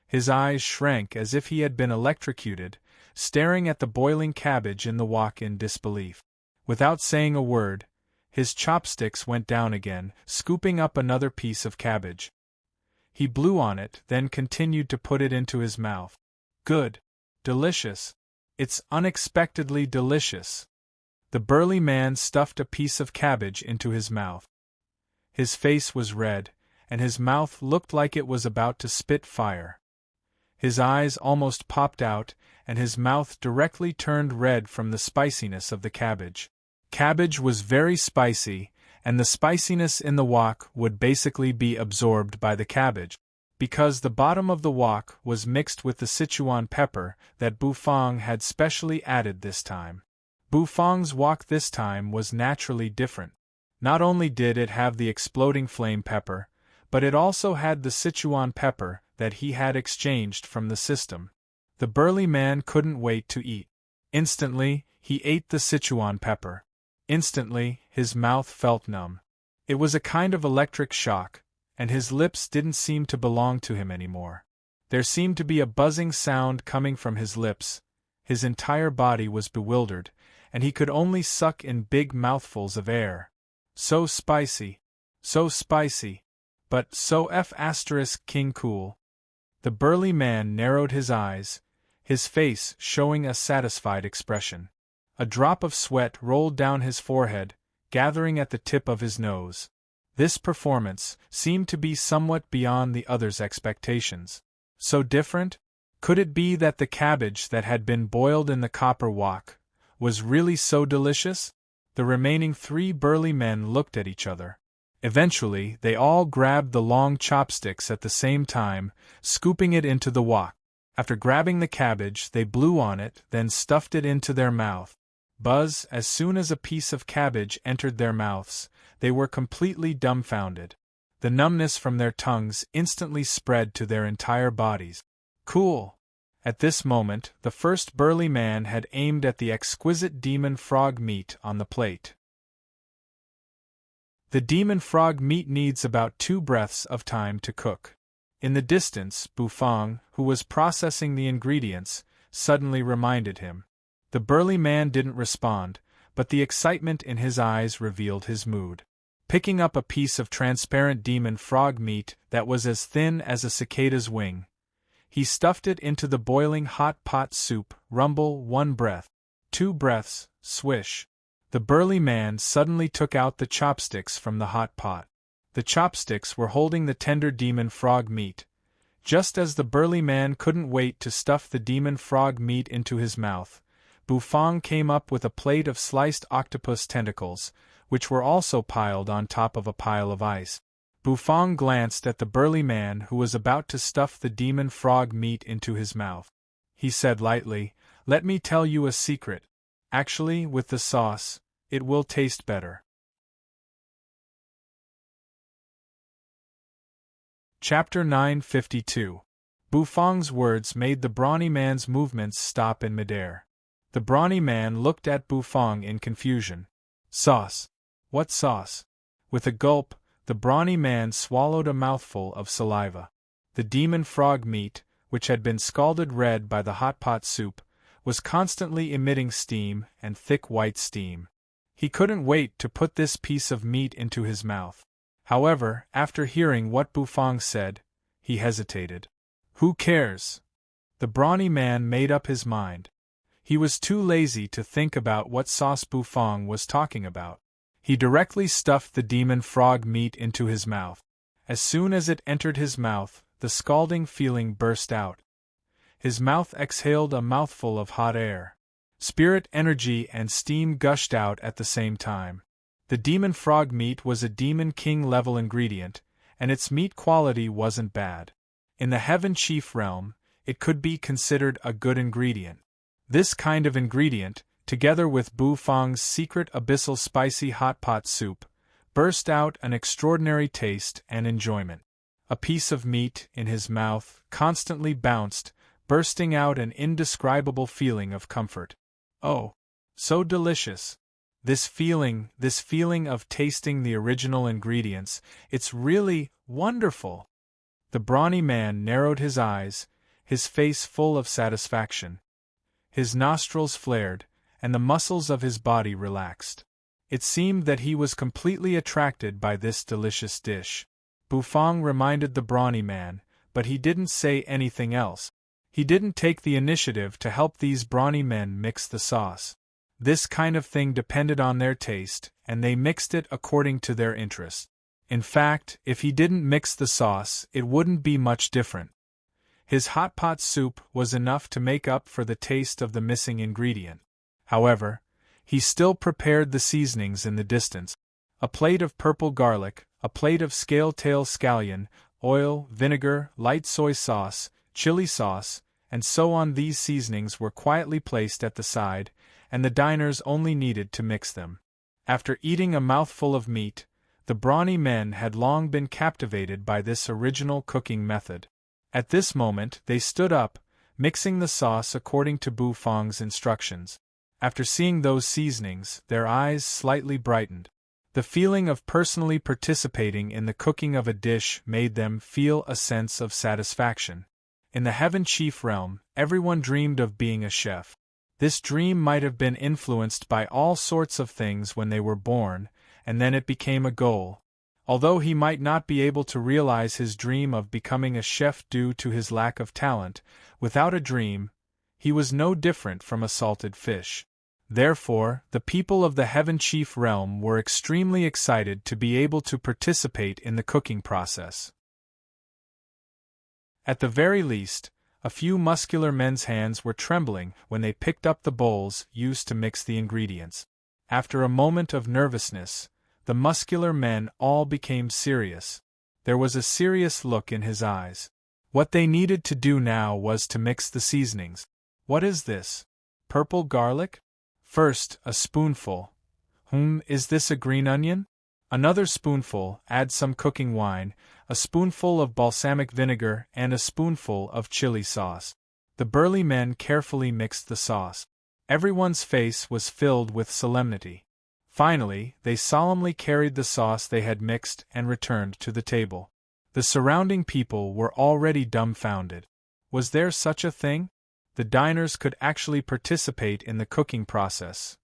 His eyes shrank as if he had been electrocuted, staring at the boiling cabbage in the wok in disbelief. Without saying a word, his chopsticks went down again, scooping up another piece of cabbage. He blew on it, then continued to put it into his mouth. Good. Delicious. It's unexpectedly delicious. The burly man stuffed a piece of cabbage into his mouth. His face was red, and his mouth looked like it was about to spit fire. His eyes almost popped out, and his mouth directly turned red from the spiciness of the cabbage. Cabbage was very spicy, and the spiciness in the wok would basically be absorbed by the cabbage, because the bottom of the wok was mixed with the Sichuan pepper that Bufang had specially added this time. Bufang's wok this time was naturally different. Not only did it have the exploding flame pepper, but it also had the Sichuan pepper that he had exchanged from the system. The burly man couldn't wait to eat. Instantly, he ate the Sichuan pepper. Instantly, his mouth felt numb. It was a kind of electric shock, and his lips didn't seem to belong to him anymore. There seemed to be a buzzing sound coming from his lips. His entire body was bewildered, and he could only suck in big mouthfuls of air. So spicy, but so king cool. The burly man narrowed his eyes, his face showing a satisfied expression. A drop of sweat rolled down his forehead, gathering at the tip of his nose. This performance seemed to be somewhat beyond the other's expectations. So different? Could it be that the cabbage that had been boiled in the copper wok was really so delicious? The remaining 3 burly men looked at each other. Eventually, they all grabbed the long chopsticks at the same time, scooping it into the wok. After grabbing the cabbage, they blew on it, then stuffed it into their mouth. Buzz, as soon as a piece of cabbage entered their mouths, they were completely dumbfounded. The numbness from their tongues instantly spread to their entire bodies. Cool! At this moment, the first burly man had aimed at the exquisite demon frog meat on the plate. The demon frog meat needs about 2 breaths of time to cook. In the distance, Bufang, who was processing the ingredients, suddenly reminded him. The burly man didn't respond, but the excitement in his eyes revealed his mood. Picking up a piece of transparent demon frog meat that was as thin as a cicada's wing, he stuffed it into the boiling hot pot soup. Rumble, 1 breath. 2 breaths, swish. The burly man suddenly took out the chopsticks from the hot pot. The chopsticks were holding the tender demon frog meat. Just as the burly man couldn't wait to stuff the demon frog meat into his mouth, Bufang came up with a plate of sliced octopus tentacles, which were also piled on top of a pile of ice. Bufang glanced at the burly man who was about to stuff the demon frog meat into his mouth. He said lightly, "Let me tell you a secret. Actually, with the sauce, it will taste better." Chapter 952. Bufang's words made the brawny man's movements stop in midair. The brawny man looked at Bufang in confusion. Sauce? What sauce? With a gulp, the brawny man swallowed a mouthful of saliva. The demon frog meat, which had been scalded red by the hot pot soup, was constantly emitting steam and thick white steam. He couldn't wait to put this piece of meat into his mouth. However, after hearing what Bufang said, he hesitated. Who cares? The brawny man made up his mind. He was too lazy to think about what sauce Bufang was talking about. He directly stuffed the demon frog meat into his mouth. As soon as it entered his mouth, the scalding feeling burst out. His mouth exhaled a mouthful of hot air. Spirit, energy, and steam gushed out at the same time. The demon frog meat was a demon king level ingredient, and its meat quality wasn't bad. In the Heaven Chief realm, it could be considered a good ingredient. This kind of ingredient, together with Bufang's secret abyssal spicy hot pot soup, burst out an extraordinary taste and enjoyment. A piece of meat in his mouth constantly bounced, bursting out an indescribable feeling of comfort. Oh, so delicious! This feeling of tasting the original ingredients, it's really wonderful! The brawny man narrowed his eyes, his face full of satisfaction. His nostrils flared, and the muscles of his body relaxed. It seemed that he was completely attracted by this delicious dish. Bufang reminded the brawny man, but he didn't say anything else. He didn't take the initiative to help these brawny men mix the sauce. This kind of thing depended on their taste, and they mixed it according to their interest. In fact, if he didn't mix the sauce, it wouldn't be much different. His hot pot soup was enough to make up for the taste of the missing ingredient. However, he still prepared the seasonings in the distance. A plate of purple garlic, a plate of scale-tail scallion, oil, vinegar, light soy sauce, chili sauce, and so on. These seasonings were quietly placed at the side, and the diners only needed to mix them. After eating a mouthful of meat, the brawny men had long been captivated by this original cooking method. At this moment they stood up, mixing the sauce according to Bu Fang's instructions. After seeing those seasonings, their eyes slightly brightened. The feeling of personally participating in the cooking of a dish made them feel a sense of satisfaction. In the Heaven Chief realm, everyone dreamed of being a chef. This dream might have been influenced by all sorts of things when they were born, and then it became a goal. Although he might not be able to realize his dream of becoming a chef due to his lack of talent, without a dream, he was no different from a salted fish. Therefore, the people of the Heaven Chief realm were extremely excited to be able to participate in the cooking process. At the very least, a few muscular men's hands were trembling when they picked up the bowls used to mix the ingredients. After a moment of nervousness, the muscular men all became serious. There was a serious look in his eyes. What they needed to do now was to mix the seasonings. What is this? Purple garlic? First, a spoonful. Is this a green onion? Another spoonful, add some cooking wine, a spoonful of balsamic vinegar, and a spoonful of chili sauce. The burly men carefully mixed the sauce. Everyone's face was filled with solemnity. Finally, they solemnly carried the sauce they had mixed and returned to the table. The surrounding people were already dumbfounded. Was there such a thing? The diners could actually participate in the cooking process.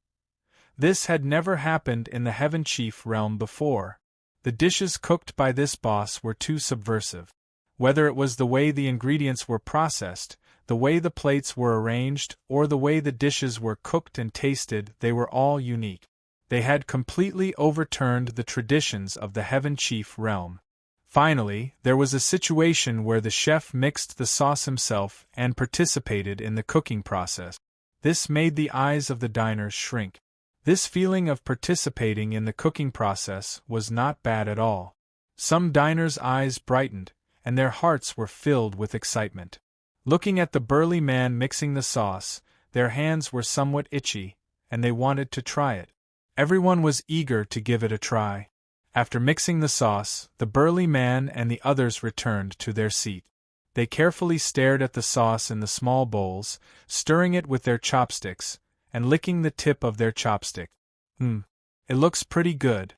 This had never happened in the Heaven Chief realm before. The dishes cooked by this boss were too subversive. Whether it was the way the ingredients were processed, the way the plates were arranged, or the way the dishes were cooked and tasted, they were all unique. They had completely overturned the traditions of the Heaven Chief realm. Finally, there was a situation where the chef mixed the sauce himself and participated in the cooking process. This made the eyes of the diners shrink. This feeling of participating in the cooking process was not bad at all. Some diners' eyes brightened, and their hearts were filled with excitement. Looking at the burly man mixing the sauce, their hands were somewhat itchy, and they wanted to try it. Everyone was eager to give it a try. After mixing the sauce, the burly man and the others returned to their seat. They carefully stared at the sauce in the small bowls, stirring it with their chopsticks, and licking the tip of their chopstick. It looks pretty good.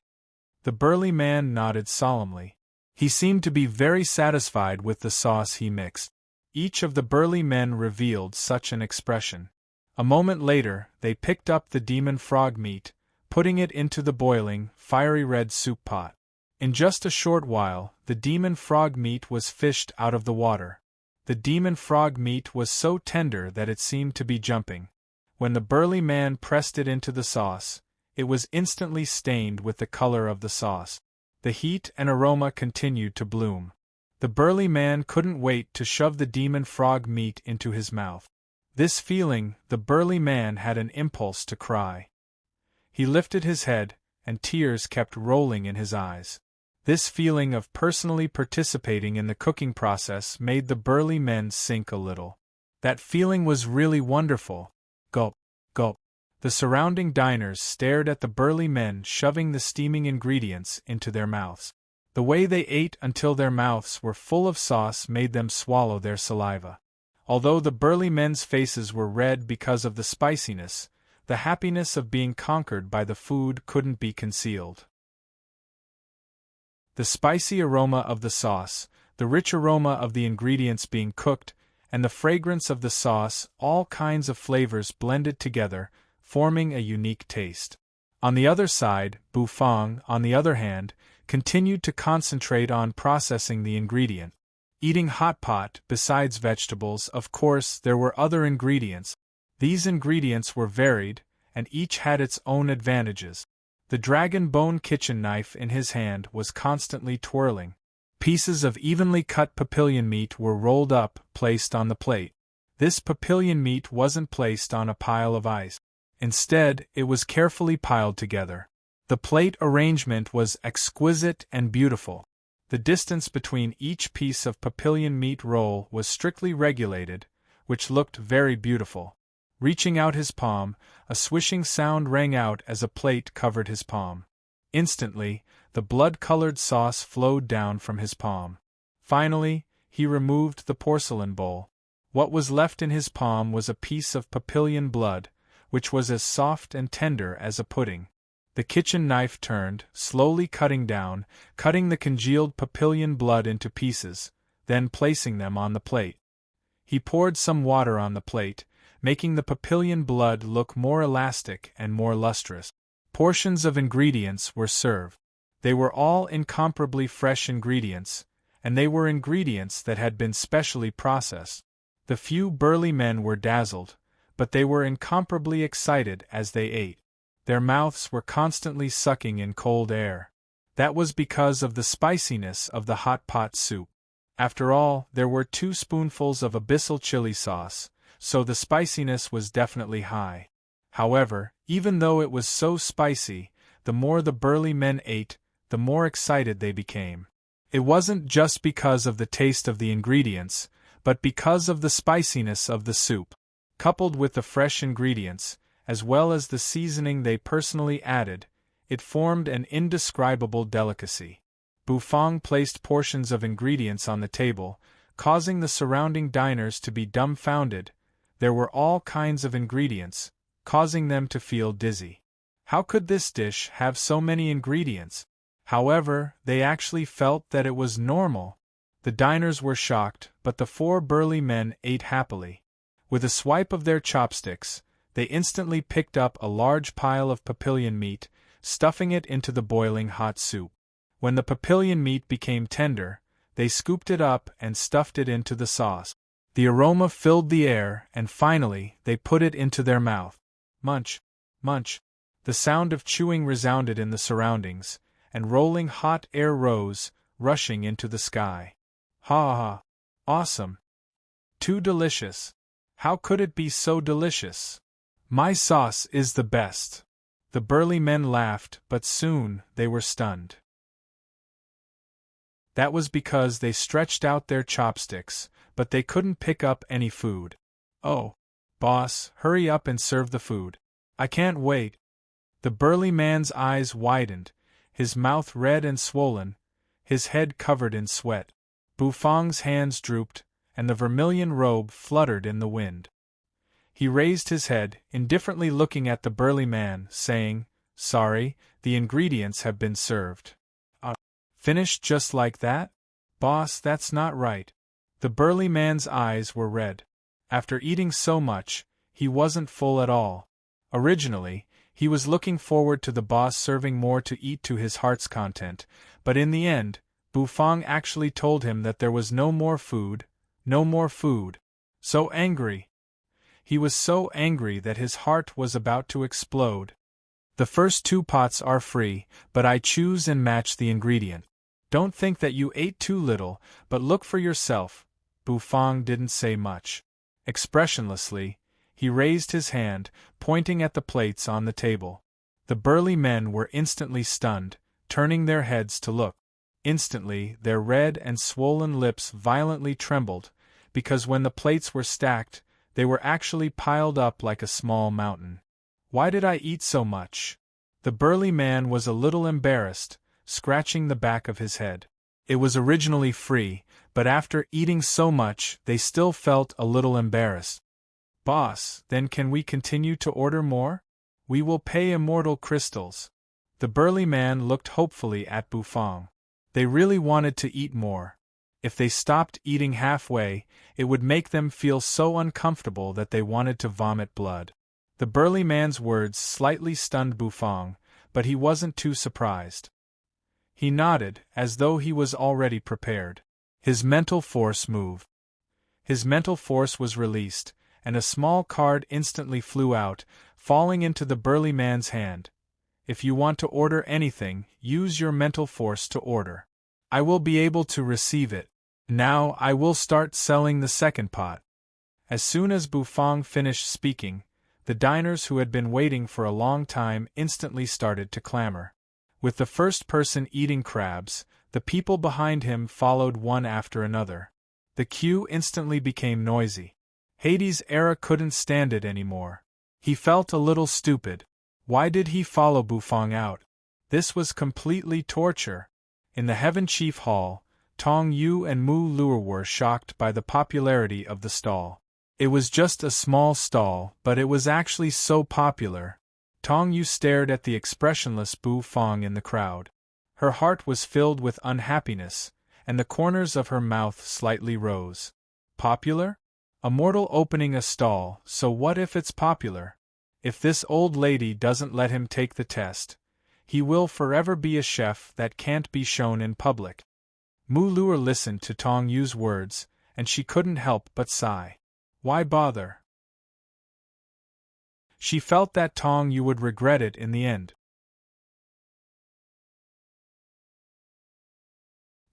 The burly man nodded solemnly. He seemed to be very satisfied with the sauce he mixed. Each of the burly men revealed such an expression. A moment later, they picked up the demon frog meat, putting it into the boiling, fiery red soup pot. In just a short while, the demon frog meat was fished out of the water. The demon frog meat was so tender that it seemed to be jumping. When the burly man pressed it into the sauce, it was instantly stained with the color of the sauce. The heat and aroma continued to bloom. The burly man couldn't wait to shove the demon frog meat into his mouth. This feeling, the burly man had an impulse to cry. He lifted his head, and tears kept rolling in his eyes. This feeling of personally participating in the cooking process made the burly men sink a little. That feeling was really wonderful. Gulp, gulp. The surrounding diners stared at the burly men shoving the steaming ingredients into their mouths. The way they ate until their mouths were full of sauce made them swallow their saliva. Although the burly men's faces were red because of the spiciness, the happiness of being conquered by the food couldn't be concealed. The spicy aroma of the sauce, the rich aroma of the ingredients being cooked, and the fragrance of the sauce, all kinds of flavors blended together, forming a unique taste. On the other side, Bu Fang, on the other hand, continued to concentrate on processing the ingredient. Eating hot pot, besides vegetables, of course, there were other ingredients. These ingredients were varied, and each had its own advantages. The dragon bone kitchen knife in his hand was constantly twirling. Pieces of evenly cut papillion meat were rolled up, placed on the plate. This papillion meat wasn't placed on a pile of ice. Instead, it was carefully piled together. The plate arrangement was exquisite and beautiful. The distance between each piece of papillion meat roll was strictly regulated, which looked very beautiful. Reaching out his palm, a swishing sound rang out as a plate covered his palm. Instantly, the blood-colored sauce flowed down from his palm. Finally, he removed the porcelain bowl. What was left in his palm was a piece of papillion blood, which was as soft and tender as a pudding. The kitchen knife turned, slowly cutting the congealed papillion blood into pieces, then placing them on the plate. He poured some water on the plate, making the papillion blood look more elastic and more lustrous. Portions of ingredients were served. They were all incomparably fresh ingredients, and they were ingredients that had been specially processed. The few burly men were dazzled, but they were incomparably excited as they ate. Their mouths were constantly sucking in cold air. That was because of the spiciness of the hot pot soup. After all, there were 2 spoonfuls of abyssal chili sauce, so the spiciness was definitely high. However, even though it was so spicy, the more the burly men ate, the more excited they became. It wasn't just because of the taste of the ingredients, but because of the spiciness of the soup. Coupled with the fresh ingredients, as well as the seasoning they personally added, it formed an indescribable delicacy. Bufang placed portions of ingredients on the table, causing the surrounding diners to be dumbfounded. There were all kinds of ingredients, causing them to feel dizzy. How could this dish have so many ingredients? However, they actually felt that it was normal. The diners were shocked, but the 4 burly men ate happily. With a swipe of their chopsticks, they instantly picked up a large pile of papillion meat, stuffing it into the boiling hot soup. When the papillion meat became tender, they scooped it up and stuffed it into the sauce. The aroma filled the air, and finally, they put it into their mouth. Munch, munch. The sound of chewing resounded in the surroundings, and rolling hot air rose, rushing into the sky. Ha ha! Awesome! Too delicious! How could it be so delicious? My sauce is the best! The burly men laughed, but soon they were stunned. That was because they stretched out their chopsticks, but they couldn't pick up any food. Oh, boss, hurry up and serve the food. I can't wait. The burly man's eyes widened, his mouth red and swollen, his head covered in sweat. Bufang's hands drooped, and the vermilion robe fluttered in the wind. He raised his head, indifferently looking at the burly man, saying, "Sorry, the ingredients have been served." Finished just like that? Boss, that's not right. The burly man's eyes were red. After eating so much, he wasn't full at all. Originally, he was looking forward to the boss serving more to eat to his heart's content, but in the end, Bufang actually told him that there was no more food, no more food. So angry. He was so angry that his heart was about to explode. The first 2 pots are free, but I choose and match the ingredient. Don't think that you ate too little, but look for yourself. Bufang didn't say much. Expressionlessly, he raised his hand, pointing at the plates on the table. The burly men were instantly stunned, turning their heads to look. Instantly, their red and swollen lips violently trembled, because when the plates were stacked, they were actually piled up like a small mountain. Why did I eat so much? The burly man was a little embarrassed, scratching the back of his head. It was originally free, but after eating so much, they still felt a little embarrassed. Boss, then can we continue to order more? We will pay immortal crystals. The burly man looked hopefully at Bufang. They really wanted to eat more. If they stopped eating halfway, it would make them feel so uncomfortable that they wanted to vomit blood. The burly man's words slightly stunned Bufang, but he wasn't too surprised. He nodded, as though he was already prepared. His mental force moved. His mental force was released, and a small card instantly flew out, falling into the burly man's hand. If you want to order anything, use your mental force to order. I will be able to receive it. Now I will start selling the second pot." As soon as Bufang finished speaking, the diners who had been waiting for a long time instantly started to clamor. With the first person eating crabs, the people behind him followed one after another. The queue instantly became noisy. Hades' era couldn't stand it anymore. He felt a little stupid. Why did he follow Bufang out? This was completely torture. In the Heaven Chief Hall, Tong Yu and Mu Luo were shocked by the popularity of the stall. It was just a small stall, but it was actually so popular. Tong Yu stared at the expressionless Bufang in the crowd. Her heart was filled with unhappiness, and the corners of her mouth slightly rose. Popular? A mortal opening a stall, so what if it's popular? If this old lady doesn't let him take the test, he will forever be a chef that can't be shown in public. Mu Luo listened to Tong Yu's words, and she couldn't help but sigh. Why bother? She felt that Tong Yu would regret it in the end.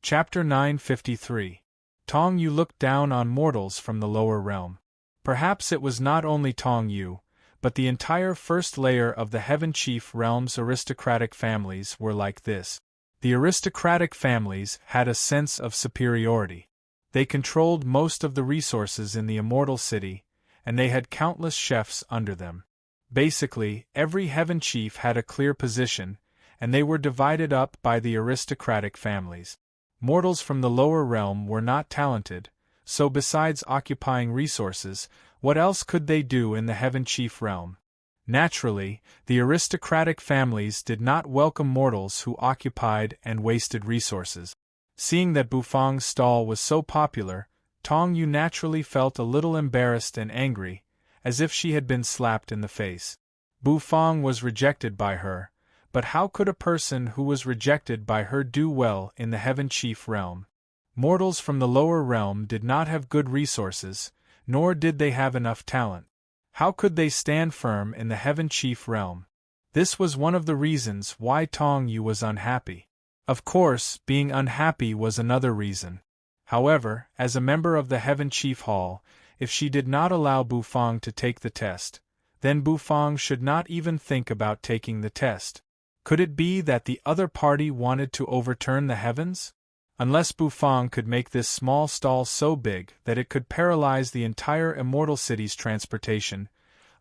Chapter 953. Tong Yu looked down on mortals from the lower realm. Perhaps it was not only Tong Yu, but the entire first layer of the Heaven Chief realm's aristocratic families were like this. The aristocratic families had a sense of superiority. They controlled most of the resources in the immortal city, and they had countless chefs under them. Basically, every Heaven Chief had a clear position, and they were divided up by the aristocratic families. Mortals from the lower realm were not talented, so besides occupying resources, what else could they do in the Heaven Chief realm? Naturally, the aristocratic families did not welcome mortals who occupied and wasted resources. Seeing that Bufang's stall was so popular, Tong Yu naturally felt a little embarrassed and angry, as if she had been slapped in the face. Bufang was rejected by her, but how could a person who was rejected by her do well in the Heaven Chief realm? Mortals from the lower realm did not have good resources, nor did they have enough talent. How could they stand firm in the Heaven Chief realm? This was one of the reasons why Tong Yu was unhappy. Of course, being unhappy was another reason. However, as a member of the Heaven Chief Hall, if she did not allow Bufang to take the test, then Bufang should not even think about taking the test. Could it be that the other party wanted to overturn the heavens? Unless Bufang could make this small stall so big that it could paralyze the entire immortal city's transportation.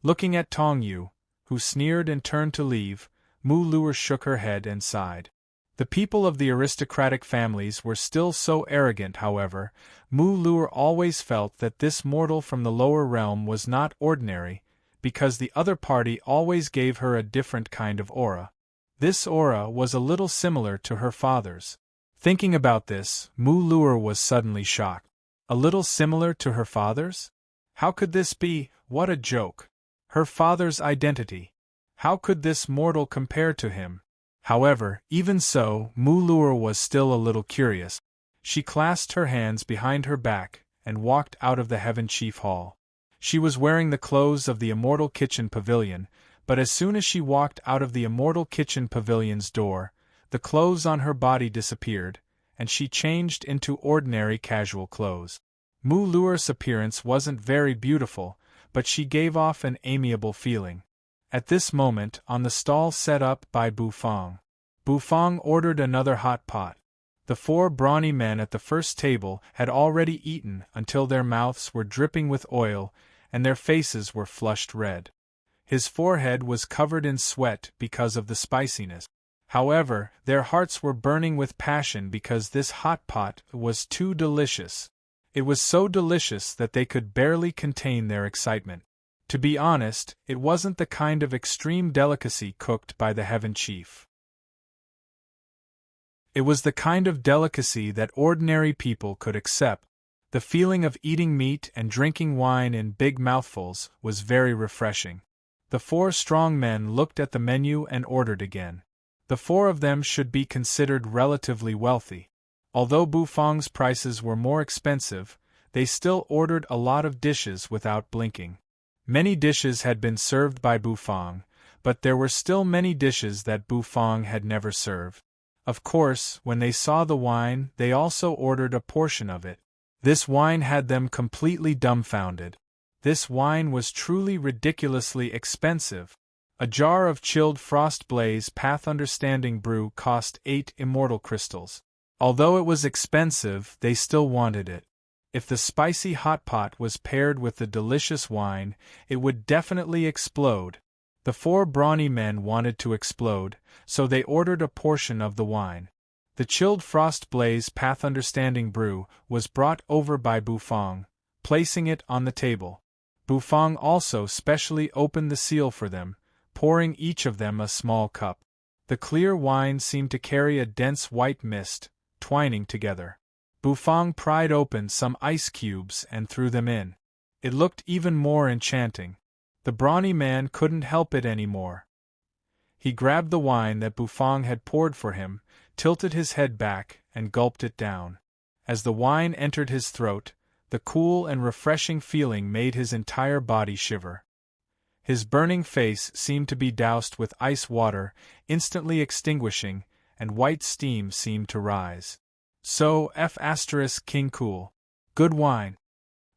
Looking at Tong Yu, who sneered and turned to leave, Mu Luo shook her head and sighed. The people of the aristocratic families were still so arrogant, however. Mu Luo always felt that this mortal from the lower realm was not ordinary, because the other party always gave her a different kind of aura. This aura was a little similar to her father's. Thinking about this, Mu Luo was suddenly shocked. A little similar to her father's? How could this be? What a joke! Her father's identity. How could this mortal compare to him? However, even so, Mu Luo was still a little curious. She clasped her hands behind her back and walked out of the Heaven Chief Hall. She was wearing the clothes of the Immortal Kitchen Pavilion, but as soon as she walked out of the Immortal Kitchen Pavilion's door, the clothes on her body disappeared, and she changed into ordinary casual clothes. Mu Luo's appearance wasn't very beautiful, but she gave off an amiable feeling. At this moment, on the stall set up by Bufang, Bufang ordered another hot pot. The 4 brawny men at the first table had already eaten until their mouths were dripping with oil and their faces were flushed red. His forehead was covered in sweat because of the spiciness. However, their hearts were burning with passion because this hot pot was too delicious. It was so delicious that they could barely contain their excitement. To be honest, it wasn't the kind of extreme delicacy cooked by the Heaven Chief. It was the kind of delicacy that ordinary people could accept. The feeling of eating meat and drinking wine in big mouthfuls was very refreshing. The 4 strong men looked at the menu and ordered again. The 4 of them should be considered relatively wealthy. Although Bufang's prices were more expensive, they still ordered a lot of dishes without blinking. Many dishes had been served by Bufang, but there were still many dishes that Bufang had never served. Of course, when they saw the wine, they also ordered a portion of it. This wine had them completely dumbfounded. This wine was truly ridiculously expensive. A jar of chilled frost blaze path understanding brew cost 8 immortal crystals. Although it was expensive, they still wanted it. If the spicy hot pot was paired with the delicious wine, it would definitely explode. The 4 brawny men wanted to explode, so they ordered a portion of the wine. The chilled frost blaze path understanding brew was brought over by Bufang, placing it on the table. Bufang also specially opened the seal for them, pouring each of them a small cup. The clear wine seemed to carry a dense white mist, twining together. Bufang pried open some ice cubes and threw them in. It looked even more enchanting. The brawny man couldn't help it anymore. He grabbed the wine that Bufang had poured for him, tilted his head back, and gulped it down. As the wine entered his throat, the cool and refreshing feeling made his entire body shiver. His burning face seemed to be doused with ice water, instantly extinguishing, and white steam seemed to rise. So, King cool. Good wine.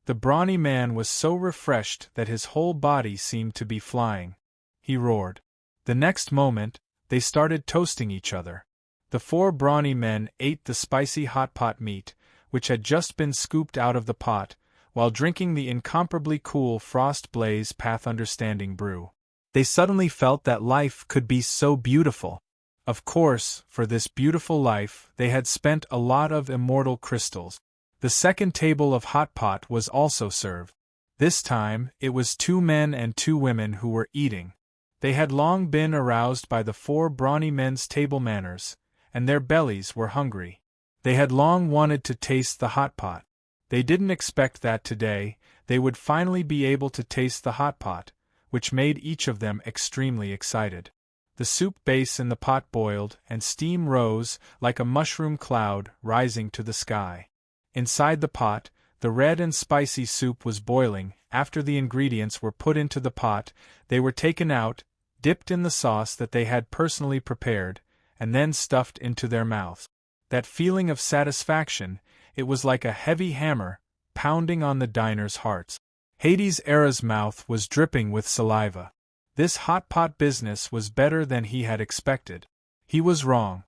The brawny man was so refreshed that his whole body seemed to be flying. He roared. The next moment, they started toasting each other. The 4 brawny men ate the spicy hot pot meat, which had just been scooped out of the pot, while drinking the incomparably cool frost blaze path understanding brew. They suddenly felt that life could be so beautiful. Of course, for this beautiful life, they had spent a lot of immortal crystals. The second table of hot pot was also served. This time, it was 2 men and 2 women who were eating. They had long been aroused by the 4 brawny men's table manners, and their bellies were hungry. They had long wanted to taste the hot pot. They didn't expect that today they would finally be able to taste the hot pot, which made each of them extremely excited. The soup base in the pot boiled, and steam rose like a mushroom cloud rising to the sky. Inside the pot, the red and spicy soup was boiling. After the ingredients were put into the pot, they were taken out, dipped in the sauce that they had personally prepared, and then stuffed into their mouths. That feeling of satisfaction, it was like a heavy hammer, pounding on the diners' hearts. Hades' mouth was dripping with saliva. This hot pot business was better than he had expected. He was wrong.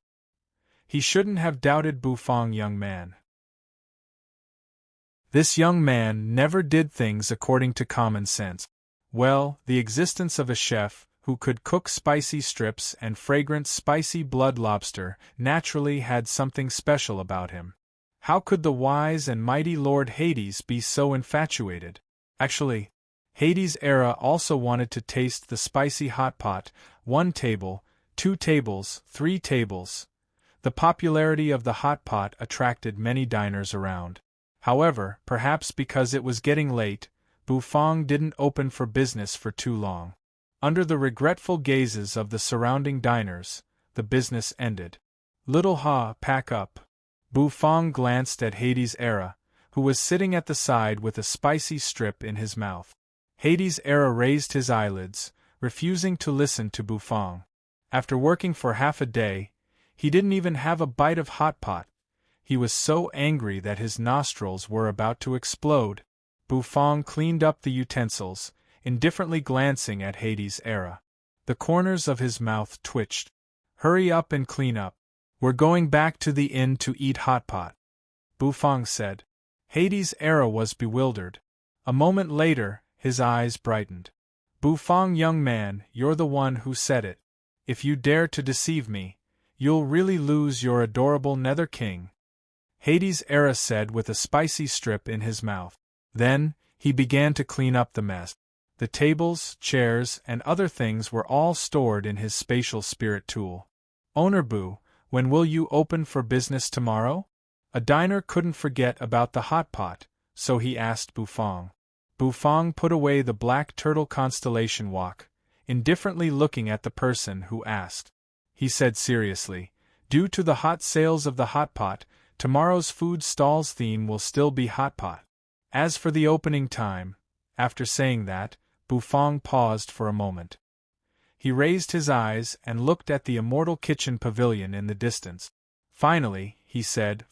He shouldn't have doubted Bufang young man. This young man never did things according to common sense. Well, the existence of a chef who could cook spicy strips and fragrant spicy blood lobster naturally had something special about him. How could the wise and mighty Lord Hades be so infatuated? Actually, Hades' also wanted to taste the spicy hot pot. 1 table, 2 tables, 3 tables. The popularity of the hot pot attracted many diners around. However, perhaps because it was getting late, Bufang didn't open for business for too long. Under the regretful gazes of the surrounding diners, the business ended. Little Ha, pack up. Bufang glanced at Hades' who was sitting at the side with a spicy strip in his mouth. Hades' raised his eyelids, refusing to listen to Bufang. After working for half a day, he didn't even have a bite of hot pot. He was so angry that his nostrils were about to explode. Bufang cleaned up the utensils, indifferently glancing at Hades' The corners of his mouth twitched. Hurry up and clean up. We're going back to the inn to eat hot pot, Bufang said. Hades' was bewildered. A moment later, his eyes brightened. Bufang young man, you're the one who said it. If you dare to deceive me, you'll really lose your adorable Nether King. Hades' said with a spicy strip in his mouth. Then, he began to clean up the mess. The tables, chairs, and other things were all stored in his spatial spirit tool. Owner Boo, when will you open for business tomorrow? A diner couldn't forget about the hot pot, so he asked Bufang. Bufang put away the black turtle constellation walk, indifferently looking at the person who asked. He said seriously, due to the hot sales of the hot pot, tomorrow's food stall's theme will still be hot pot. As for the opening time, after saying that, Bufang paused for a moment. He raised his eyes and looked at the immortal kitchen pavilion in the distance. Finally, he said,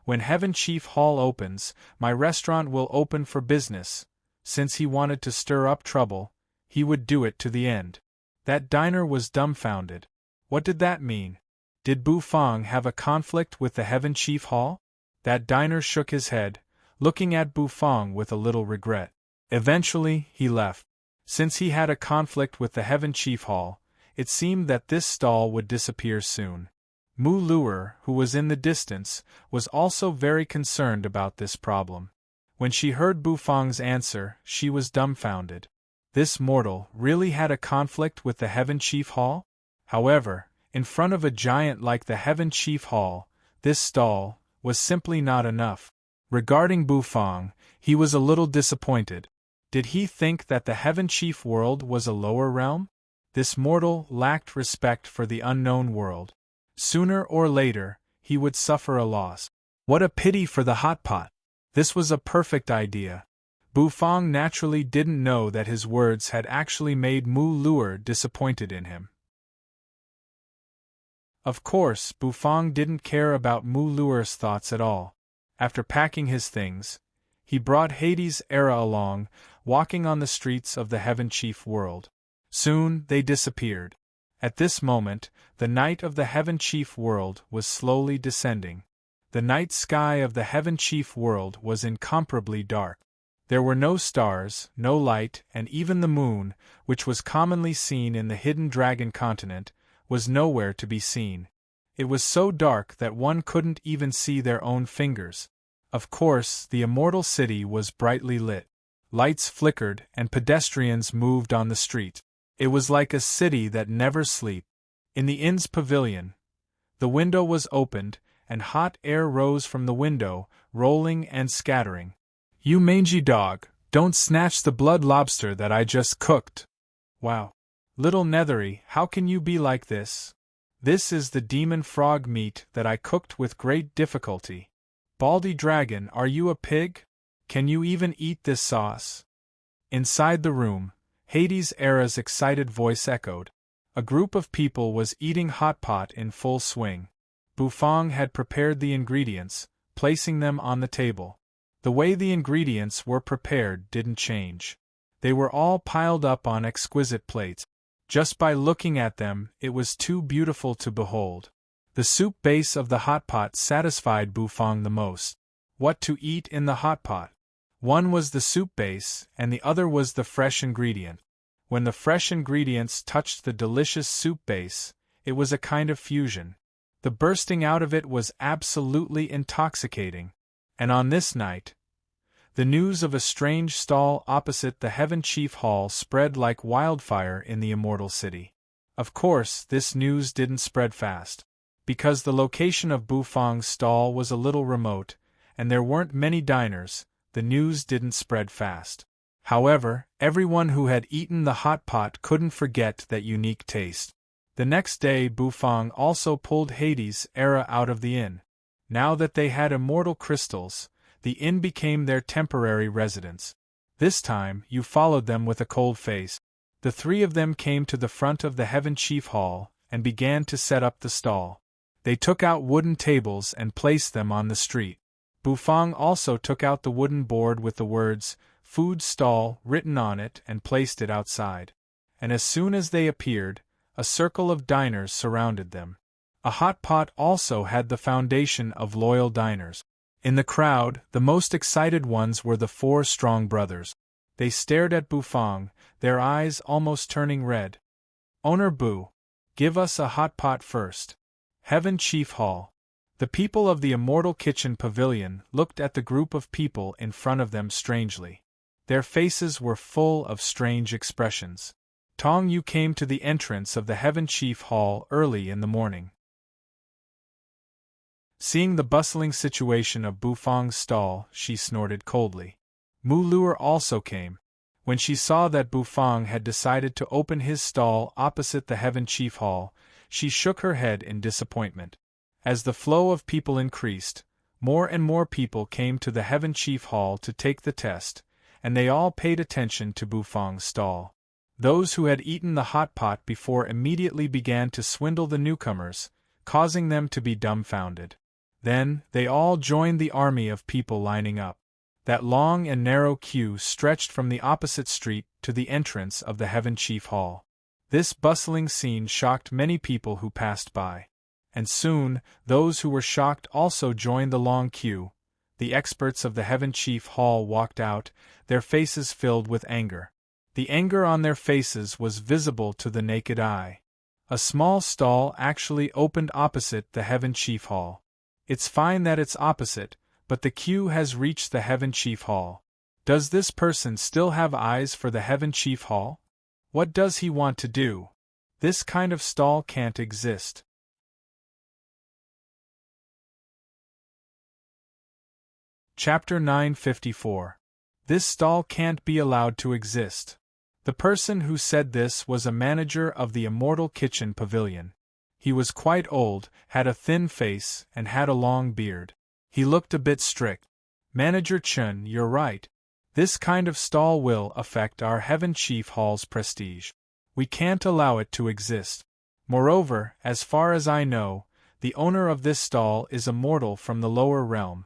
when Heaven Chief Hall opens, my restaurant will open for business. Since he wanted to stir up trouble, he would do it to the end. That diner was dumbfounded. What did that mean? Did Bu Fong have a conflict with the Heaven Chief Hall? That diner shook his head, looking at Bu Fong with a little regret. Eventually, he left. Since he had a conflict with the Heaven Chief Hall, it seemed that this stall would disappear soon. Mu Luer, who was in the distance, was also very concerned about this problem. When she heard Bu Fong's answer, she was dumbfounded. This mortal really had a conflict with the Heaven Chief Hall? However, in front of a giant like the Heaven Chief Hall, this stall was simply not enough. Regarding Bu Fong, he was a little disappointed. Did he think that the Heaven Chief world was a lower realm? This mortal lacked respect for the unknown world. Sooner or later, he would suffer a loss. What a pity for the hot pot! This was a perfect idea. Bu Fong naturally didn't know that his words had actually made Mu Luer disappointed in him. Of course, Bu Fong didn't care about Mu Luer's thoughts at all. After packing his things, he brought Hades' Era along, walking on the streets of the Heaven Chief world. Soon, they disappeared. At this moment, the night of the Heaven Chief world was slowly descending. The night sky of the Heaven Chief world was incomparably dark. There were no stars, no light, and even the moon, which was commonly seen in the hidden dragon continent, was nowhere to be seen. It was so dark that one couldn't even see their own fingers. Of course, the immortal city was brightly lit. Lights flickered and pedestrians moved on the street. It was like a city that never slept. In the inn's pavilion, the window was opened, and hot air rose from the window, rolling and scattering. "You mangy dog, don't snatch the blood lobster that I just cooked." "Wow. Little Nethery, how can you be like this?" "This is the demon frog meat that I cooked with great difficulty." "Baldy Dragon, are you a pig? Can you even eat this sauce?" Inside the room, Hades' Era's excited voice echoed. A group of people was eating hot pot in full swing. Bu Fong had prepared the ingredients, placing them on the table. The way the ingredients were prepared didn't change. They were all piled up on exquisite plates. Just by looking at them, it was too beautiful to behold. The soup base of the hot pot satisfied Bu Fong the most. What to eat in the hot pot? One was the soup base, and the other was the fresh ingredient. When the fresh ingredients touched the delicious soup base, it was a kind of fusion. The bursting out of it was absolutely intoxicating. And on this night, the news of a strange stall opposite the Heaven Chief Hall spread like wildfire in the immortal city. Of course, this news didn't spread fast. Because the location of Bu Fong's stall was a little remote, and there weren't many diners, the news didn't spread fast. However, everyone who had eaten the hot pot couldn't forget that unique taste. The next day Bu Fong also pulled Hades' Era out of the inn. Now that they had immortal crystals, the inn became their temporary residence. This time, you followed them with a cold face. The three of them came to the front of the Heaven Chief Hall, and began to set up the stall. They took out wooden tables and placed them on the street. Bu Fong also took out the wooden board with the words, "Food Stall," written on it and placed it outside. And as soon as they appeared, a circle of diners surrounded them. A hot pot also had the foundation of loyal diners. In the crowd, the most excited ones were the four strong brothers. They stared at Bu Fong, their eyes almost turning red. "Owner Bu, give us a hot pot first." Heaven Chief Hall. The people of the immortal kitchen pavilion looked at the group of people in front of them strangely. Their faces were full of strange expressions. Tong Yu came to the entrance of the Heaven Chief Hall early in the morning. Seeing the bustling situation of Bu Fong's stall, she snorted coldly. Mu Luer also came. When she saw that Bu Fong had decided to open his stall opposite the Heaven Chief Hall, she shook her head in disappointment. As the flow of people increased, more and more people came to the Heaven Chief Hall to take the test, and they all paid attention to Bu Fong's stall. Those who had eaten the hot pot before immediately began to swindle the newcomers, causing them to be dumbfounded. Then, they all joined the army of people lining up. That long and narrow queue stretched from the opposite street to the entrance of the Heaven Chief Hall. This bustling scene shocked many people who passed by. And soon, those who were shocked also joined the long queue. The experts of the Heaven Chief Hall walked out, their faces filled with anger. The anger on their faces was visible to the naked eye. A small stall actually opened opposite the Heaven Chief Hall. It's fine that it's opposite, but the queue has reached the Heaven Chief Hall. Does this person still have eyes for the Heaven Chief Hall? What does he want to do? This kind of stall can't exist. Chapter 954. This stall can't be allowed to exist. The person who said this was a manager of the Immortal Kitchen Pavilion. He was quite old, had a thin face, and had a long beard. He looked a bit strict. Manager Chun, you're right. This kind of stall will affect our Heaven Chief Hall's prestige. We can't allow it to exist. Moreover, as far as I know, the owner of this stall is a mortal from the lower realm.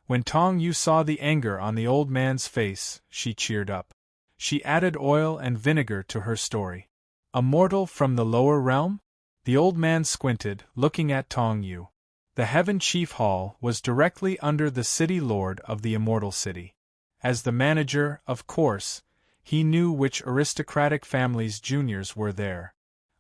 When Tong Yu saw the anger on the old man's face, she cheered up. She added oil and vinegar to her story. A mortal from the lower realm? The old man squinted, looking at Tong Yu. The Heaven Chief Hall was directly under the City Lord of the Immortal City. As the manager, of course, he knew which aristocratic families' juniors were there.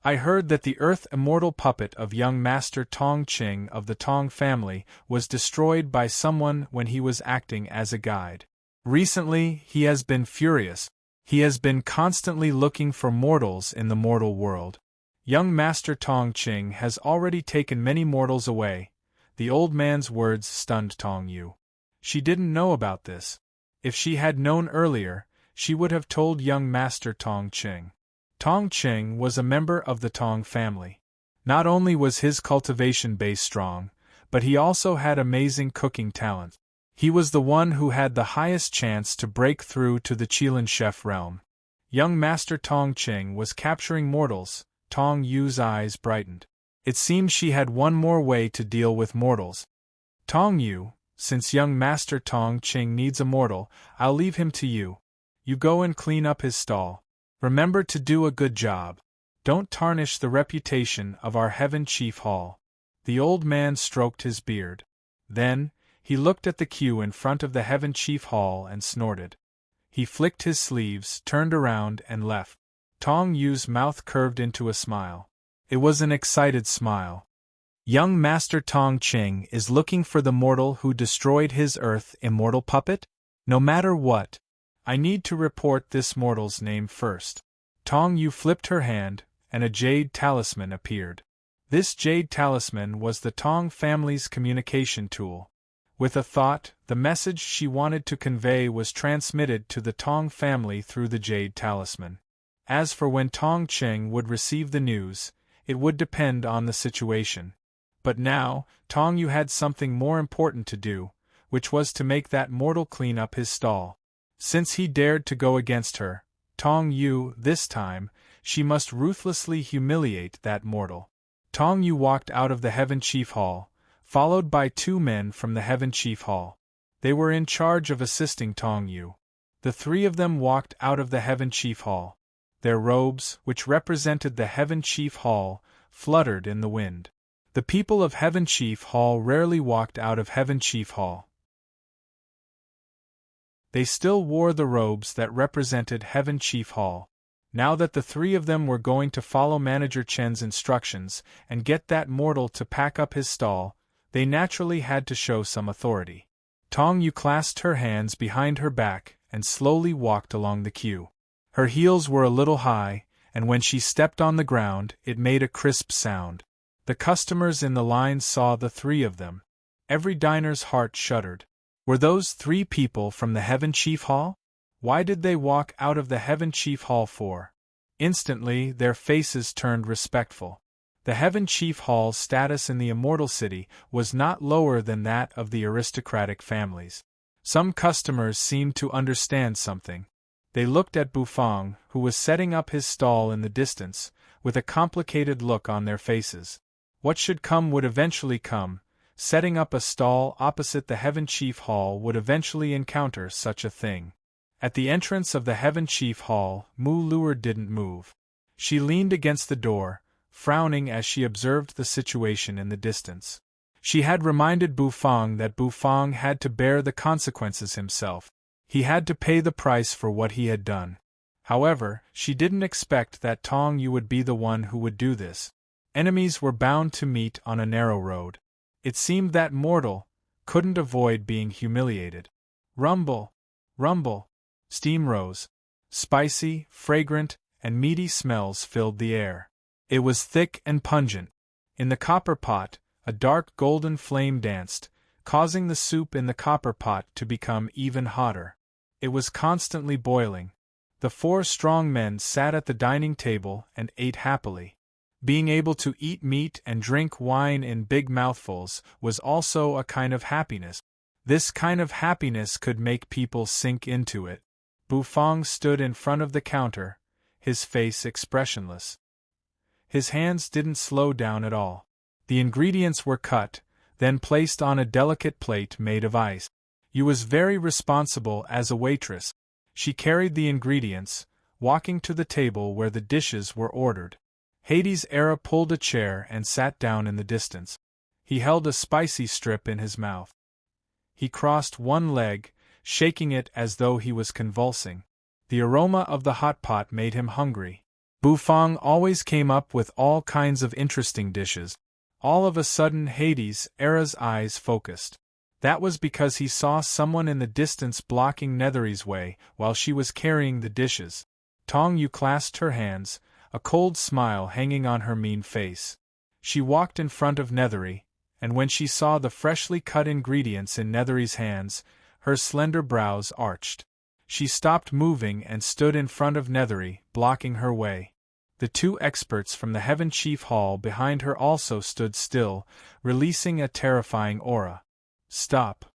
I heard that the Earth Immortal puppet of young Master Tong Ching of the Tong family was destroyed by someone when he was acting as a guide. Recently, he has been furious. He has been constantly looking for mortals in the mortal world. Young Master Tong Ching has already taken many mortals away. The old man's words stunned Tong Yu. She didn't know about this. If she had known earlier, she would have told young Master Tong Ching. Tong Ching was a member of the Tong family. Not only was his cultivation base strong, but he also had amazing cooking talent. He was the one who had the highest chance to break through to the Qilin chef realm. Young Master Tong Ching was capturing mortals. Tong Yu's eyes brightened. It seemed she had one more way to deal with mortals. Tong Yu, since young Master Tong Ching needs a mortal, I'll leave him to you. You go and clean up his stall. Remember to do a good job. Don't tarnish the reputation of our Heaven Chief Hall. The old man stroked his beard. Then, he looked at the queue in front of the Heaven Chief Hall and snorted. He flicked his sleeves, turned around, and left. Tong Yu's mouth curved into a smile. It was an excited smile. Young Master Tong Ching is looking for the mortal who destroyed his Earth Immortal puppet? No matter what. I need to report this mortal's name first. Tong Yu flipped her hand, and a jade talisman appeared. This jade talisman was the Tong family's communication tool. With a thought, the message she wanted to convey was transmitted to the Tong family through the jade talisman. As for when Tong Ching would receive the news, it would depend on the situation. But now, Tong Yu had something more important to do, which was to make that mortal clean up his stall. Since he dared to go against her, Tong Yu, this time, she must ruthlessly humiliate that mortal. Tong Yu walked out of the Heaven Chief Hall, followed by two men from the Heaven Chief Hall. They were in charge of assisting Tong Yu. The three of them walked out of the Heaven Chief Hall. Their robes, which represented the Heaven Chief Hall, fluttered in the wind. The people of Heaven Chief Hall rarely walked out of Heaven Chief Hall. They still wore the robes that represented Heaven Chief Hall. Now that the three of them were going to follow Manager Chen's instructions and get that mortal to pack up his stall, they naturally had to show some authority. Tong Yu clasped her hands behind her back and slowly walked along the queue. Her heels were a little high, and when she stepped on the ground, it made a crisp sound. The customers in the line saw the three of them. Every diner's heart shuddered. Were those three people from the Heaven Chief Hall? Why did they walk out of the Heaven Chief Hall for? Instantly, their faces turned respectful. The Heaven Chief Hall's status in the Immortal City was not lower than that of the aristocratic families. Some customers seemed to understand something. They looked at Bufang, who was setting up his stall in the distance, with a complicated look on their faces. What should come would eventually come. Setting up a stall opposite the Heaven Chief Hall would eventually encounter such a thing. At the entrance of the Heaven Chief Hall, Mu Luer didn't move. She leaned against the door, frowning as she observed the situation in the distance. She had reminded Bufang that Bufang had to bear the consequences himself. He had to pay the price for what he had done. However, she didn't expect that Tong Yu would be the one who would do this. Enemies were bound to meet on a narrow road. It seemed that mortal couldn't avoid being humiliated. Rumble! Rumble! Steam rose. Spicy, fragrant, and meaty smells filled the air. It was thick and pungent. In the copper pot, a dark golden flame danced, causing the soup in the copper pot to become even hotter. It was constantly boiling. The 4 strong men sat at the dining table and ate happily. Being able to eat meat and drink wine in big mouthfuls was also a kind of happiness. This kind of happiness could make people sink into it. Bufang stood in front of the counter, his face expressionless. His hands didn't slow down at all. The ingredients were cut, then placed on a delicate plate made of ice. Yu was very responsible as a waitress. She carried the ingredients, walking to the table where the dishes were ordered. Hades Era pulled a chair and sat down in the distance. He held a spicy strip in his mouth. He crossed one leg, shaking it as though he was convulsing. The aroma of the hot pot made him hungry. Bufang always came up with all kinds of interesting dishes. All of a sudden Hades Era's eyes focused. That was because he saw someone in the distance blocking Nethery's way while she was carrying the dishes. Tong Yu clasped her hands, a cold smile hanging on her mean face. She walked in front of Nethery, and when she saw the freshly cut ingredients in Nethery's hands, her slender brows arched. She stopped moving and stood in front of Nethery, blocking her way. The 2 experts from the Heaven Chief Hall behind her also stood still, releasing a terrifying aura. Stop.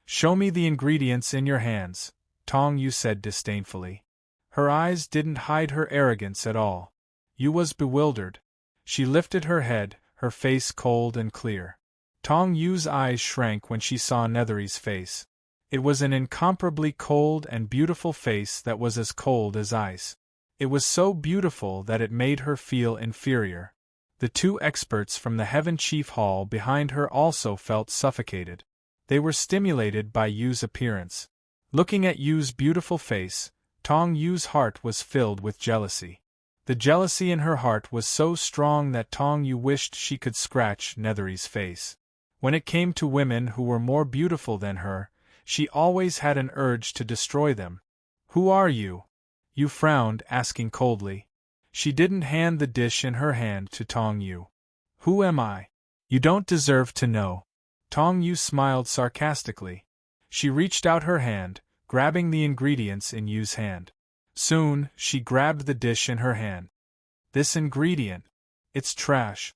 Show me the ingredients in your hands, Tong Yu said disdainfully. Her eyes didn't hide her arrogance at all. Yu was bewildered. She lifted her head, her face cold and clear. Tong Yu's eyes shrank when she saw Nethery's face. It was an incomparably cold and beautiful face that was as cold as ice. It was so beautiful that it made her feel inferior. The 2 experts from the Heaven Chief Hall behind her also felt suffocated. They were stimulated by Yu's appearance. Looking at Yu's beautiful face, Tong Yu's heart was filled with jealousy. The jealousy in her heart was so strong that Tong Yu wished she could scratch Nethery's face. When it came to women who were more beautiful than her, she always had an urge to destroy them. Who are you? Yu frowned, asking coldly. She didn't hand the dish in her hand to Tong Yu. Who am I? You don't deserve to know. Tong Yu smiled sarcastically. She reached out her hand, grabbing the ingredients in Yu's hand. Soon, she grabbed the dish in her hand. This ingredient. It's trash.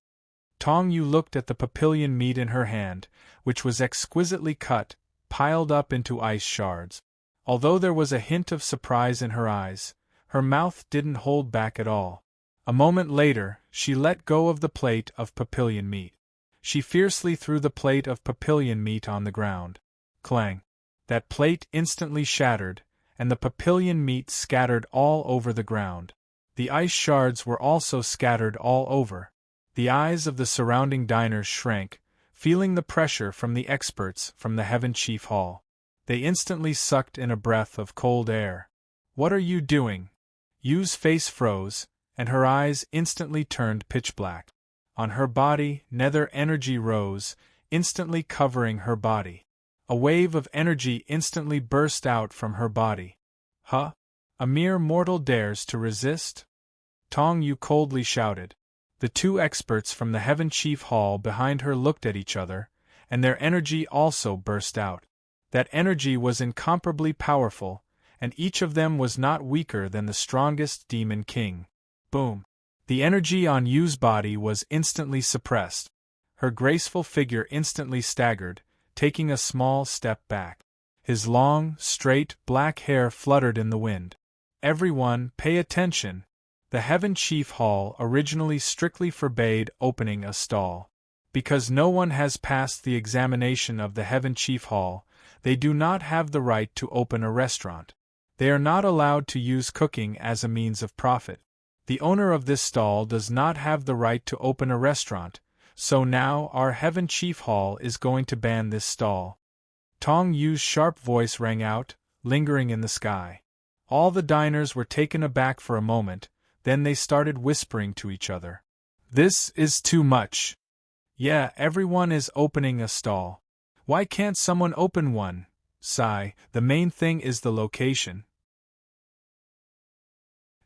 Tong Yu looked at the papillion meat in her hand, which was exquisitely cut, piled up into ice shards. Although there was a hint of surprise in her eyes, her mouth didn't hold back at all. A moment later, she let go of the plate of papillion meat. She fiercely threw the plate of papillion meat on the ground. Clang! That plate instantly shattered, and the papillion meat scattered all over the ground. The ice shards were also scattered all over. The eyes of the surrounding diners shrank, feeling the pressure from the experts from the Heaven Chief Hall. They instantly sucked in a breath of cold air. What are you doing? Yu's face froze, and her eyes instantly turned pitch black. On her body, nether energy rose, instantly covering her body. A wave of energy instantly burst out from her body. Huh? A mere mortal dares to resist? Tong Yu coldly shouted. The 2 experts from the Heaven Chief Hall behind her looked at each other, and their energy also burst out. That energy was incomparably powerful, and each of them was not weaker than the strongest demon king. Boom! The energy on Yu's body was instantly suppressed. Her graceful figure instantly staggered, taking a small step back. His long, straight, black hair fluttered in the wind. Everyone, pay attention! The Heaven Chief Hall originally strictly forbade opening a stall. Because no one has passed the examination of the Heaven Chief Hall, they do not have the right to open a restaurant. They are not allowed to use cooking as a means of profit. The owner of this stall does not have the right to open a restaurant, so now our Heaven Chief Hall is going to ban this stall. Tong Yu's sharp voice rang out, lingering in the sky. All the diners were taken aback for a moment, then they started whispering to each other. This is too much. Yeah, everyone is opening a stall. Why can't someone open one? Sigh, the main thing is the location.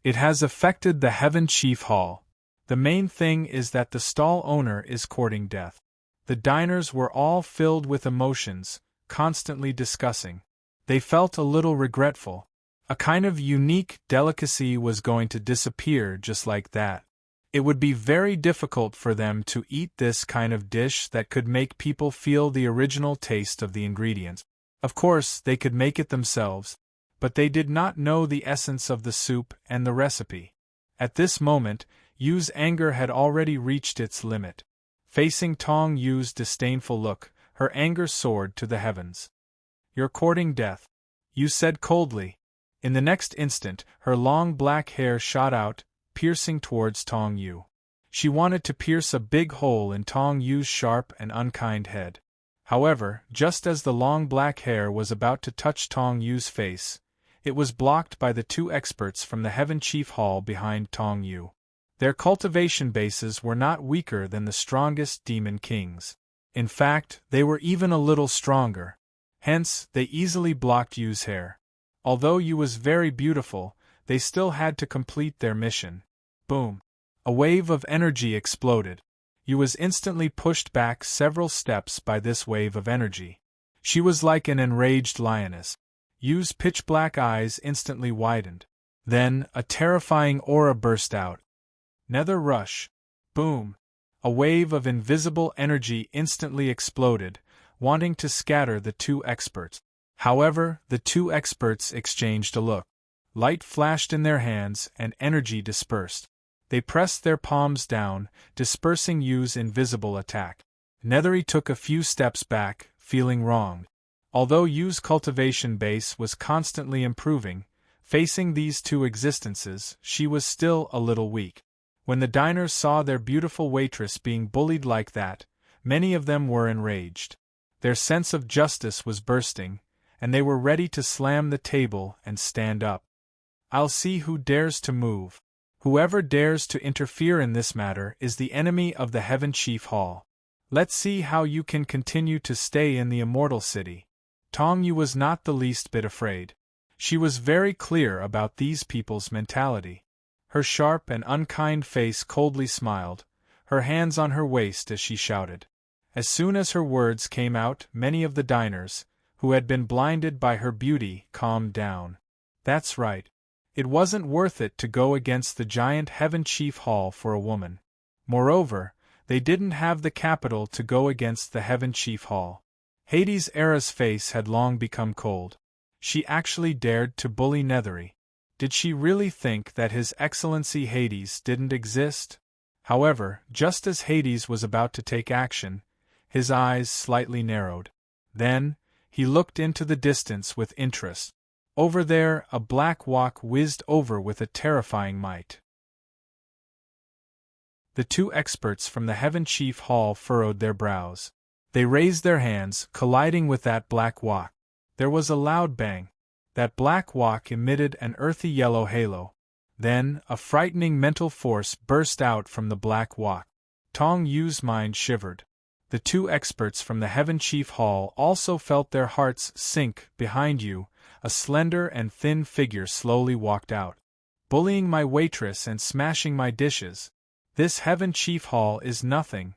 It has affected the Heaven Chief Hall. The main thing is that the stall owner is courting death. The diners were all filled with emotions, constantly discussing. They felt a little regretful. A kind of unique delicacy was going to disappear just like that. It would be very difficult for them to eat this kind of dish that could make people feel the original taste of the ingredients. Of course, they could make it themselves, but they did not know the essence of the soup and the recipe. At this moment, Yu's anger had already reached its limit. Facing Tong Yu's disdainful look, her anger soared to the heavens. You're courting death, Yu said coldly. In the next instant, her long black hair shot out, piercing towards Tong Yu. She wanted to pierce a big hole in Tong Yu's sharp and unkind head. However, just as the long black hair was about to touch Tong Yu's face, it was blocked by the two experts from the Heaven Chief Hall behind Tong Yu. Their cultivation bases were not weaker than the strongest demon kings. In fact, they were even a little stronger. Hence, they easily blocked Yu's hair. Although Yu was very beautiful, they still had to complete their mission. Boom! A wave of energy exploded. Yu was instantly pushed back several steps by this wave of energy. She was like an enraged lioness. Yu's pitch-black eyes instantly widened. Then, a terrifying aura burst out. Nether rush. Boom! A wave of invisible energy instantly exploded, wanting to scatter the two experts. However, the two experts exchanged a look. Light flashed in their hands and energy dispersed. They pressed their palms down, dispersing Yu's invisible attack. Nethery took a few steps back, feeling wronged. Although Yu's cultivation base was constantly improving, facing these two existences, she was still a little weak. When the diners saw their beautiful waitress being bullied like that, many of them were enraged. Their sense of justice was bursting, and they were ready to slam the table and stand up. I'll see who dares to move. Whoever dares to interfere in this matter is the enemy of the Heaven Chief Hall. Let's see how you can continue to stay in the Immortal City. Tong Yu was not the least bit afraid. She was very clear about these people's mentality. Her sharp and unkind face coldly smiled, her hands on her waist as she shouted. As soon as her words came out, many of the diners, who had been blinded by her beauty, calmed down. That's right. It wasn't worth it to go against the giant Heaven Chief Hall for a woman. Moreover, they didn't have the capital to go against the Heaven Chief Hall. Hades' Era's face had long become cold. She actually dared to bully Nethery. Did she really think that His Excellency Hades didn't exist? However, just as Hades was about to take action, his eyes slightly narrowed. Then, he looked into the distance with interest. Over there, a black walk whizzed over with a terrifying might. The two experts from the Heaven Chief Hall furrowed their brows. They raised their hands, colliding with that black walk. There was a loud bang. That black walk emitted an earthy yellow halo. Then, a frightening mental force burst out from the black walk. Tong Yu's mind shivered. The two experts from the Heaven Chief Hall also felt their hearts sink. Behind Yu, a slender and thin figure slowly walked out. Bullying my waitress and smashing my dishes. This Heaven Chief Hall is nothing.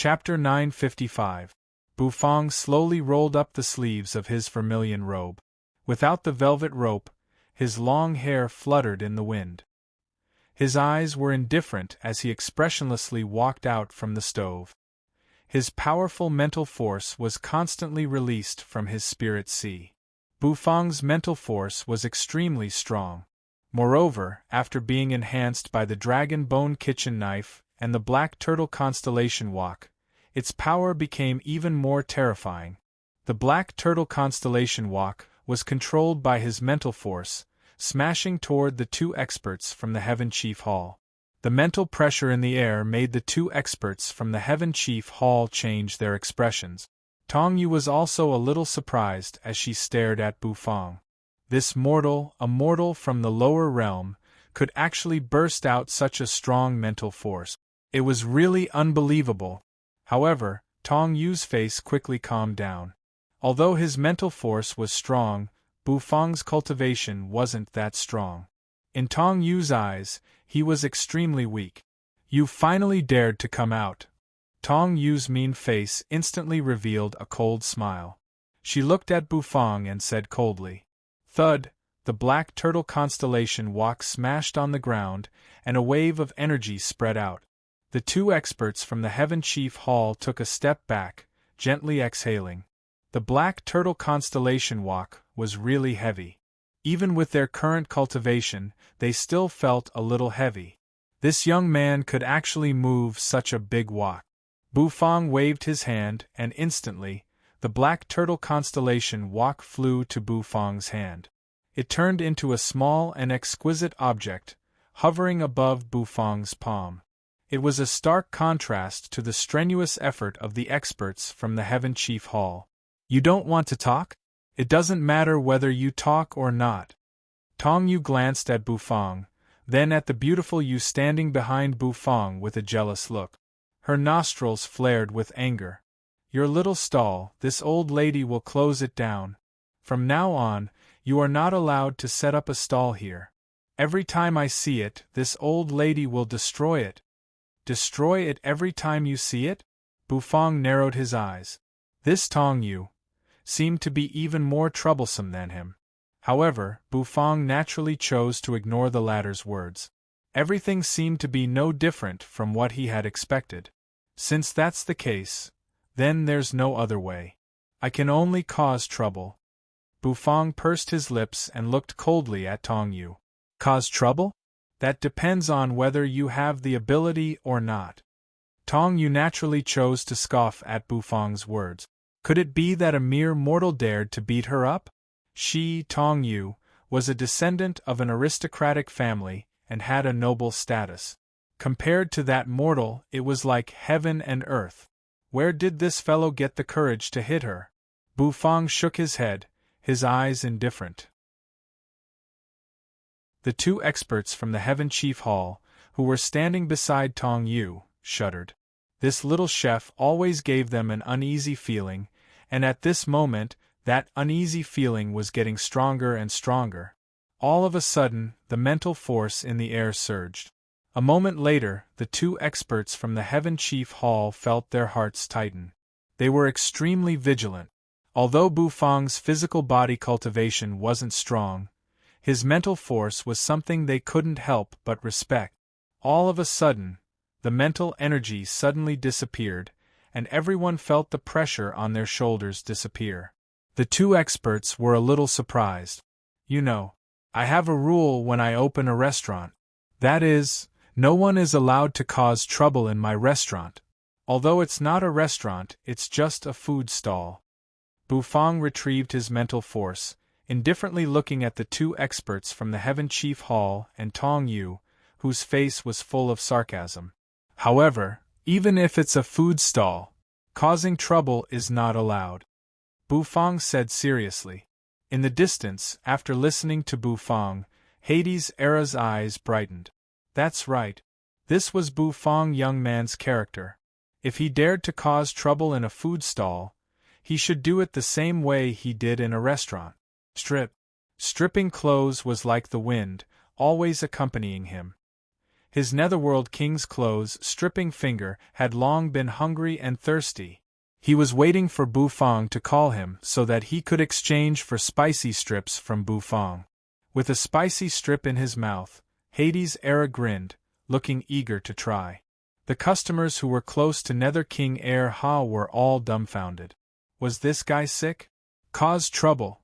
Chapter 955. Bufang slowly rolled up the sleeves of his vermilion robe. Without the velvet rope, his long hair fluttered in the wind. His eyes were indifferent as he expressionlessly walked out from the stove. His powerful mental force was constantly released from his spirit sea. Bufang's mental force was extremely strong. Moreover, after being enhanced by the dragon bone kitchen knife and the black turtle constellation walk, its power became even more terrifying. The black turtle constellation walk was controlled by his mental force, smashing toward the two experts from the Heaven Chief Hall. The mental pressure in the air made the two experts from the Heaven Chief Hall change their expressions. Tong Yu was also a little surprised as she stared at Bufang. This mortal, a mortal from the lower realm, could actually burst out such a strong mental force. It was really unbelievable. However, Tong Yu's face quickly calmed down. Although his mental force was strong, Bufang's cultivation wasn't that strong. In Tong Yu's eyes, he was extremely weak. "You finally dared to come out." Tong Yu's mean face instantly revealed a cold smile. She looked at Bufang and said coldly. Thud! The black turtle constellation walk smashed on the ground, and a wave of energy spread out. The two experts from the Heaven Chief Hall took a step back, gently exhaling. The black turtle constellation walk was really heavy. Even with their current cultivation, they still felt a little heavy. This young man could actually move such a big walk. Bufang waved his hand, and instantly, the black turtle constellation walk flew to Bufang's hand. It turned into a small and exquisite object, hovering above Bufang's palm. It was a stark contrast to the strenuous effort of the experts from the Heaven Chief Hall. "You don't want to talk? It doesn't matter whether you talk or not." Tong Yu glanced at Bufang, then at the beautiful Yu standing behind Bufang with a jealous look. Her nostrils flared with anger. "Your little stall, this old lady will close it down. From now on, you are not allowed to set up a stall here. Every time I see it, this old lady will destroy it." "Destroy it every time you see it?" Bufang narrowed his eyes. This Tong Yu seemed to be even more troublesome than him. However, Bufang naturally chose to ignore the latter's words. Everything seemed to be no different from what he had expected. "Since that's the case, then there's no other way. I can only cause trouble." Bufang pursed his lips and looked coldly at Tong Yu. "Cause trouble? That depends on whether you have the ability or not." Tong Yu naturally chose to scoff at Bufang's words. Could it be that a mere mortal dared to beat her up? She, Tong Yu, was a descendant of an aristocratic family and had a noble status. Compared to that mortal, it was like heaven and earth. Where did this fellow get the courage to hit her? Bufang shook his head, his eyes indifferent. The two experts from the Heaven Chief Hall, who were standing beside Tong Yu, shuddered. This little chef always gave them an uneasy feeling, and at this moment, that uneasy feeling was getting stronger and stronger. All of a sudden, the mental force in the air surged. A moment later, the two experts from the Heaven Chief Hall felt their hearts tighten. They were extremely vigilant. Although Bufang's physical body cultivation wasn't strong, his mental force was something they couldn't help but respect. All of a sudden, the mental energy suddenly disappeared, and everyone felt the pressure on their shoulders disappear. The two experts were a little surprised. "You know, I have a rule when I open a restaurant. That is, no one is allowed to cause trouble in my restaurant. Although it's not a restaurant, it's just a food stall." Bufang retrieved his mental force, indifferently looking at the two experts from the Heaven Chief Hall and Tong Yu, whose face was full of sarcasm. "However, even if it's a food stall, causing trouble is not allowed," Bufang said seriously. In the distance, after listening to Bufang, Hades' eyes brightened. That's right. This was Bufang young man's character. If he dared to cause trouble in a food stall, he should do it the same way he did in a restaurant. Stripping clothes was like the wind, always accompanying him. His Netherworld King's clothes stripping finger had long been hungry and thirsty. He was waiting for Bufang to call him so that he could exchange for spicy strips from Bufang. With a spicy strip in his mouth, Hades' grinned, looking eager to try. The customers who were close to Nether King Er Ha were all dumbfounded. Was this guy sick? Cause trouble?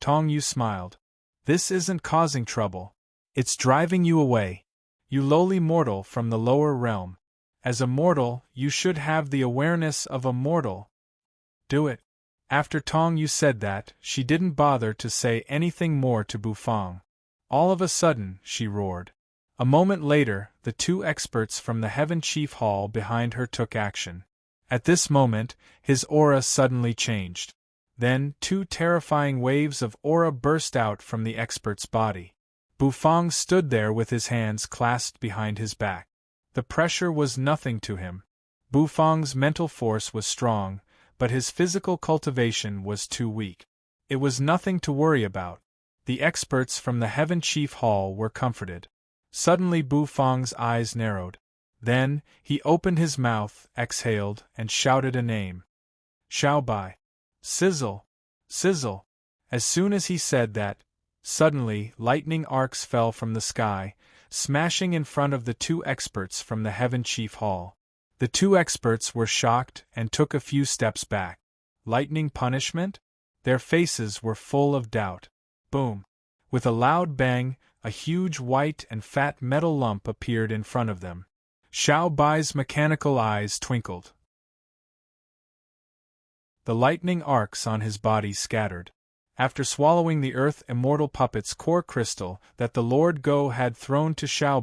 Tong Yu smiled. This isn't causing trouble. It's driving you away. You lowly mortal from the lower realm. As a mortal, you should have the awareness of a mortal. Do it. After Tong Yu said that, she didn't bother to say anything more to Bufang. All of a sudden, she roared. A moment later, the two experts from the Heaven Chief Hall behind her took action. At this moment, his aura suddenly changed. Then, two terrifying waves of aura burst out from the expert's body. Bufang stood there with his hands clasped behind his back. The pressure was nothing to him. Bufang's mental force was strong, but his physical cultivation was too weak. It was nothing to worry about. The experts from the Heaven Chief Hall were comforted. Suddenly Bufang's eyes narrowed. Then, he opened his mouth, exhaled, and shouted a name. Xiaobai. Sizzle! Sizzle! As soon as he said that, suddenly lightning arcs fell from the sky, smashing in front of the two experts from the Heaven Chief Hall. The two experts were shocked and took a few steps back. Lightning punishment? Their faces were full of doubt. Boom! With a loud bang, a huge white and fat metal lump appeared in front of them. Xiao Bai's mechanical eyes twinkled. The lightning arcs on his body scattered. After swallowing the Earth Immortal Puppet's core crystal that the Lord Go had thrown to Xiao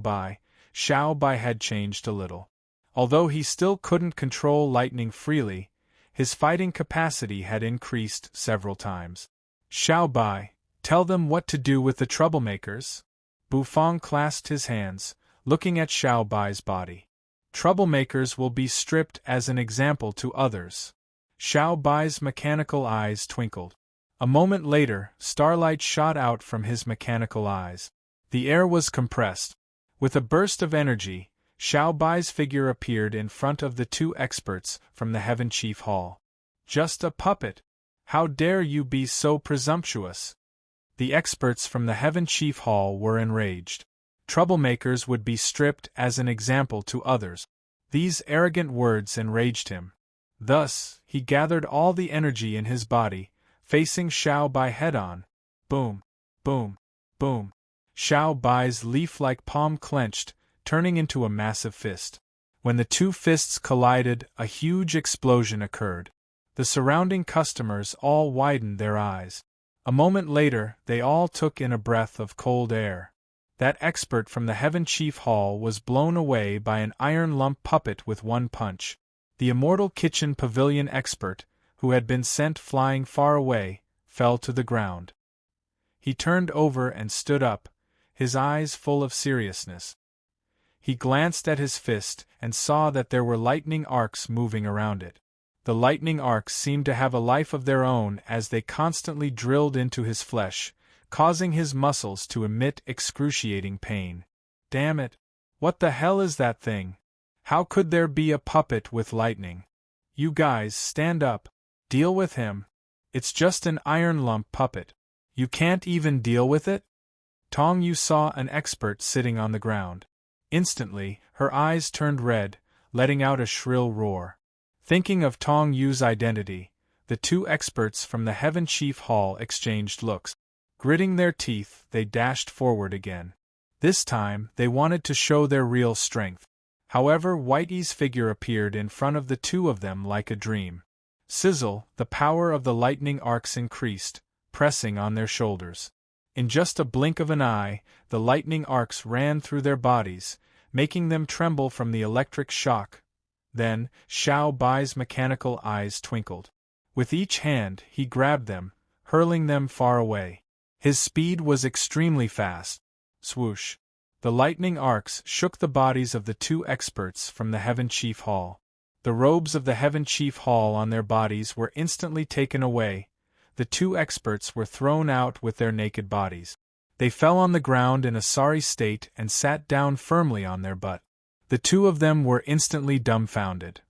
Bai had changed a little. Although he still couldn't control lightning freely, his fighting capacity had increased several times. Xiao Bai, tell them what to do with the troublemakers? Bufang clasped his hands, looking at Xiao Bai's body. Troublemakers will be stripped as an example to others. Xiao Bai's mechanical eyes twinkled. A moment later, starlight shot out from his mechanical eyes. The air was compressed. With a burst of energy, Xiao Bai's figure appeared in front of the two experts from the Heaven Chief Hall. Just a puppet! How dare you be so presumptuous? The experts from the Heaven Chief Hall were enraged. Troublemakers would be stripped as an example to others. These arrogant words enraged him. Thus, he gathered all the energy in his body, facing Xiao Bai head-on. Boom! Boom! Boom! Xiao Bai's leaf-like palm clenched, turning into a massive fist. When the two fists collided, a huge explosion occurred. The surrounding customers all widened their eyes. A moment later, they all took in a breath of cold air. That expert from the Heaven Chief Hall was blown away by an iron lump puppet with one punch. The Immortal Kitchen Pavilion expert, who had been sent flying far away, fell to the ground. He turned over and stood up, his eyes full of seriousness. He glanced at his fist and saw that there were lightning arcs moving around it. The lightning arcs seemed to have a life of their own as they constantly drilled into his flesh, causing his muscles to emit excruciating pain. Damn it! What the hell is that thing? How could there be a puppet with lightning? You guys, stand up. Deal with him. It's just an iron lump puppet. You can't even deal with it? Tong Yu saw an expert sitting on the ground. Instantly, her eyes turned red, letting out a shrill roar. Thinking of Tong Yu's identity, the two experts from the Heaven Chief Hall exchanged looks. Gritting their teeth, they dashed forward again. This time, they wanted to show their real strength. However, Whitey's figure appeared in front of the two of them like a dream. Sizzle, the power of the lightning arcs increased, pressing on their shoulders. In just a blink of an eye, the lightning arcs ran through their bodies, making them tremble from the electric shock. Then, Xiao Bai's mechanical eyes twinkled. With each hand, he grabbed them, hurling them far away. His speed was extremely fast. Swoosh! The lightning arcs shook the bodies of the two experts from the Heaven Chief Hall. The robes of the Heaven Chief Hall on their bodies were instantly taken away. The two experts were thrown out with their naked bodies. They fell on the ground in a sorry state and sat down firmly on their butt. The two of them were instantly dumbfounded.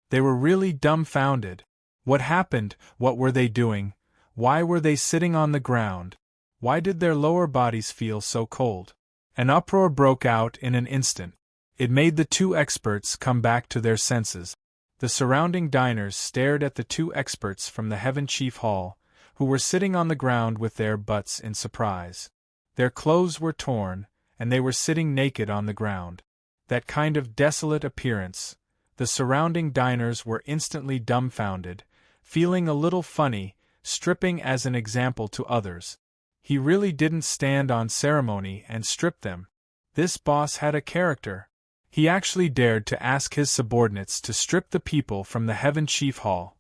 They were really dumbfounded. What happened? What were they doing? Why were they sitting on the ground? Why did their lower bodies feel so cold? An uproar broke out in an instant. It made the two experts come back to their senses. The surrounding diners stared at the two experts from the Heaven Chief Hall, who were sitting on the ground with their butts in surprise. Their clothes were torn, and they were sitting naked on the ground. That kind of desolate appearance. The surrounding diners were instantly dumbfounded, feeling a little funny, stripping as an example to others. He really didn't stand on ceremony and strip them. This boss had a character. He actually dared to ask his subordinates to strip the people from the Heaven Chief Hall.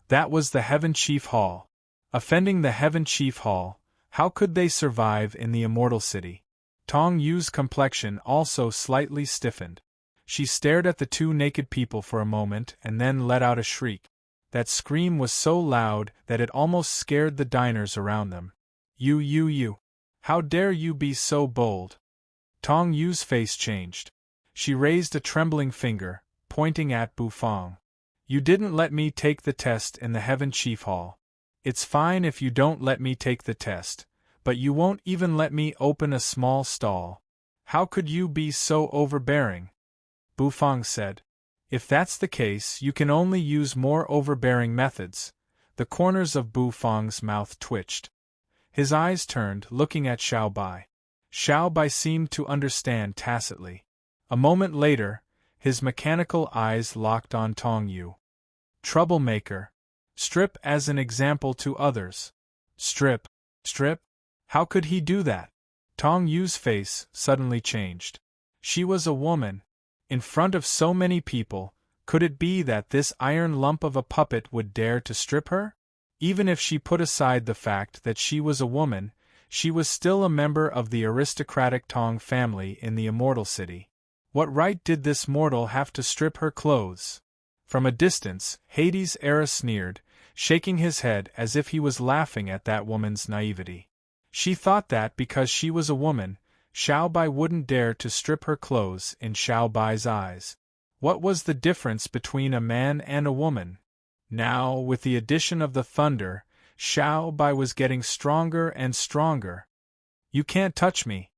That was the Heaven Chief Hall. Offending the Heaven Chief Hall, how could they survive in the Immortal City? Tong Yu's complexion also slightly stiffened. She stared at the two naked people for a moment and then let out a shriek. That scream was so loud that it almost scared the diners around them. You! How dare you be so bold? Tong Yu's face changed. She raised a trembling finger, pointing at Bufang. You didn't let me take the test in the Heaven Chief Hall. It's fine if you don't let me take the test, but you won't even let me open a small stall. How could you be so overbearing? Bufang said. If that's the case, you can only use more overbearing methods. The corners of Bufang's mouth twitched. His eyes turned, looking at Xiao Bai. Xiao Bai seemed to understand tacitly. A moment later, his mechanical eyes locked on Tong Yu. Troublemaker. Strip as an example to others. Strip? How could he do that? Tong Yu's face suddenly changed. She was a woman. In front of so many people, could it be that this iron lump of a puppet would dare to strip her? Even if she put aside the fact that she was a woman, she was still a member of the aristocratic Tong family in the Immortal City. What right did this mortal have to strip her clothes? From a distance, Hades' Era sneered, shaking his head as if he was laughing at that woman's naivety. She thought that because she was a woman, Xiao Bai wouldn't dare to strip her clothes in Xiao Bai's eyes. What was the difference between a man and a woman? Now, with the addition of the thunder, Xiao Bai was getting stronger and stronger. You can't touch me.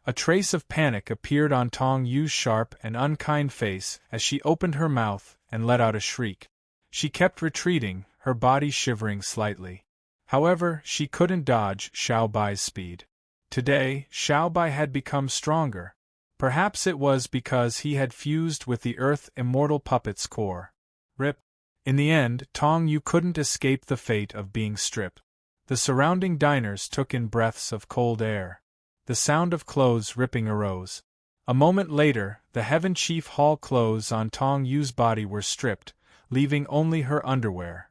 A trace of panic appeared on Tong Yu's sharp and unkind face as she opened her mouth and let out a shriek. She kept retreating, her body shivering slightly. However, she couldn't dodge Xiao Bai's speed. Today, Xiao Bai had become stronger. Perhaps it was because he had fused with the Earth Immortal Puppet's core. Rip. In the end, Tong Yu couldn't escape the fate of being stripped. The surrounding diners took in breaths of cold air. The sound of clothes ripping arose. A moment later, the Heaven Chief Hall clothes on Tong Yu's body were stripped, leaving only her underwear.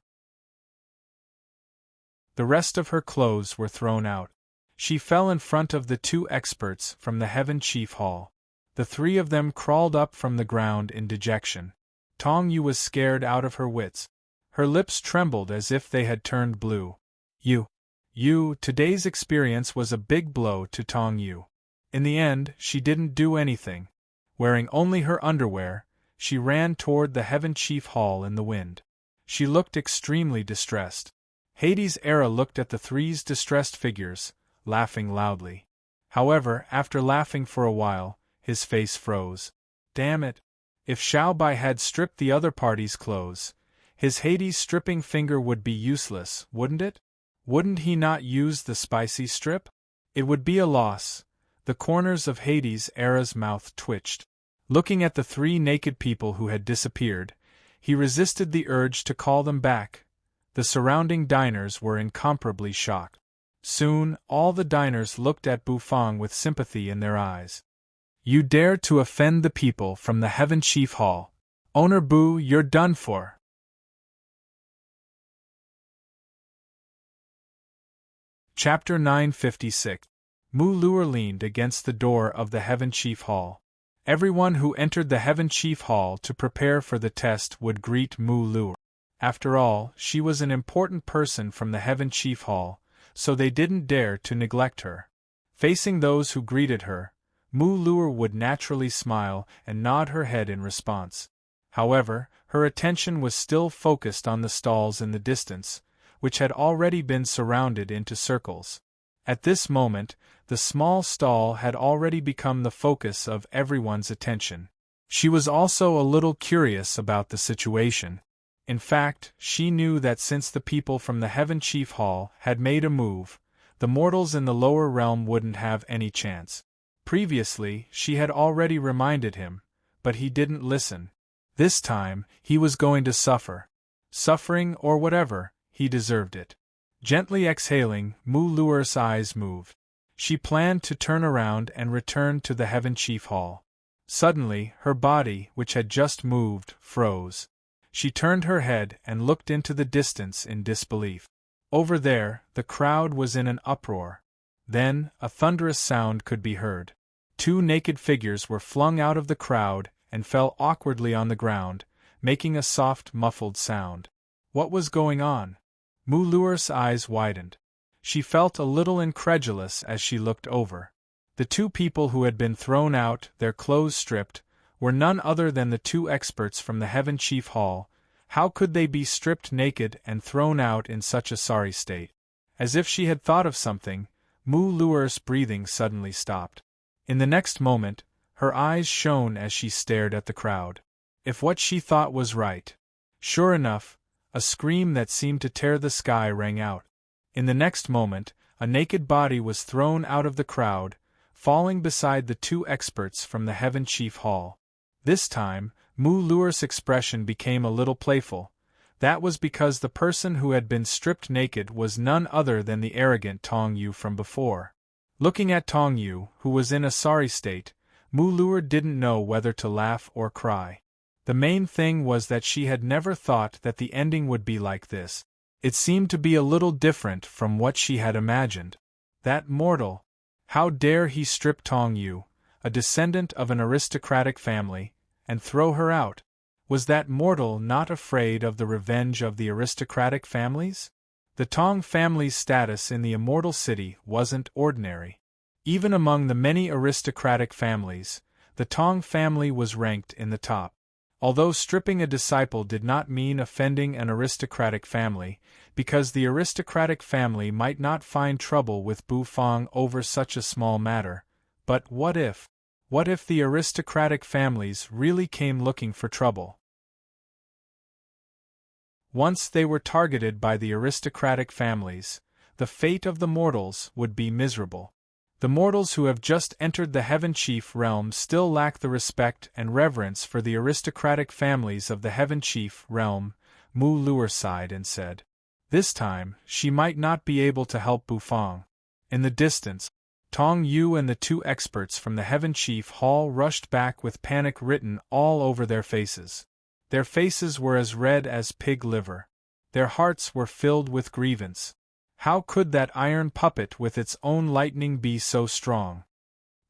The rest of her clothes were thrown out. She fell in front of the two experts from the Heaven Chief Hall. The three of them crawled up from the ground in dejection. Tong Yu was scared out of her wits. Her lips trembled as if they had turned blue. Today's experience was a big blow to Tong Yu. In the end, she didn't do anything. Wearing only her underwear, she ran toward the Heaven Chief Hall in the wind. She looked extremely distressed. Hades' Era looked at the three's distressed figures, laughing loudly. However, after laughing for a while, his face froze. Damn it! If Xiao Bai had stripped the other party's clothes, his Hades stripping finger would be useless, wouldn't it? Wouldn't he not use the spicy strip? It would be a loss. The corners of Hades' Era's mouth twitched. Looking at the three naked people who had disappeared, he resisted the urge to call them back. The surrounding diners were incomparably shocked. Soon, all the diners looked at Bufang with sympathy in their eyes. You dare to offend the people from the Heaven Chief Hall. Owner Bu, you're done for. Chapter 956. Mu Luer leaned against the door of the Heaven Chief Hall. Everyone who entered the Heaven Chief Hall to prepare for the test would greet Mu Luer. After all, she was an important person from the Heaven Chief Hall, so they didn't dare to neglect her. Facing those who greeted her, Mu Luer would naturally smile and nod her head in response. However, her attention was still focused on the stalls in the distance, which had already been surrounded into circles. At this moment, the small stall had already become the focus of everyone's attention. She was also a little curious about the situation. In fact, she knew that since the people from the Heaven Chief Hall had made a move, the mortals in the lower realm wouldn't have any chance. Previously, she had already reminded him, but he didn't listen. This time, he was going to suffer. Suffering or whatever, he deserved it. Gently exhaling, Mu Luer's eyes moved. She planned to turn around and return to the Heaven Chief Hall. Suddenly, her body, which had just moved, froze. She turned her head and looked into the distance in disbelief. Over there, the crowd was in an uproar. Then, a thunderous sound could be heard. 2 naked figures were flung out of the crowd and fell awkwardly on the ground, making a soft, muffled sound. What was going on? Mu Luer's eyes widened. She felt a little incredulous as she looked over. The 2 people who had been thrown out, their clothes stripped, were none other than the 2 experts from the Heaven Chief Hall. How could they be stripped naked and thrown out in such a sorry state? As if she had thought of something, Mu Luer's breathing suddenly stopped. In the next moment, her eyes shone as she stared at the crowd. If what she thought was right. Sure enough, a scream that seemed to tear the sky rang out. In the next moment, a naked body was thrown out of the crowd, falling beside the 2 experts from the Heaven Chief Hall. This time, Mu Luer's expression became a little playful. That was because the person who had been stripped naked was none other than the arrogant Tong Yu from before. Looking at Tong Yu, who was in a sorry state, Mu Luer didn't know whether to laugh or cry. The main thing was that she had never thought that the ending would be like this. It seemed to be a little different from what she had imagined. That mortal! How dare he strip Tong Yu, a descendant of an aristocratic family, and throw her out? Was that mortal not afraid of the revenge of the aristocratic families? The Tong family's status in the Immortal City wasn't ordinary. Even among the many aristocratic families, the Tong family was ranked in the top. Although stripping a disciple did not mean offending an aristocratic family, because the aristocratic family might not find trouble with Bu Fang over such a small matter, but what if? What if the aristocratic families really came looking for trouble? Once they were targeted by the aristocratic families, the fate of the mortals would be miserable. The mortals who have just entered the Heaven Chief realm still lack the respect and reverence for the aristocratic families of the Heaven Chief realm. Mu Luer sighed and said. This time, she might not be able to help Bu Fang. In the distance, Tong Yu and the 2 experts from the Heaven Chief Hall rushed back with panic written all over their faces. Their faces were as red as pig liver. Their hearts were filled with grievance. How could that iron puppet with its own lightning be so strong?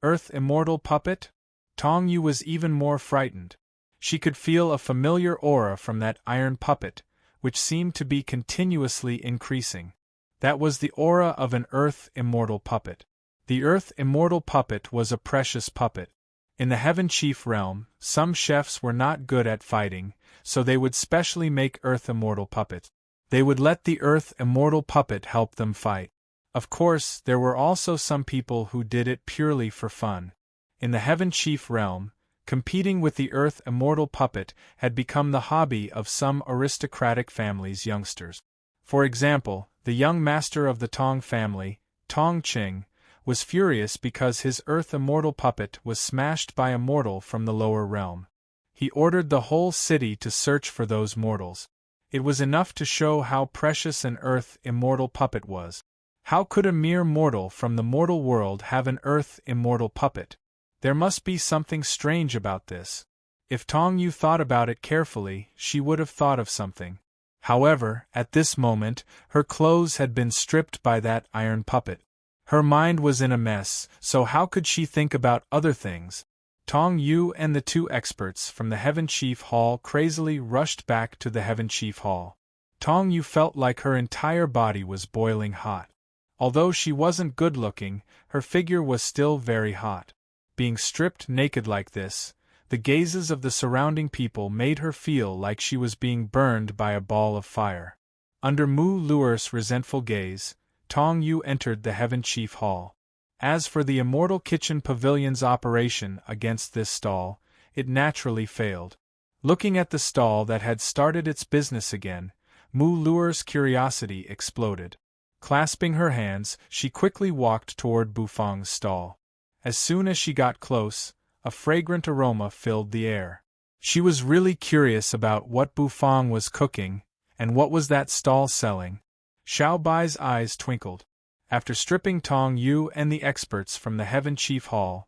Earth Immortal Puppet? Tong Yu was even more frightened. She could feel a familiar aura from that iron puppet, which seemed to be continuously increasing. That was the aura of an Earth Immortal Puppet. The Earth Immortal Puppet was a precious puppet. In the Heaven Chief realm, some chefs were not good at fighting, so they would specially make Earth Immortal puppets. They would let the Earth Immortal Puppet help them fight. Of course, there were also some people who did it purely for fun. In the Heaven Chief realm, competing with the Earth Immortal Puppet had become the hobby of some aristocratic families' youngsters. For example, the young master of the Tong family, Tong Qing, was furious because his Earth Immortal Puppet was smashed by a mortal from the lower realm. He ordered the whole city to search for those mortals. It was enough to show how precious an Earth Immortal Puppet was. How could a mere mortal from the mortal world have an Earth Immortal Puppet? There must be something strange about this. If Tong Yu thought about it carefully, she would have thought of something. However, at this moment, her clothes had been stripped by that iron puppet. Her mind was in a mess, so how could she think about other things? Tong Yu and the 2 experts from the Heaven Chief Hall crazily rushed back to the Heaven Chief Hall. Tong Yu felt like her entire body was boiling hot. Although she wasn't good-looking, her figure was still very hot. Being stripped naked like this, the gazes of the surrounding people made her feel like she was being burned by a ball of fire. Under Mu Luer's resentful gaze, Tong Yu entered the Heaven Chief Hall. As for the Immortal Kitchen Pavilion's operation against this stall, it naturally failed. Looking at the stall that had started its business again, Mu Luer's curiosity exploded. Clasping her hands, she quickly walked toward Bufang's stall. As soon as she got close, a fragrant aroma filled the air. She was really curious about what Bufang was cooking, and what was that stall selling. Xiao Bai's eyes twinkled. After stripping Tong Yu and the experts from the Heaven Chief Hall,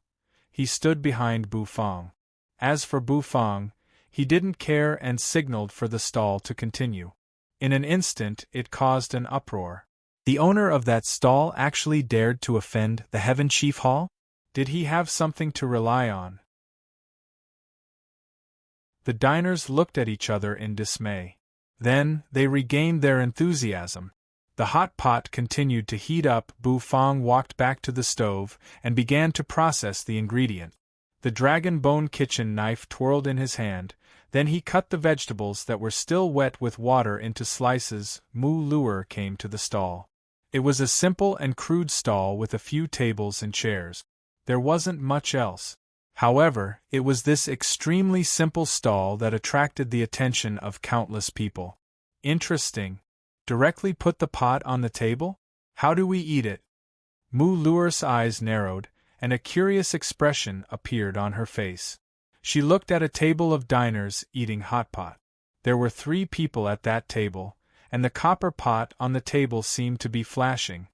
he stood behind Bufang. As for Bufang, he didn't care and signaled for the stall to continue. In an instant it caused an uproar. The owner of that stall actually dared to offend the Heaven Chief Hall? Did he have something to rely on? The diners looked at each other in dismay. Then, they regained their enthusiasm. The hot pot continued to heat up. Bufang walked back to the stove and began to process the ingredient. The dragon bone kitchen knife twirled in his hand, then he cut the vegetables that were still wet with water into slices. Mu Luer came to the stall. It was a simple and crude stall with a few tables and chairs. There wasn't much else. However, it was this extremely simple stall that attracted the attention of countless people. Interesting. Directly put the pot on the table? How do we eat it? Mu Luer's eyes narrowed, and a curious expression appeared on her face. She looked at a table of diners eating hot pot. There were 3 people at that table, and the copper pot on the table seemed to be flashing.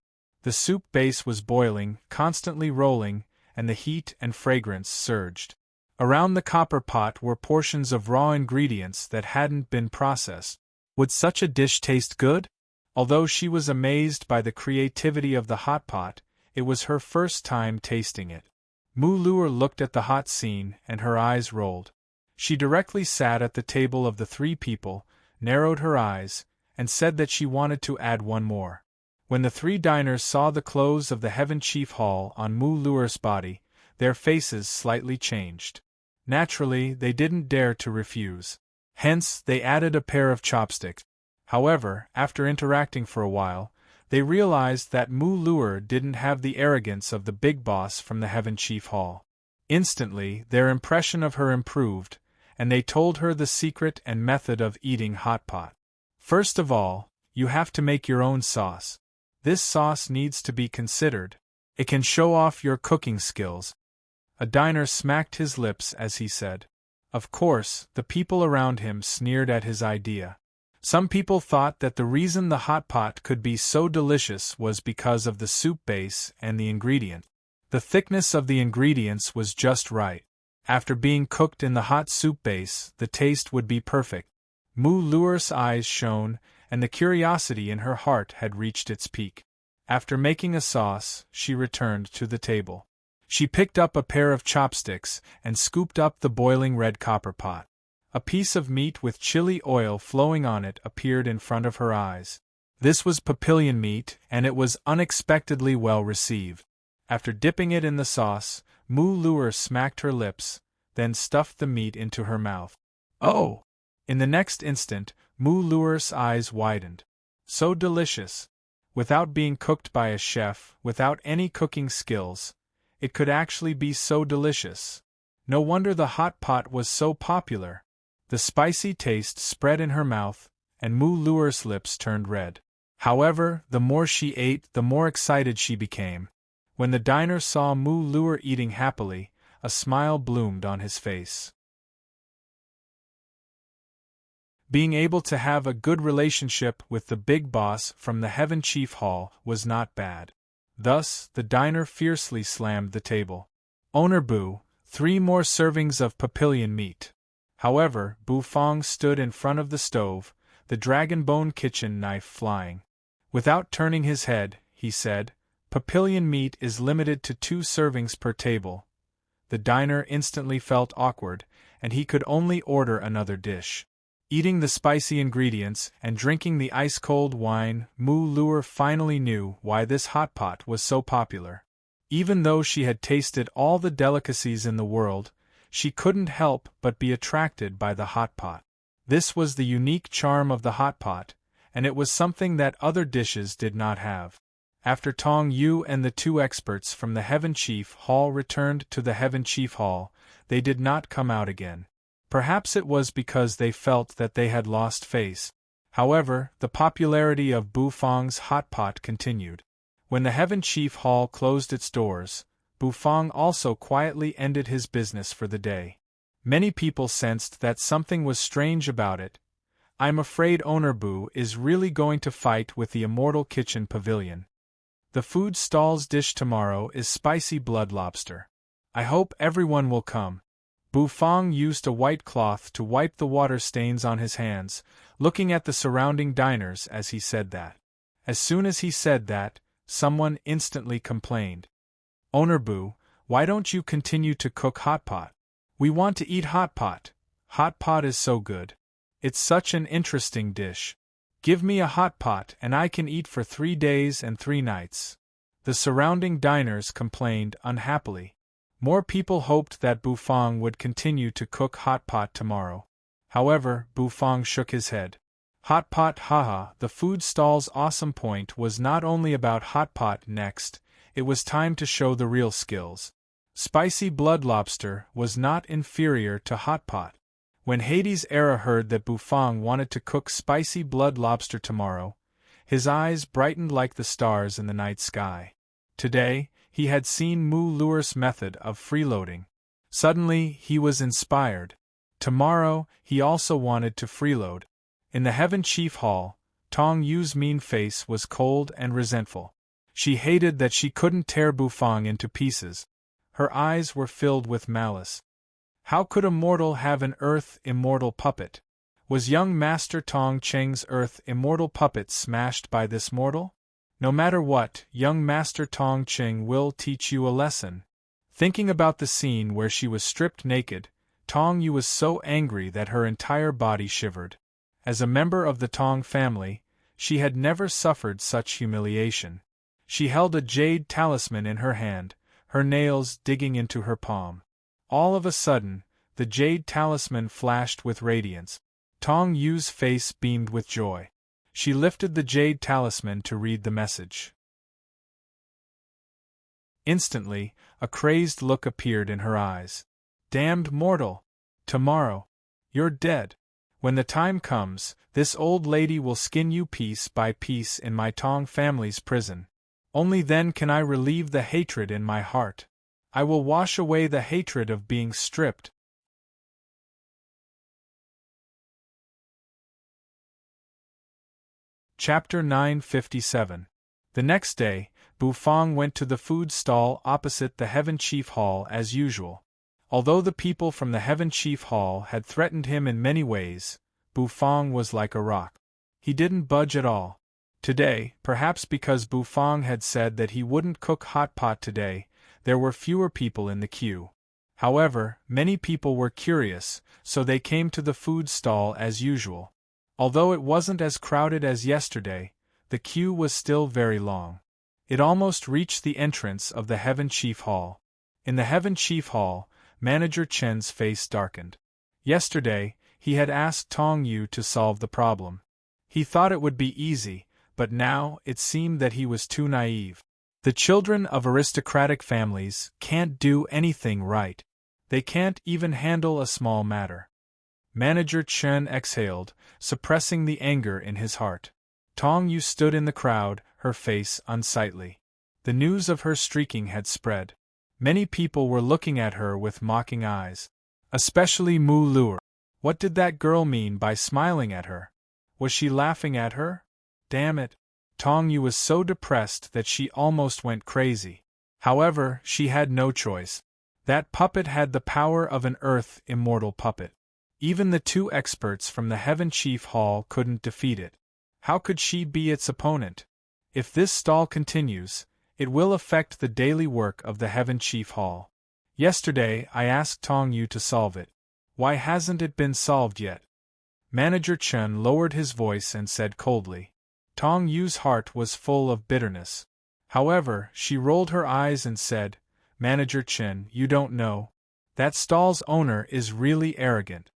The soup base was boiling, constantly rolling, and the heat and fragrance surged. Around the copper pot were portions of raw ingredients that hadn't been processed. Would such a dish taste good? Although she was amazed by the creativity of the hot pot, it was her first time tasting it. Mu Luer looked at the hot scene and her eyes rolled. She directly sat at the table of the 3 people, narrowed her eyes, and said that she wanted to add one more. When the 3 diners saw the clothes of the Heaven Chief Hall on Mu Luer's body, their faces slightly changed. Naturally, they didn't dare to refuse. Hence, they added a pair of chopsticks. However, after interacting for a while, they realized that Mu Luer didn't have the arrogance of the big boss from the Heaven Chief Hall. Instantly, their impression of her improved, and they told her the secret and method of eating hot pot. First of all, you have to make your own sauce. This sauce needs to be considered. It can show off your cooking skills. A diner smacked his lips as he said. Of course, the people around him sneered at his idea. Some people thought that the reason the hot pot could be so delicious was because of the soup base and the ingredient. The thickness of the ingredients was just right. After being cooked in the hot soup base, the taste would be perfect. Mu Luer's eyes shone, and the curiosity in her heart had reached its peak. After making a sauce, she returned to the table. She picked up a pair of chopsticks and scooped up the boiling red copper pot. A piece of meat with chili oil flowing on it appeared in front of her eyes. This was papillion meat, and it was unexpectedly well received. After dipping it in the sauce, Mu Luer smacked her lips, then stuffed the meat into her mouth. Oh! In the next instant, Mu Luer's eyes widened. So delicious! Without being cooked by a chef, without any cooking skills, it could actually be so delicious. No wonder the hot pot was so popular. The spicy taste spread in her mouth, and Mu Luer's lips turned red. However, the more she ate, the more excited she became. When the diner saw Mu Luer eating happily, a smile bloomed on his face. Being able to have a good relationship with the big boss from the Heaven Chief Hall was not bad. Thus, the diner fiercely slammed the table. Owner Bu, 3 more servings of papillion meat. However, Bufang stood in front of the stove, the dragon bone kitchen knife flying. Without turning his head, he said, "Papillion meat is limited to 2 servings per table." The diner instantly felt awkward, and he could only order another dish. Eating the spicy ingredients and drinking the ice-cold wine, Mu Luer finally knew why this hot pot was so popular. Even though she had tasted all the delicacies in the world, she couldn't help but be attracted by the hot pot. This was the unique charm of the hot pot, and it was something that other dishes did not have. After Tong Yu and the two experts from the Heaven Chief Hall returned to the Heaven Chief Hall, they did not come out again. Perhaps it was because they felt that they had lost face. However, the popularity of Bufang's hot pot continued. When the Heaven Chief Hall closed its doors, Bufang also quietly ended his business for the day. Many people sensed that something was strange about it. I'm afraid Owner Bu is really going to fight with the Immortal Kitchen Pavilion. The food stall's dish tomorrow is spicy blood lobster. I hope everyone will come. Bufang used a white cloth to wipe the water stains on his hands, looking at the surrounding diners as he said that. As soon as he said that, someone instantly complained. Owner Bu, why don't you continue to cook hot pot? We want to eat hot pot. Hot pot is so good. It's such an interesting dish. Give me a hot pot and I can eat for 3 days and 3 nights. The surrounding diners complained unhappily. More people hoped that Bufang would continue to cook hot pot tomorrow. However, Bufang shook his head. Hot pot, haha, the food stall's awesome point was not only about hot pot next, it was time to show the real skills. Spicy blood lobster was not inferior to hot pot. When Hades Era heard that Bufang wanted to cook spicy blood lobster tomorrow, his eyes brightened like the stars in the night sky. Today, he had seen Mu Luer's method of freeloading. Suddenly, he was inspired. Tomorrow, he also wanted to freeload. In the Heaven Chief Hall, Tong Yu's mean face was cold and resentful. She hated that she couldn't tear Bufang into pieces. Her eyes were filled with malice. How could a mortal have an Earth Immortal puppet? Was young Master Tong Cheng's Earth Immortal puppet smashed by this mortal? No matter what, young Master Tong Cheng will teach you a lesson. Thinking about the scene where she was stripped naked, Tong Yu was so angry that her entire body shivered. As a member of the Tong family, she had never suffered such humiliation. She held a jade talisman in her hand, her nails digging into her palm. All of a sudden, the jade talisman flashed with radiance. Tong Yu's face beamed with joy. She lifted the jade talisman to read the message. Instantly, a crazed look appeared in her eyes. Damned mortal! Tomorrow, you're dead. When the time comes, this old lady will skin you piece by piece in my Tong family's prison. Only then can I relieve the hatred in my heart. I will wash away the hatred of being stripped. Chapter 957. The next day, Bufang went to the food stall opposite the Heaven Chief Hall as usual. Although the people from the Heaven Chief Hall had threatened him in many ways, Bufang was like a rock. He didn't budge at all. Today, perhaps because Bufang had said that he wouldn't cook hot pot today, there were fewer people in the queue. However, many people were curious, so they came to the food stall as usual. Although it wasn't as crowded as yesterday, the queue was still very long. It almost reached the entrance of the Heaven Chief Hall. In the Heaven Chief Hall, Manager Chen's face darkened. Yesterday, he had asked Tong Yu to solve the problem. He thought it would be easy, but now it seemed that he was too naive. The children of aristocratic families can't do anything right. They can't even handle a small matter. Manager Chen exhaled, suppressing the anger in his heart. Tong Yu stood in the crowd, her face unsightly. The news of her streaking had spread. Many people were looking at her with mocking eyes. Especially Mu Luer. What did that girl mean by smiling at her? Was she laughing at her? Damn it! Tong Yu was so depressed that she almost went crazy. However, she had no choice. That puppet had the power of an Earth Immortal puppet. Even the two experts from the Heaven Chief Hall couldn't defeat it. How could she be its opponent? If this stall continues, it will affect the daily work of the Heaven Chief Hall. Yesterday I asked Tong Yu to solve it. Why hasn't it been solved yet? Manager Chen lowered his voice and said coldly. Tong Yu's heart was full of bitterness. However, she rolled her eyes and said, Manager Chen, you don't know. That stall's owner is really arrogant.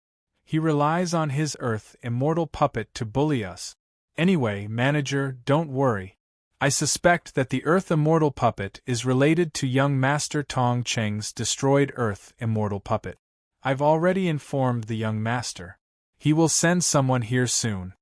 He relies on his Earth Immortal puppet to bully us. Anyway, manager, don't worry. I suspect that the Earth Immortal puppet is related to young Master Tong Cheng's destroyed Earth Immortal puppet. I've already informed the young master. He will send someone here soon.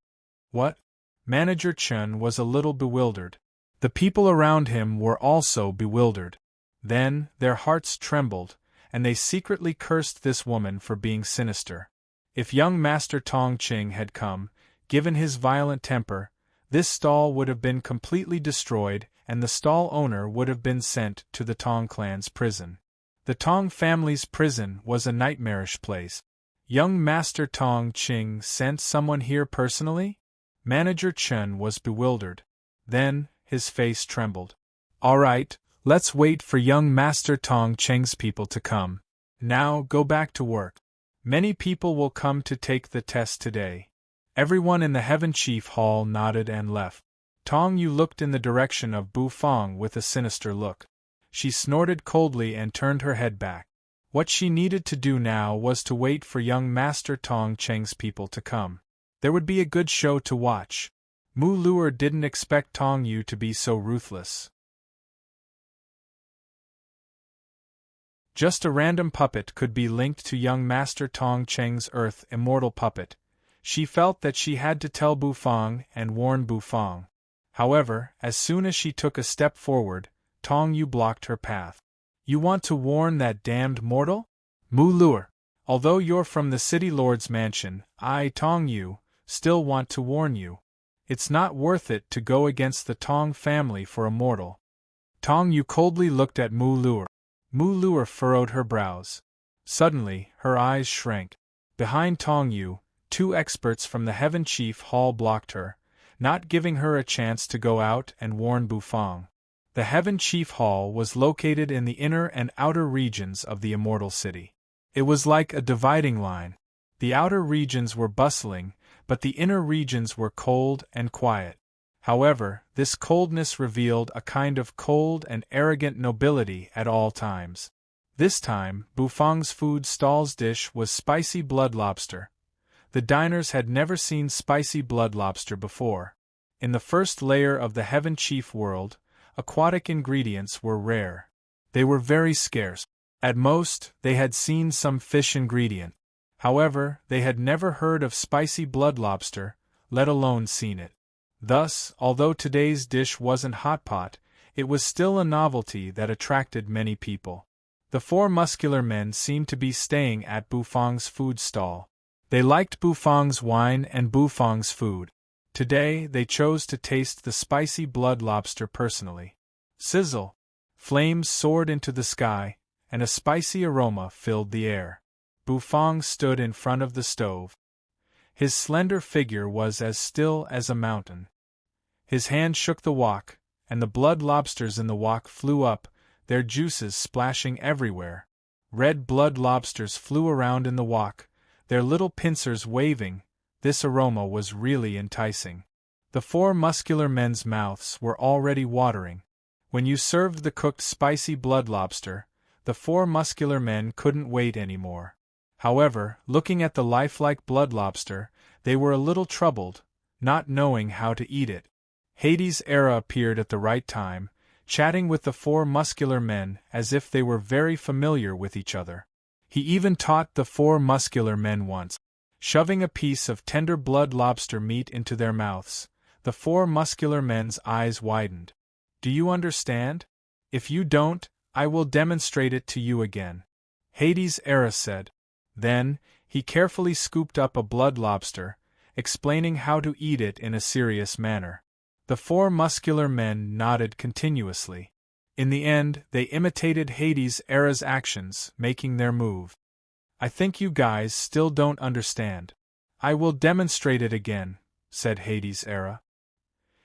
What? Manager Chen was a little bewildered. The people around him were also bewildered. Then, their hearts trembled, and they secretly cursed this woman for being sinister. If young Master Tong Cheng had come, given his violent temper, this stall would have been completely destroyed, and the stall owner would have been sent to the Tong clan's prison. The Tong family's prison was a nightmarish place. Young Master Tong Cheng sent someone here personally? Manager Chen was bewildered. Then, his face trembled. All right, let's wait for young Master Tong Cheng's people to come. Now go back to work. Many people will come to take the test today. Everyone in the Heaven Chief Hall nodded and left. Tong Yu looked in the direction of Bu Fong with a sinister look. She snorted coldly and turned her head back. What she needed to do now was to wait for young Master Tong Cheng's people to come. There would be a good show to watch. Mu Luer didn't expect Tong Yu to be so ruthless. Just a random puppet could be linked to young Master Tong Cheng's Earth Immortal puppet. She felt that she had to tell Bu Fong and warn Bu Fong. However, as soon as she took a step forward, Tong Yu blocked her path. You want to warn that damned mortal? Mu Luer. Although you're from the City Lord's mansion, I, Tong Yu, still want to warn you. It's not worth it to go against the Tong family for a mortal. Tong Yu coldly looked at Mu Luer. Mu Luer furrowed her brows. Suddenly, her eyes shrank. Behind Tong Yu, two experts from the Heaven Chief Hall blocked her, not giving her a chance to go out and warn Bu Fong. The Heaven Chief Hall was located in the inner and outer regions of the Immortal City. It was like a dividing line. The outer regions were bustling, but the inner regions were cold and quiet. However, this coldness revealed a kind of cold and arrogant nobility at all times. This time, Bu Fong's food stall's dish was spicy blood lobster. The diners had never seen spicy blood lobster before. In the first layer of the Heaven Chief world, aquatic ingredients were rare. They were very scarce. At most, they had seen some fish ingredient. However, they had never heard of spicy blood lobster, let alone seen it. Thus, although today's dish wasn't hot pot, it was still a novelty that attracted many people. The four muscular men seemed to be staying at Bu Fong's food stall. They liked Bu Fong's wine and Bu Fong's food. Today, they chose to taste the spicy blood lobster personally. Sizzle! Flames soared into the sky, and a spicy aroma filled the air. Bu Fong stood in front of the stove. His slender figure was as still as a mountain. His hand shook the wok, and the blood lobsters in the wok flew up, their juices splashing everywhere. Red blood lobsters flew around in the wok, their little pincers waving. This aroma was really enticing. The four muscular men's mouths were already watering. When you served the cooked spicy blood lobster, the four muscular men couldn't wait anymore. However, looking at the lifelike blood lobster, they were a little troubled, not knowing how to eat it. Hades' Era appeared at the right time, chatting with the four muscular men as if they were very familiar with each other. He even taught the four muscular men once. Shoving a piece of tender blood lobster meat into their mouths, the four muscular men's eyes widened. Do you understand? If you don't, I will demonstrate it to you again. Hades' Era said. Then, he carefully scooped up a blood lobster, explaining how to eat it in a serious manner. The four muscular men nodded continuously. In the end, they imitated Hades' Era's actions, making their move. I think you guys still don't understand. I will demonstrate it again, said Hades' Era.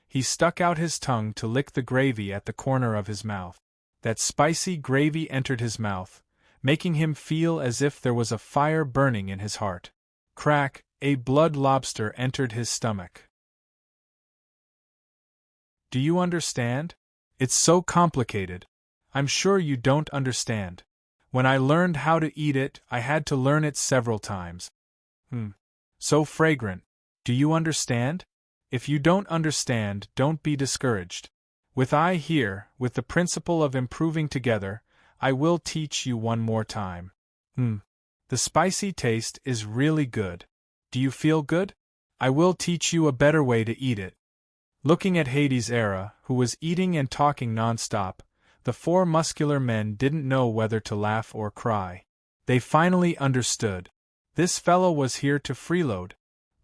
He stuck out his tongue to lick the gravy at the corner of his mouth. That spicy gravy entered his mouth, making him feel as if there was a fire burning in his heart. Crack, a blood lobster entered his stomach. Do you understand? It's so complicated. I'm sure you don't understand. When I learned how to eat it, I had to learn it several times. So fragrant. Do you understand? If you don't understand, don't be discouraged. With I here, with the principle of improving together, I will teach you one more time. The spicy taste is really good. Do you feel good? I will teach you a better way to eat it. Looking at Hades' era, who was eating and talking non-stop, the four muscular men didn't know whether to laugh or cry. They finally understood. This fellow was here to freeload.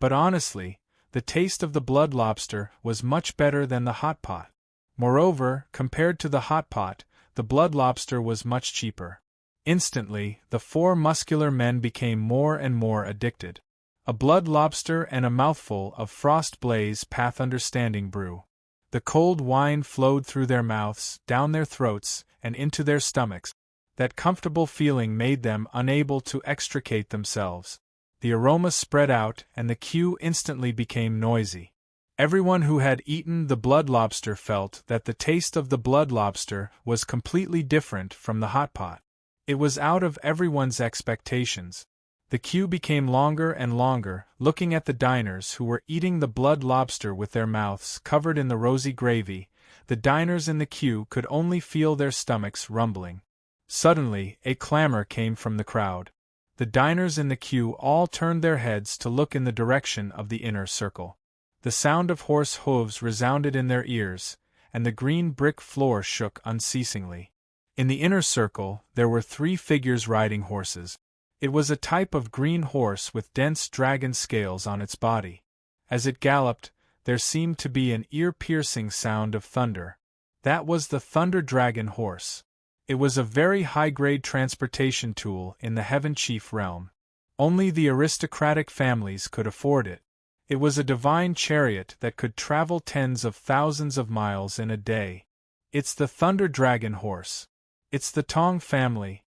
But honestly, the taste of the blood lobster was much better than the hot pot. Moreover, compared to the hot pot, the blood lobster was much cheaper. Instantly, the four muscular men became more and more addicted. A blood lobster and a mouthful of frost blaze path understanding brew. The cold wine flowed through their mouths, down their throats, and into their stomachs. That comfortable feeling made them unable to extricate themselves. The aroma spread out, and the queue instantly became noisy. Everyone who had eaten the blood lobster felt that the taste of the blood lobster was completely different from the hot pot. It was out of everyone's expectations. The queue became longer and longer, looking at the diners who were eating the blood lobster with their mouths covered in the rosy gravy. The diners in the queue could only feel their stomachs rumbling. Suddenly, a clamor came from the crowd. The diners in the queue all turned their heads to look in the direction of the inner circle. The sound of horse hooves resounded in their ears, and the green brick floor shook unceasingly. In the inner circle, there were 3 figures riding horses. It was a type of green horse with dense dragon scales on its body. As it galloped, there seemed to be an ear-piercing sound of thunder. That was the Thunder Dragon horse. It was a very high-grade transportation tool in the Heaven Chief realm. Only the aristocratic families could afford it. It was a divine chariot that could travel tens of thousands of miles in a day. It's the Thunder Dragon horse. It's the Tong family.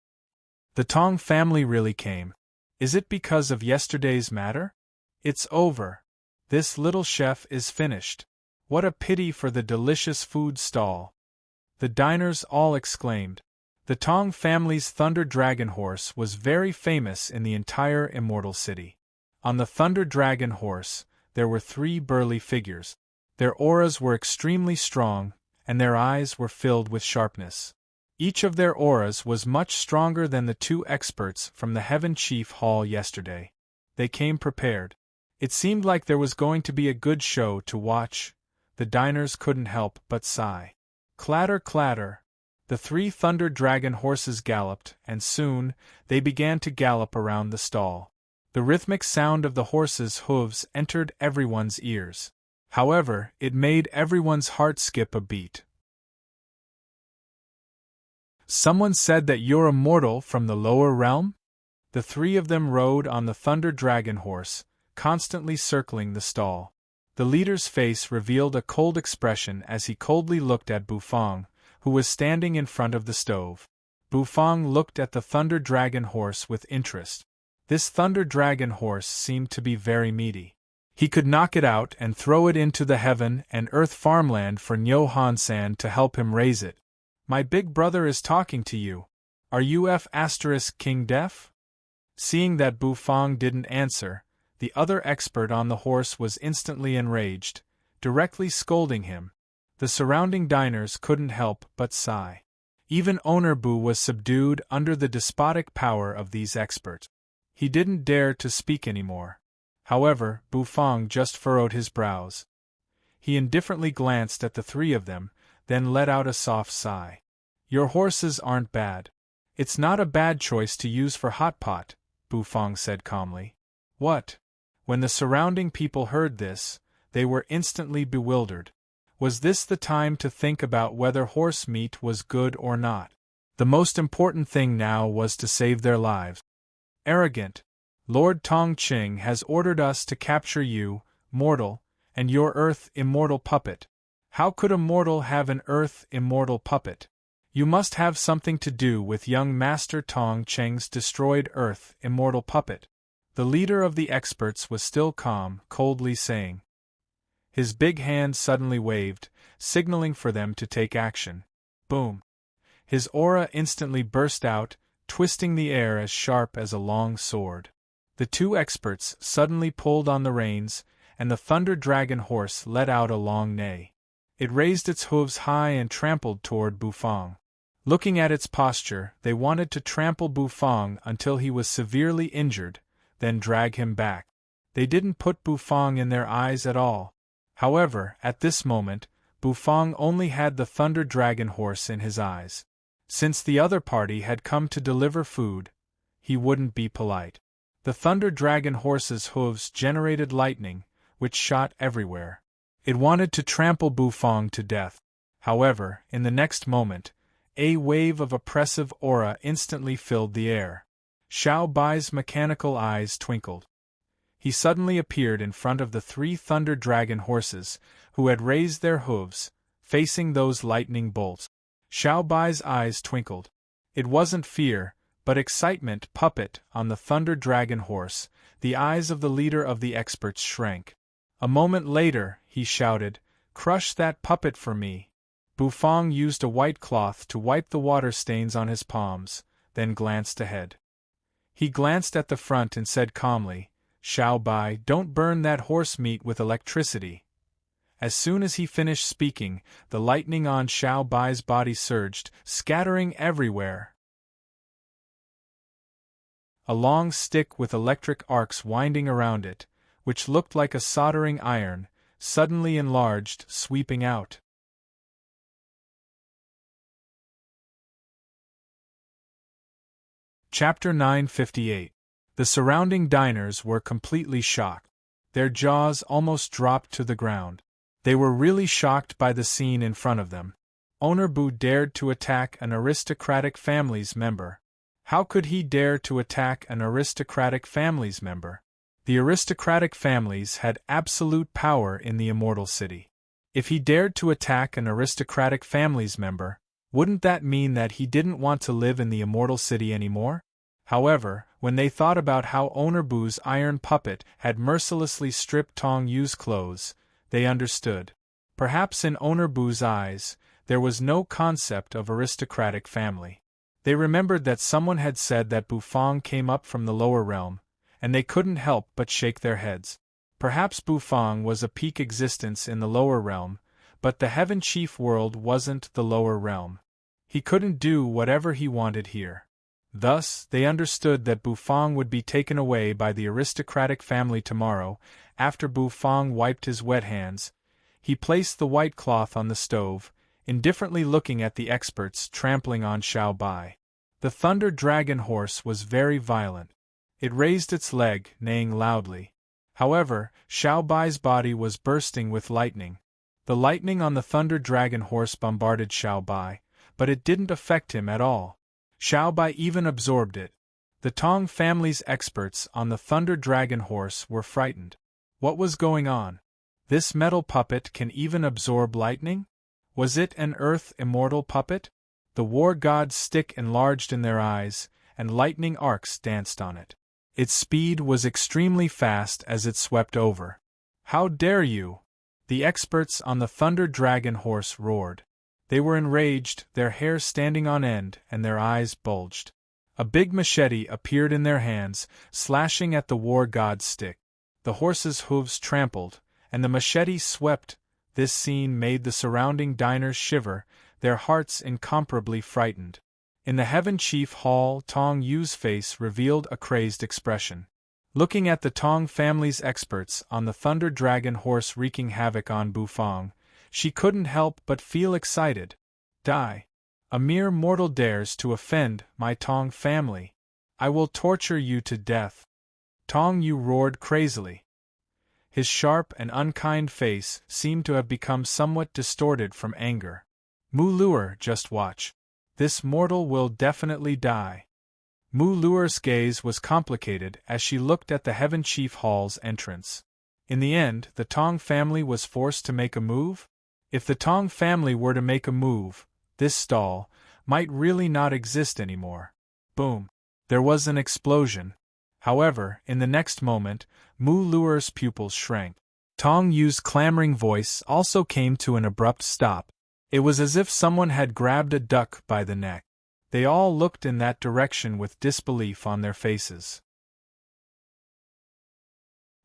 The Tong family really came. Is it because of yesterday's matter? It's over. This little chef is finished. What a pity for the delicious food stall. The diners all exclaimed. The Tong family's Thunder Dragon horse was very famous in the entire immortal city. On the Thunder Dragon horse, there were 3 burly figures. Their auras were extremely strong, and their eyes were filled with sharpness. Each of their auras was much stronger than the 2 experts from the Heaven Chief Hall yesterday. They came prepared. It seemed like there was going to be a good show to watch. The diners couldn't help but sigh. Clatter, clatter. The 3 Thunder Dragon horses galloped, and soon, they began to gallop around the stall. The rhythmic sound of the horses' hooves entered everyone's ears. However, it made everyone's heart skip a beat. Someone said that you're a mortal from the lower realm? The 3 of them rode on the Thunder Dragon horse, constantly circling the stall. The leader's face revealed a cold expression as he coldly looked at Bufang, who was standing in front of the stove. Bufang looked at the Thunder Dragon horse with interest. This Thunder Dragon horse seemed to be very meaty. He could knock it out and throw it into the heaven and earth farmland for Nyo Han-san to help him raise it. My big brother is talking to you. Are you King deaf? Seeing that Bufang didn't answer, the other expert on the horse was instantly enraged, directly scolding him. The surrounding diners couldn't help but sigh. Even owner Bu was subdued under the despotic power of these experts. He didn't dare to speak anymore. However, Bufang just furrowed his brows. He indifferently glanced at the 3 of them, then let out a soft sigh. Your horses aren't bad. It's not a bad choice to use for hot pot, Bufang said calmly. What? When the surrounding people heard this, they were instantly bewildered. Was this the time to think about whether horse meat was good or not? The most important thing now was to save their lives. Arrogant. Lord Tong Ching has ordered us to capture you, mortal, and your Earth immortal puppet. How could a mortal have an Earth immortal puppet? You must have something to do with young Master Tong Cheng's destroyed Earth immortal puppet. The leader of the experts was still calm, coldly saying. His big hand suddenly waved, signaling for them to take action. Boom! His aura instantly burst out, twisting the air as sharp as a long sword. The 2 experts suddenly pulled on the reins, and the Thunder Dragon horse let out a long neigh. It raised its hooves high and trampled toward Bufang. Looking at its posture, they wanted to trample Bufang until he was severely injured, then drag him back. They didn't put Bufang in their eyes at all. However, at this moment, Bufang only had the Thunder Dragon horse in his eyes. Since the other party had come to deliver food, he wouldn't be polite. The Thunder Dragon horse's hooves generated lightning, which shot everywhere. It wanted to trample Bufang to death. However, in the next moment, a wave of oppressive aura instantly filled the air. Xiao Bai's mechanical eyes twinkled. He suddenly appeared in front of the 3 Thunder Dragon horses, who had raised their hooves, facing those lightning bolts. Xiao Bai's eyes twinkled. It wasn't fear, but excitement. Puppet on the Thunder Dragon horse. The eyes of the leader of the experts shrank. A moment later, he shouted, "Crush that puppet for me." Bufang used a white cloth to wipe the water stains on his palms, then glanced ahead. He glanced at the front and said calmly, "Xiao Bai, don't burn that horse meat with electricity." As soon as he finished speaking, the lightning on Xiao Bai's body surged, scattering everywhere. A long stick with electric arcs winding around it, which looked like a soldering iron, suddenly enlarged, sweeping out. Chapter 958. The surrounding diners were completely shocked. Their jaws almost dropped to the ground. They were really shocked by the scene in front of them. Owner Bu dared to attack an aristocratic family's member. How could he dare to attack an aristocratic family's member? The aristocratic families had absolute power in the Immortal City. If he dared to attack an aristocratic family's member, wouldn't that mean that he didn't want to live in the Immortal City anymore? However, when they thought about how Owner Bu's iron puppet had mercilessly stripped Tong Yu's clothes, they understood. Perhaps in Owner Bu's eyes, there was no concept of aristocratic family. They remembered that someone had said that Bufang came up from the lower realm, and they couldn't help but shake their heads. Perhaps Bufang was a peak existence in the lower realm, but the Heaven Chief world wasn't the lower realm. He couldn't do whatever he wanted here. Thus, they understood that Bufang would be taken away by the aristocratic family tomorrow. After Bufang wiped his wet hands, he placed the white cloth on the stove, indifferently looking at the experts trampling on Xiao Bai. The Thunder Dragon horse was very violent. It raised its leg, neighing loudly. However, Xiao Bai's body was bursting with lightning. The lightning on the Thunder Dragon horse bombarded Xiao Bai, but it didn't affect him at all. Xiao Bai even absorbed it. The Tong family's experts on the Thunder Dragon horse were frightened. What was going on? This metal puppet can even absorb lightning? Was it an Earth Immortal puppet? The war god's stick enlarged in their eyes, and lightning arcs danced on it. Its speed was extremely fast as it swept over. "How dare you!" The experts on the Thunder Dragon horse roared. They were enraged, their hair standing on end and their eyes bulged. A big machete appeared in their hands, slashing at the war god's stick. The horse's hooves trampled, and the machete swept. This scene made the surrounding diners shiver, their hearts incomparably frightened. In the Heaven Chief Hall, Tong Yu's face revealed a crazed expression. Looking at the Tong family's experts on the Thunder Dragon horse wreaking havoc on Bufang, she couldn't help but feel excited. Die. A mere mortal dares to offend my Tong family. I will torture you to death. Tong Yu roared crazily. His sharp and unkind face seemed to have become somewhat distorted from anger. Mu Luer, just watch. This mortal will definitely die. Mu Luer's gaze was complicated as she looked at the Heaven Chief Hall's entrance. In the end, the Tong family was forced to make a move? If the Tong family were to make a move, this stall might really not exist anymore. Boom! There was an explosion. However, in the next moment, Mu Luer's pupils shrank. Tong Yu's clamoring voice also came to an abrupt stop. It was as if someone had grabbed a duck by the neck. They all looked in that direction with disbelief on their faces.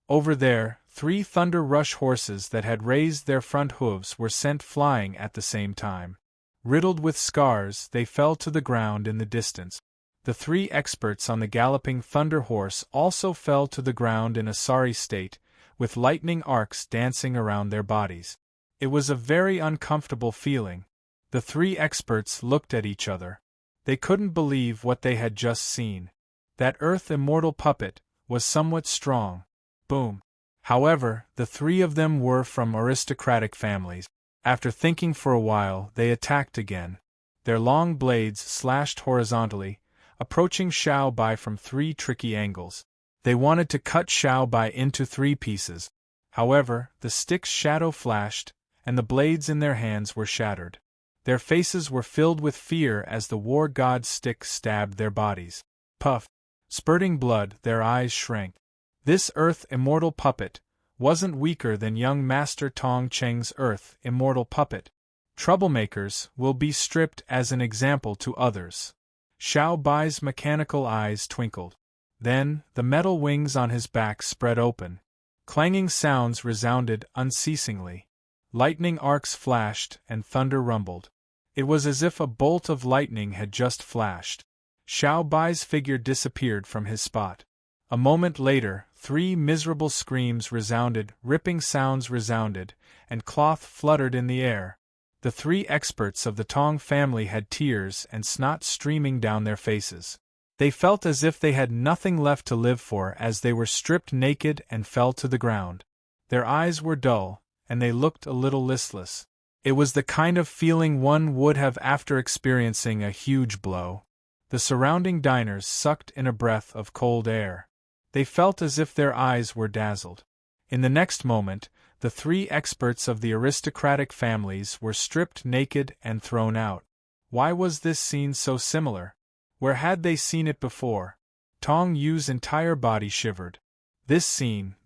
Over there, 3 Thunder Rush horses that had raised their front hooves were sent flying at the same time. Riddled with scars, they fell to the ground in the distance. The 3 experts on the galloping Thunder Horse also fell to the ground in a sorry state, with lightning arcs dancing around their bodies. It was a very uncomfortable feeling. The 3 experts looked at each other. They couldn't believe what they had just seen. That Earth Immortal puppet was somewhat strong. Boom. However, the 3 of them were from aristocratic families. After thinking for a while, they attacked again. Their long blades slashed horizontally, approaching Xiao Bai from 3 tricky angles. They wanted to cut Xiao Bai into 3 pieces. However, the stick's shadow flashed, and the blades in their hands were shattered. Their faces were filled with fear as the war god's stick stabbed their bodies. Puff! Spurting blood, their eyes shrank. This Earth Immortal puppet wasn't weaker than young Master Tong Cheng's Earth Immortal puppet. Troublemakers will be stripped as an example to others. Xiao Bai's mechanical eyes twinkled. Then, the metal wings on his back spread open. Clanging sounds resounded unceasingly. Lightning arcs flashed and thunder rumbled. It was as if a bolt of lightning had just flashed. Xiao Bai's figure disappeared from his spot. A moment later, 3 miserable screams resounded, ripping sounds resounded, and cloth fluttered in the air. The 3 experts of the Tong family had tears and snot streaming down their faces. They felt as if they had nothing left to live for as they were stripped naked and fell to the ground. Their eyes were dull, and they looked a little listless. It was the kind of feeling one would have after experiencing a huge blow. The surrounding diners sucked in a breath of cold air. They felt as if their eyes were dazzled. In the next moment, the 3 experts of the aristocratic families were stripped naked and thrown out. Why was this scene so similar? Where had they seen it before? Tong Yu's entire body shivered. This scene,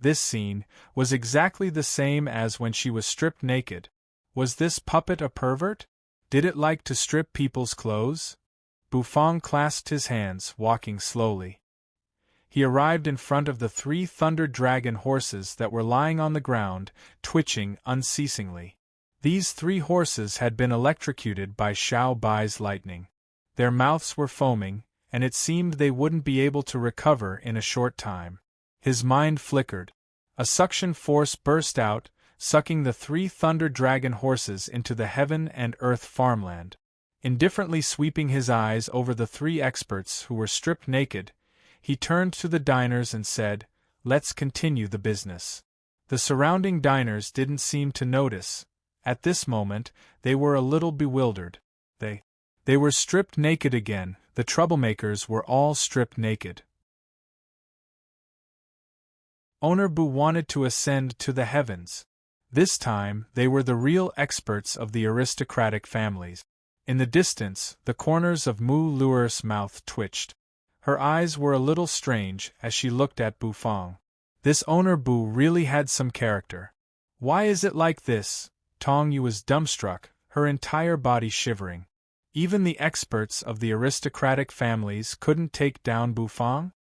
was exactly the same as when she was stripped naked. Was this puppet a pervert? Did it like to strip people's clothes? Bufang clasped his hands, walking slowly. He arrived in front of the 3 Thunder Dragon horses that were lying on the ground, twitching unceasingly. These 3 horses had been electrocuted by Xiao Bai's lightning. Their mouths were foaming, and it seemed they wouldn't be able to recover in a short time. His mind flickered. A suction force burst out, sucking the 3 Thunder Dragon horses into the heaven and earth farmland. Indifferently sweeping his eyes over the 3 experts who were stripped naked, he turned to the diners and said, "Let's continue the business." The surrounding diners didn't seem to notice. At this moment, they were a little bewildered. They were stripped naked again. The troublemakers were all stripped naked. Owner Bu wanted to ascend to the heavens. This time, they were the real experts of the aristocratic families. In the distance, the corners of Mu Luer's mouth twitched. Her eyes were a little strange as she looked at Bufang. This Owner Bu really had some character. Why is it like this? Tong Yu was dumbstruck, her entire body shivering. Even the experts of the aristocratic families couldn't take down Bufang?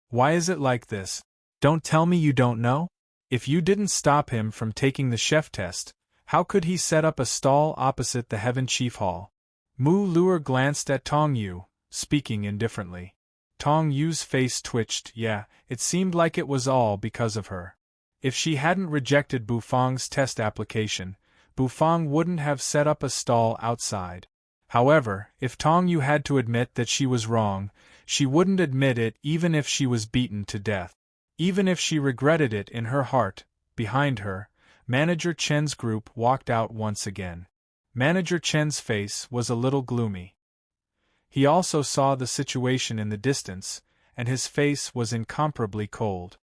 Why is it like this? Don't tell me you don't know? If you didn't stop him from taking the chef test, how could he set up a stall opposite the Heaven Chief Hall? Mu Luer glanced at Tong Yu, speaking indifferently. Tong Yu's face twitched. Yeah, it seemed like it was all because of her. If she hadn't rejected Bufang's test application, Bufang wouldn't have set up a stall outside. However, if Tong Yu had to admit that she was wrong, she wouldn't admit it even if she was beaten to death. Even if she regretted it in her heart. Behind her, Manager Chen's group walked out once again. Manager Chen's face was a little gloomy. He also saw the situation in the distance, and his face was incomparably cold.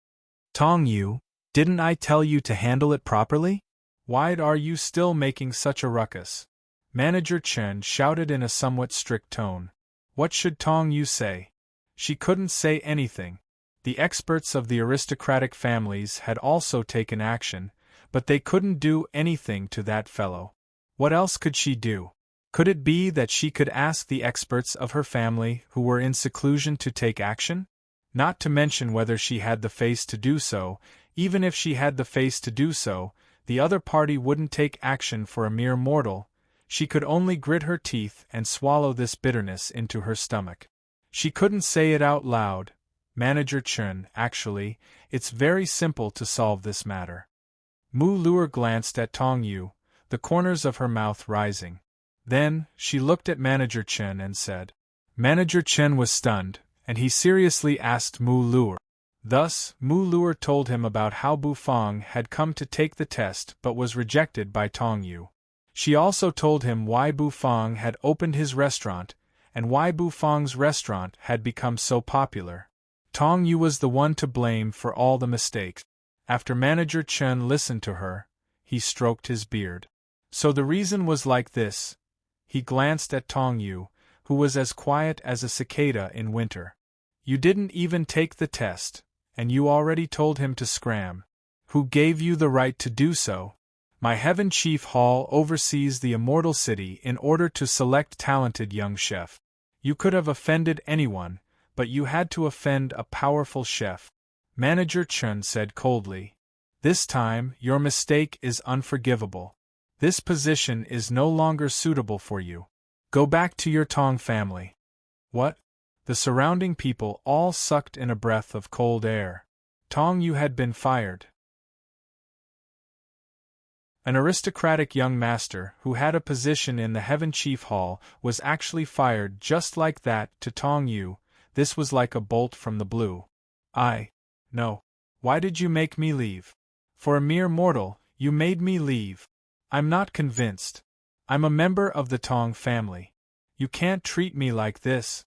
Tong Yu, didn't I tell you to handle it properly? Why are you still making such a ruckus? Manager Chen shouted in a somewhat strict tone. What should Tong Yu say? She couldn't say anything. The experts of the aristocratic families had also taken action, but they couldn't do anything to that fellow. What else could she do? Could it be that she could ask the experts of her family who were in seclusion to take action? Not to mention whether she had the face to do so, Even if she had the face to do so, the other party wouldn't take action for a mere mortal. She could only grit her teeth and swallow this bitterness into her stomach. She couldn't say it out loud. Manager Chun, actually, it's very simple to solve this matter. Mu Luer glanced at Tong Yu, the corners of her mouth rising. Then, she looked at Manager Chen and said. Manager Chen was stunned, and he seriously asked Mu Luer. Thus, Mu Luer told him about how Bufang had come to take the test but was rejected by Tong Yu. She also told him why Bufang had opened his restaurant, and why Bufang's restaurant had become so popular. Tong Yu was the one to blame for all the mistakes. After Manager Chen listened to her, he stroked his beard. So the reason was like this. He glanced at Tong Yu, who was as quiet as a cicada in winter. You didn't even take the test, and you already told him to scram. Who gave you the right to do so? My Heaven Chief Hall oversees the Immortal City in order to select talented young chef. You could have offended anyone, but you had to offend a powerful chef. Manager Chun said coldly. This time, your mistake is unforgivable. This position is no longer suitable for you. Go back to your Tong family. What? The surrounding people all sucked in a breath of cold air. Tong Yu had been fired. An aristocratic young master, who had a position in the Heaven Chief Hall, was actually fired just like that to Tong Yu. This was like a bolt from the blue. No. Why did you make me leave? For a mere mortal, you made me leave. I'm not convinced. I'm a member of the Tong family. You can't treat me like this.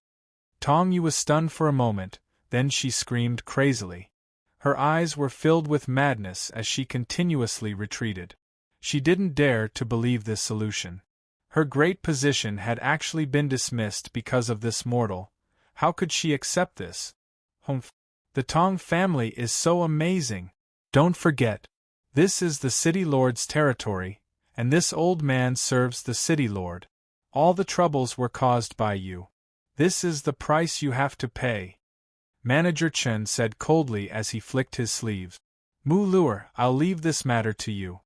Tong Yu was stunned for a moment, then she screamed crazily. Her eyes were filled with madness as she continuously retreated. She didn't dare to believe this solution. Her great position had actually been dismissed because of this mortal. How could she accept this? Humph. The Tong family is so amazing. Don't forget, this is the City Lord's territory, and this old man serves the City Lord. All the troubles were caused by you. This is the price you have to pay. Manager Chen said coldly as he flicked his sleeves. Mu Luer, I'll leave this matter to you.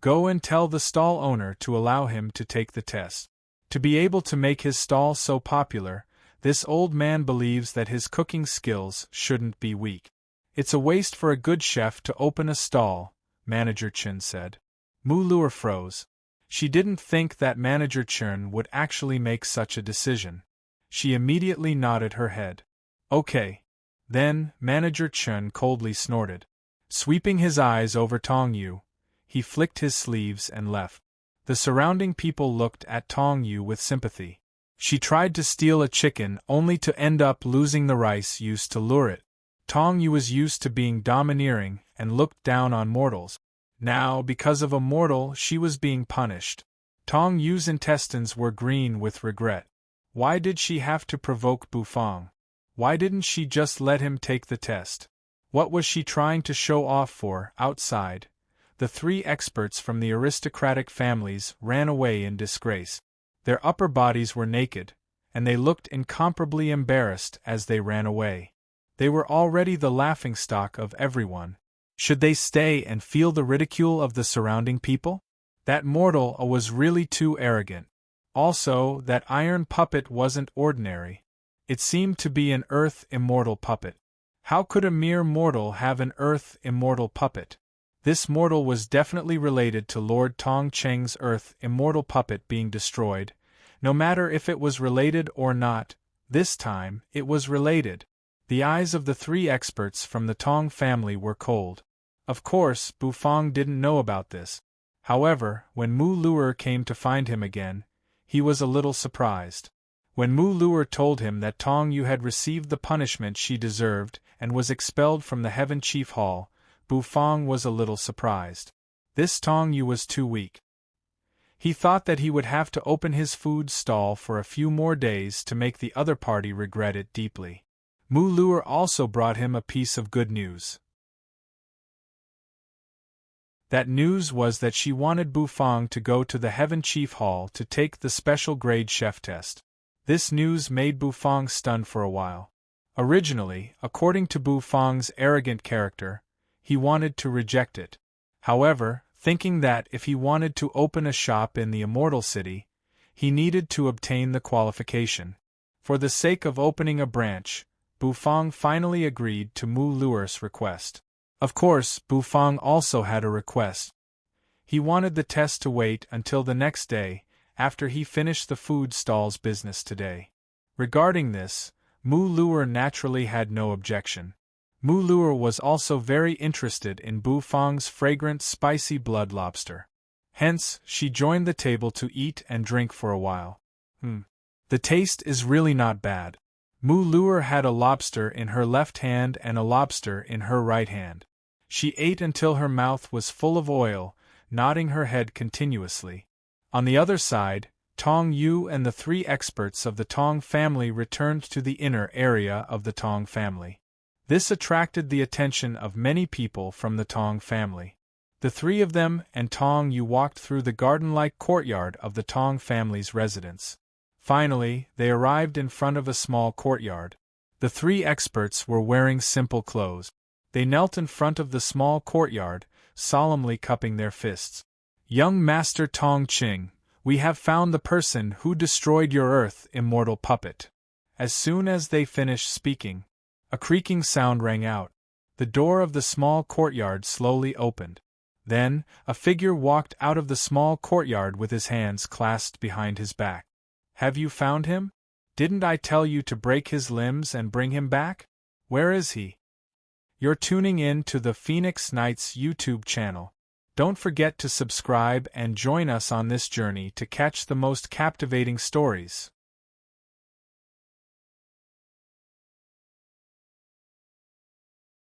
Go and tell the stall owner to allow him to take the test. To be able to make his stall so popular, this old man believes that his cooking skills shouldn't be weak. It's a waste for a good chef to open a stall, Manager Chen said. Mu Luer froze. She didn't think that Manager Chen would actually make such a decision. She immediately nodded her head. Okay. Then, Manager Chen coldly snorted. Sweeping his eyes over Tong Yu, he flicked his sleeves and left. The surrounding people looked at Tong Yu with sympathy. She tried to steal a chicken only to end up losing the rice used to lure it. Tong Yu was used to being domineering and looked down on mortals. Now, because of a mortal, she was being punished. Tong Yu's intestines were green with regret. Why did she have to provoke Bufang? Why didn't she just let him take the test? What was she trying to show off for? Outside, the three experts from the aristocratic families ran away in disgrace. Their upper bodies were naked, and they looked incomparably embarrassed as they ran away. They were already the laughingstock of everyone. Should they stay and feel the ridicule of the surrounding people? That mortal was really too arrogant. Also, that iron puppet wasn't ordinary. It seemed to be an Earth immortal puppet. How could a mere mortal have an Earth immortal puppet? This mortal was definitely related to Lord Tong Cheng's Earth immortal puppet being destroyed. No matter if it was related or not, this time it was related. The eyes of the three experts from the Tong family were cold. Of course, Bufang didn't know about this. However, when Mu Luer came to find him again, he was a little surprised. When Mu Luer told him that Tong Yu had received the punishment she deserved and was expelled from the Heaven Chief Hall, Bufang was a little surprised. This Tong Yu was too weak. He thought that he would have to open his food stall for a few more days to make the other party regret it deeply. Mu Luer also brought him a piece of good news. That news was that she wanted Bufang to go to the Heaven Chief Hall to take the special grade chef test. This news made Bufang stunned for a while. Originally, according to Bufang's arrogant character, he wanted to reject it. However, thinking that if he wanted to open a shop in the Immortal City, he needed to obtain the qualification. For the sake of opening a branch, Bufang finally agreed to Mu Luer's request. Of course, Bufang also had a request. He wanted the test to wait until the next day, after he finished the food stall's business today. Regarding this, Mu Luer naturally had no objection. Mu Luer was also very interested in Bufang's fragrant spicy blood lobster. Hence, she joined the table to eat and drink for a while. The taste is really not bad. Mu Luer had a lobster in her left hand and a lobster in her right hand. She ate until her mouth was full of oil, nodding her head continuously. On the other side, Tong Yu and the 3 experts of the Tong family returned to the inner area of the Tong family. This attracted the attention of many people from the Tong family. The 3 of them and Tong Yu walked through the garden-like courtyard of the Tong family's residence. Finally, they arrived in front of a small courtyard. The 3 experts were wearing simple clothes. They knelt in front of the small courtyard, solemnly cupping their fists. "Young Master Tong Qing, we have found the person who destroyed your Earth immortal puppet." As soon as they finished speaking, a creaking sound rang out. The door of the small courtyard slowly opened. Then, a figure walked out of the small courtyard with his hands clasped behind his back. "Have you found him? Didn't I tell you to break his limbs and bring him back? Where is he?" You're tuning in to the Phoenix Knights YouTube channel. Don't forget to subscribe and join us on this journey to catch the most captivating stories.